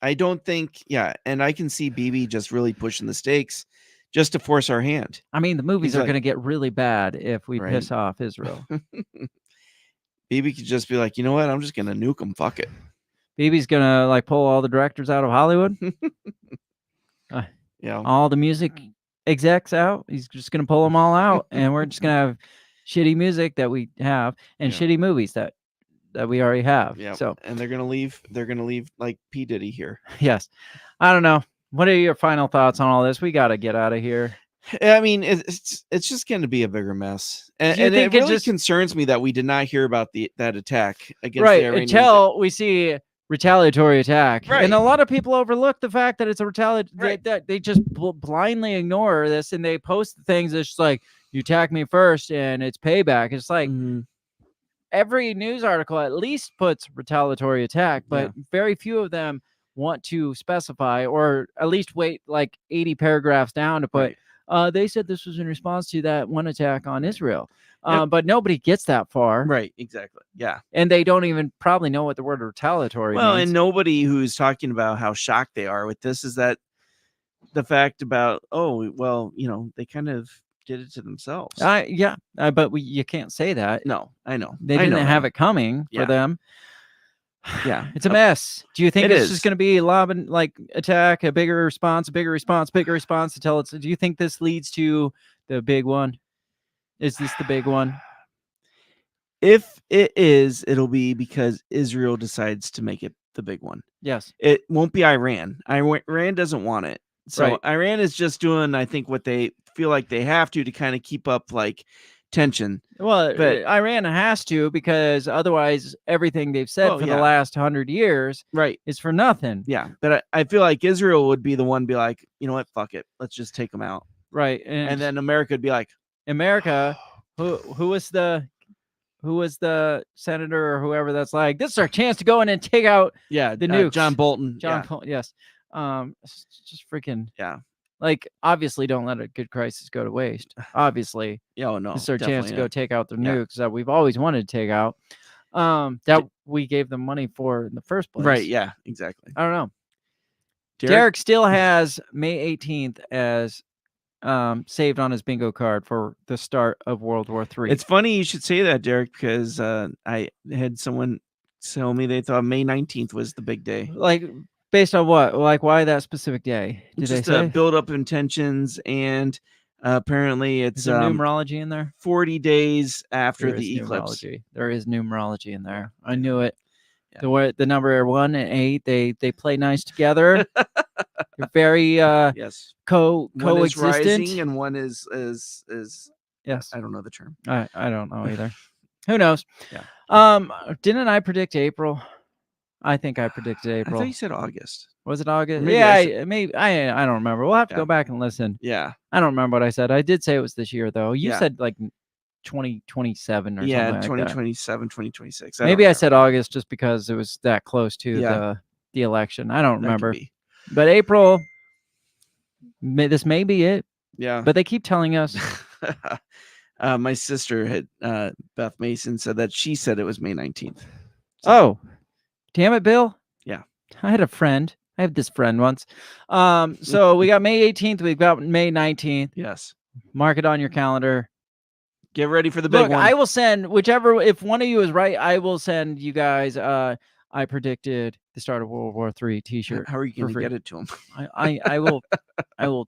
I don't think, and I can see Bibi just really pushing the stakes just to force our hand. I mean, the movies are going to get really bad if we piss off Israel. Bibi could just be like, you know what? I'm just going to nuke them. Fuck it. Bibi's going to like pull all the directors out of Hollywood. All the music execs out. He's just going to pull them all out. And we're just going to have shitty music that we have and shitty movies that we already have. Yeah. So, and they're gonna leave like P. Diddy here. Yes. I don't know. What are your final thoughts on all this? We got to get out of here. I mean, it's just going to be a bigger mess, and it really concerns me that we did not hear about that attack against the Iranians until we see retaliatory attack. And a lot of people overlook the fact that it's a retaliatory. That they just blindly ignore this, and they post things that's just like, you attack me first, and it's payback. It's like. Every news article at least puts retaliatory attack, but very few of them want to specify or at least wait like 80 paragraphs down to put, they said this was in response to that one attack on Israel. But nobody gets that far. Right, exactly. Yeah. And they don't even probably know what the word retaliatory means. And nobody who's talking about how shocked they are with this is that the fact about, they kind of did it to themselves. But you can't say that. No, I know. They didn't have it coming for them. Yeah, it's a mess. Do you think it's just going to be lobbing like attack, a bigger response until it's? Do you think this leads to the big one? Is this the big one? If it is, it'll be because Israel decides to make it the big one. Yes. It won't be Iran. Iran doesn't want it. So Right. Iran is just doing, I think, what they feel like they have to kind of keep up like tension. Well, But- Iran has to, because otherwise everything they've said Oh, for yeah. the last 100 years Right. is for nothing. Yeah. But I feel like Israel would be the one be like, you know what? Fuck it. Let's just take them out. Right. And then America would be like, America, who was the senator or whoever that's like, this is our chance to go in and take out yeah, the nukes. John Bolton. John yeah. Bolton, yes. It's just freaking, Yeah. like, obviously don't let a good crisis go to waste. Obviously. Yeah, oh, no. This is our chance definitely to go not. take out the Yeah. nukes that we've always wanted to take out. That we gave them money for in the first place. Right. Yeah, exactly. I don't know. Derek still has May 18th as saved on his bingo card for the start of World War III. It's funny you should say that, Derek, because I had someone tell me they thought May 19th was the big day. like, based on what? Like, why that specific day? Did Just they say? build up intentions, and apparently it's Is there numerology in there? 40 days after There is the eclipse. numerology. There is numerology in there. I knew it. Yeah. The number 1 and 8, they play nice together. They're very Yes. One is coexistent. rising and one is Yes. I don't know the term. I don't know either. Who knows? Yeah. Didn't I predict April? I think I predicted I April. thought you said August. Was it August? Maybe Yeah, maybe I don't remember. We'll have to Yeah. go back and listen. Yeah. I don't remember what I said. I did say it was this year though. You Yeah. said like 2027 or Yeah, something like that. 2027, 2026. Maybe I said August just because it was that close to Yeah. the election. I don't That could remember. be. But April, this may be it. Yeah. But they keep telling us. My sister had Beth Mason said that she said it was May 19th. Oh, damn it, Bill. Yeah. I had a friend. I have this friend once. So we got May 18th. We've got May 19th. Yes. Mark it on your calendar. Get ready for the big Look, one. I will send whichever. If one of you is right, I will send you guys. I predicted the start of World War III T-shirt. How are you for going to free. get it to him? I will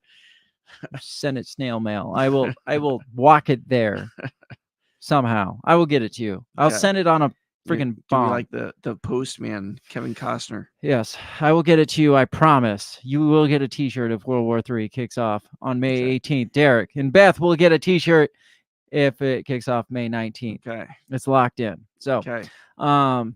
send it snail mail. I will walk it there somehow. I will get it to you. I'll Okay. send it on a You're freaking gonna be bomb. like the postman, Kevin Costner. Yes, I will get it to you. I promise. You will get a T-shirt if World War III kicks off on May 18th. Derek and Beth will get a T-shirt if it kicks off May 19th. Okay. It's locked in. So, Okay. I'm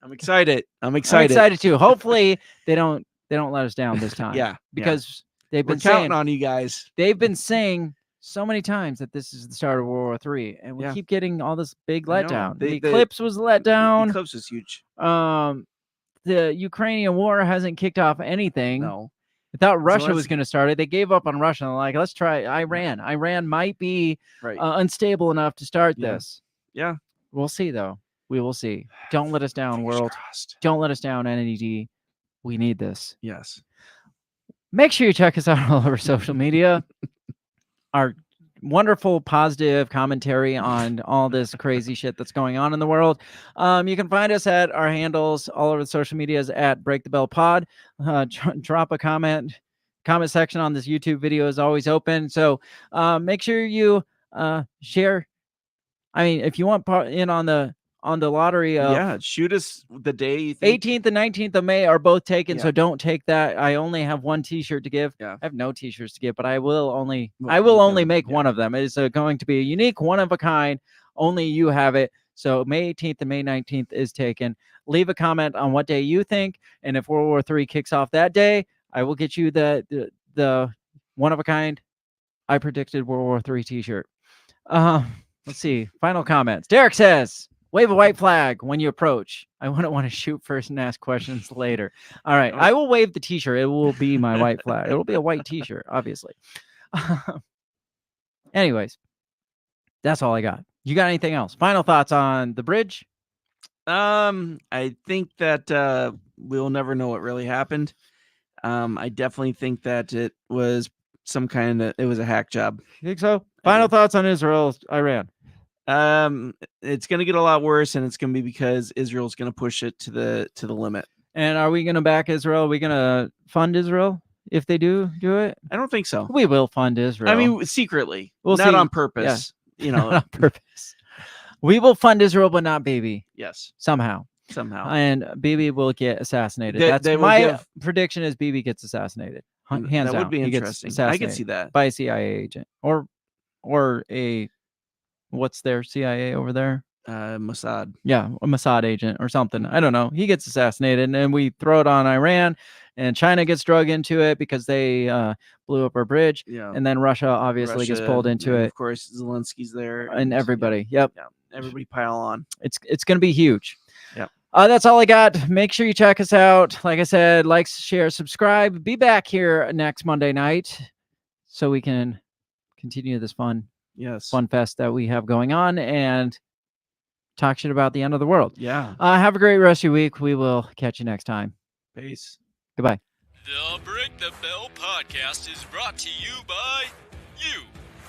I'm excited. I'm excited. excited too. Hopefully they don't let us down this time. Yeah. because they've We're been counting saying on you guys. they've been saying so many times that this is the start of World War III, and we Yeah. keep getting all this big I know. letdown. The- The eclipse was let down. The eclipse was huge. The Ukrainian war hasn't kicked off anything. No. I thought Russia let's- was going to start it. They gave up on Russia. They're like, let's try Iran. Iran might be Right. unstable enough to start Yeah. this. Yeah. We'll see, though. We will see. Don't let us down, Fingers world. crossed. Don't let us down, NED. We need this. Yes. Make sure you check us out all over social media. Our wonderful positive commentary on all this crazy shit that's going on in the world. You can find us at our handles all over the social medias at Break the Bell Pod. Drop a comment. Comment section on this YouTube video is always open. So make sure you share. I mean, if you want in on the lottery of Yeah. Shoot us the day you think. 18th and 19th of May are both taken, Yeah. so don't take that. I only have one T-shirt to give. Yeah. I have no T-shirts to give, but I will only Well, make yeah. one of them. It is going to be a unique, one of a kind. Only you have it. So May 18th and May 19th is taken. Leave a comment on what day you think, and if World War III kicks off that day, I will get you the one of a kind. I predicted World War III T-shirt. Let's see. Final comments. Derek says, wave a white flag when you approach. I wouldn't want to shoot first and ask questions later. All right. I will wave the T-shirt. It will be my white flag. It will be a white T-shirt, obviously. Anyways, that's all I got. You got anything else? Final thoughts on the bridge? I think that we'll never know what really happened. I definitely think that it was it was a hack job. You think so? Final thoughts on Israel, Iran. It's going to get a lot worse, and it's going to be because Israel's going to push it to the limit. And are we going to back Israel? Are we going to fund Israel if they do it? I don't think so. We will fund Israel. I mean, secretly, We'll not see. on purpose. You know, Not on purpose. We will fund Israel, but not baby. yes. Somehow. somehow. and Bibi will get assassinated. They- That's they will my give- prediction. Is Bibi gets assassinated. Hands that would down, be he gets interesting. I assassinated could see that. by a CIA agent or a what's their CIA over there? Mossad. Yeah, a Mossad agent or something. I don't know. He gets assassinated, and then we throw it on Iran, and China gets drug into it because they blew up our bridge, Yeah. and then Russia obviously gets Russia, pulled into and it, Of course, Zelensky's there, and everybody. Yep, Yeah, everybody pile on. it's gonna be huge. Yep. That's all I got. Make sure you check us out. Like I said, like, share, subscribe. Be back here next Monday night so we can continue this fun fest that we have going on and talk shit about the end of the world. Yeah. Have a great rest of your week. We will catch you next time. Peace. Goodbye. The Break the Bell podcast is brought to you by you.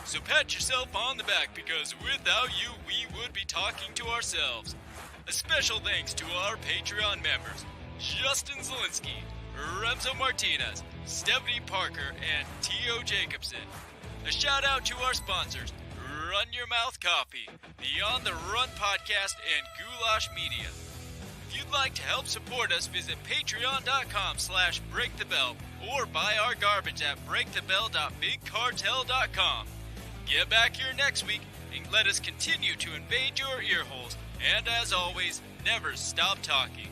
So pat yourself on the back because without you, we would be talking to ourselves. A special thanks to our Patreon members, Justin Zielinski, Remzo Martinez, Stephanie Parker, and T.O. Jacobson. A shout out to our sponsors, Run Your Mouth Coffee, the On the Run podcast, and Goulash Media. If you'd like to help support us, visit patreon.com/breakthebell or buy our garbage at breakthebell.bigcartel.com. Get back here next week and let us continue to invade your ear holes. And as always, never stop talking.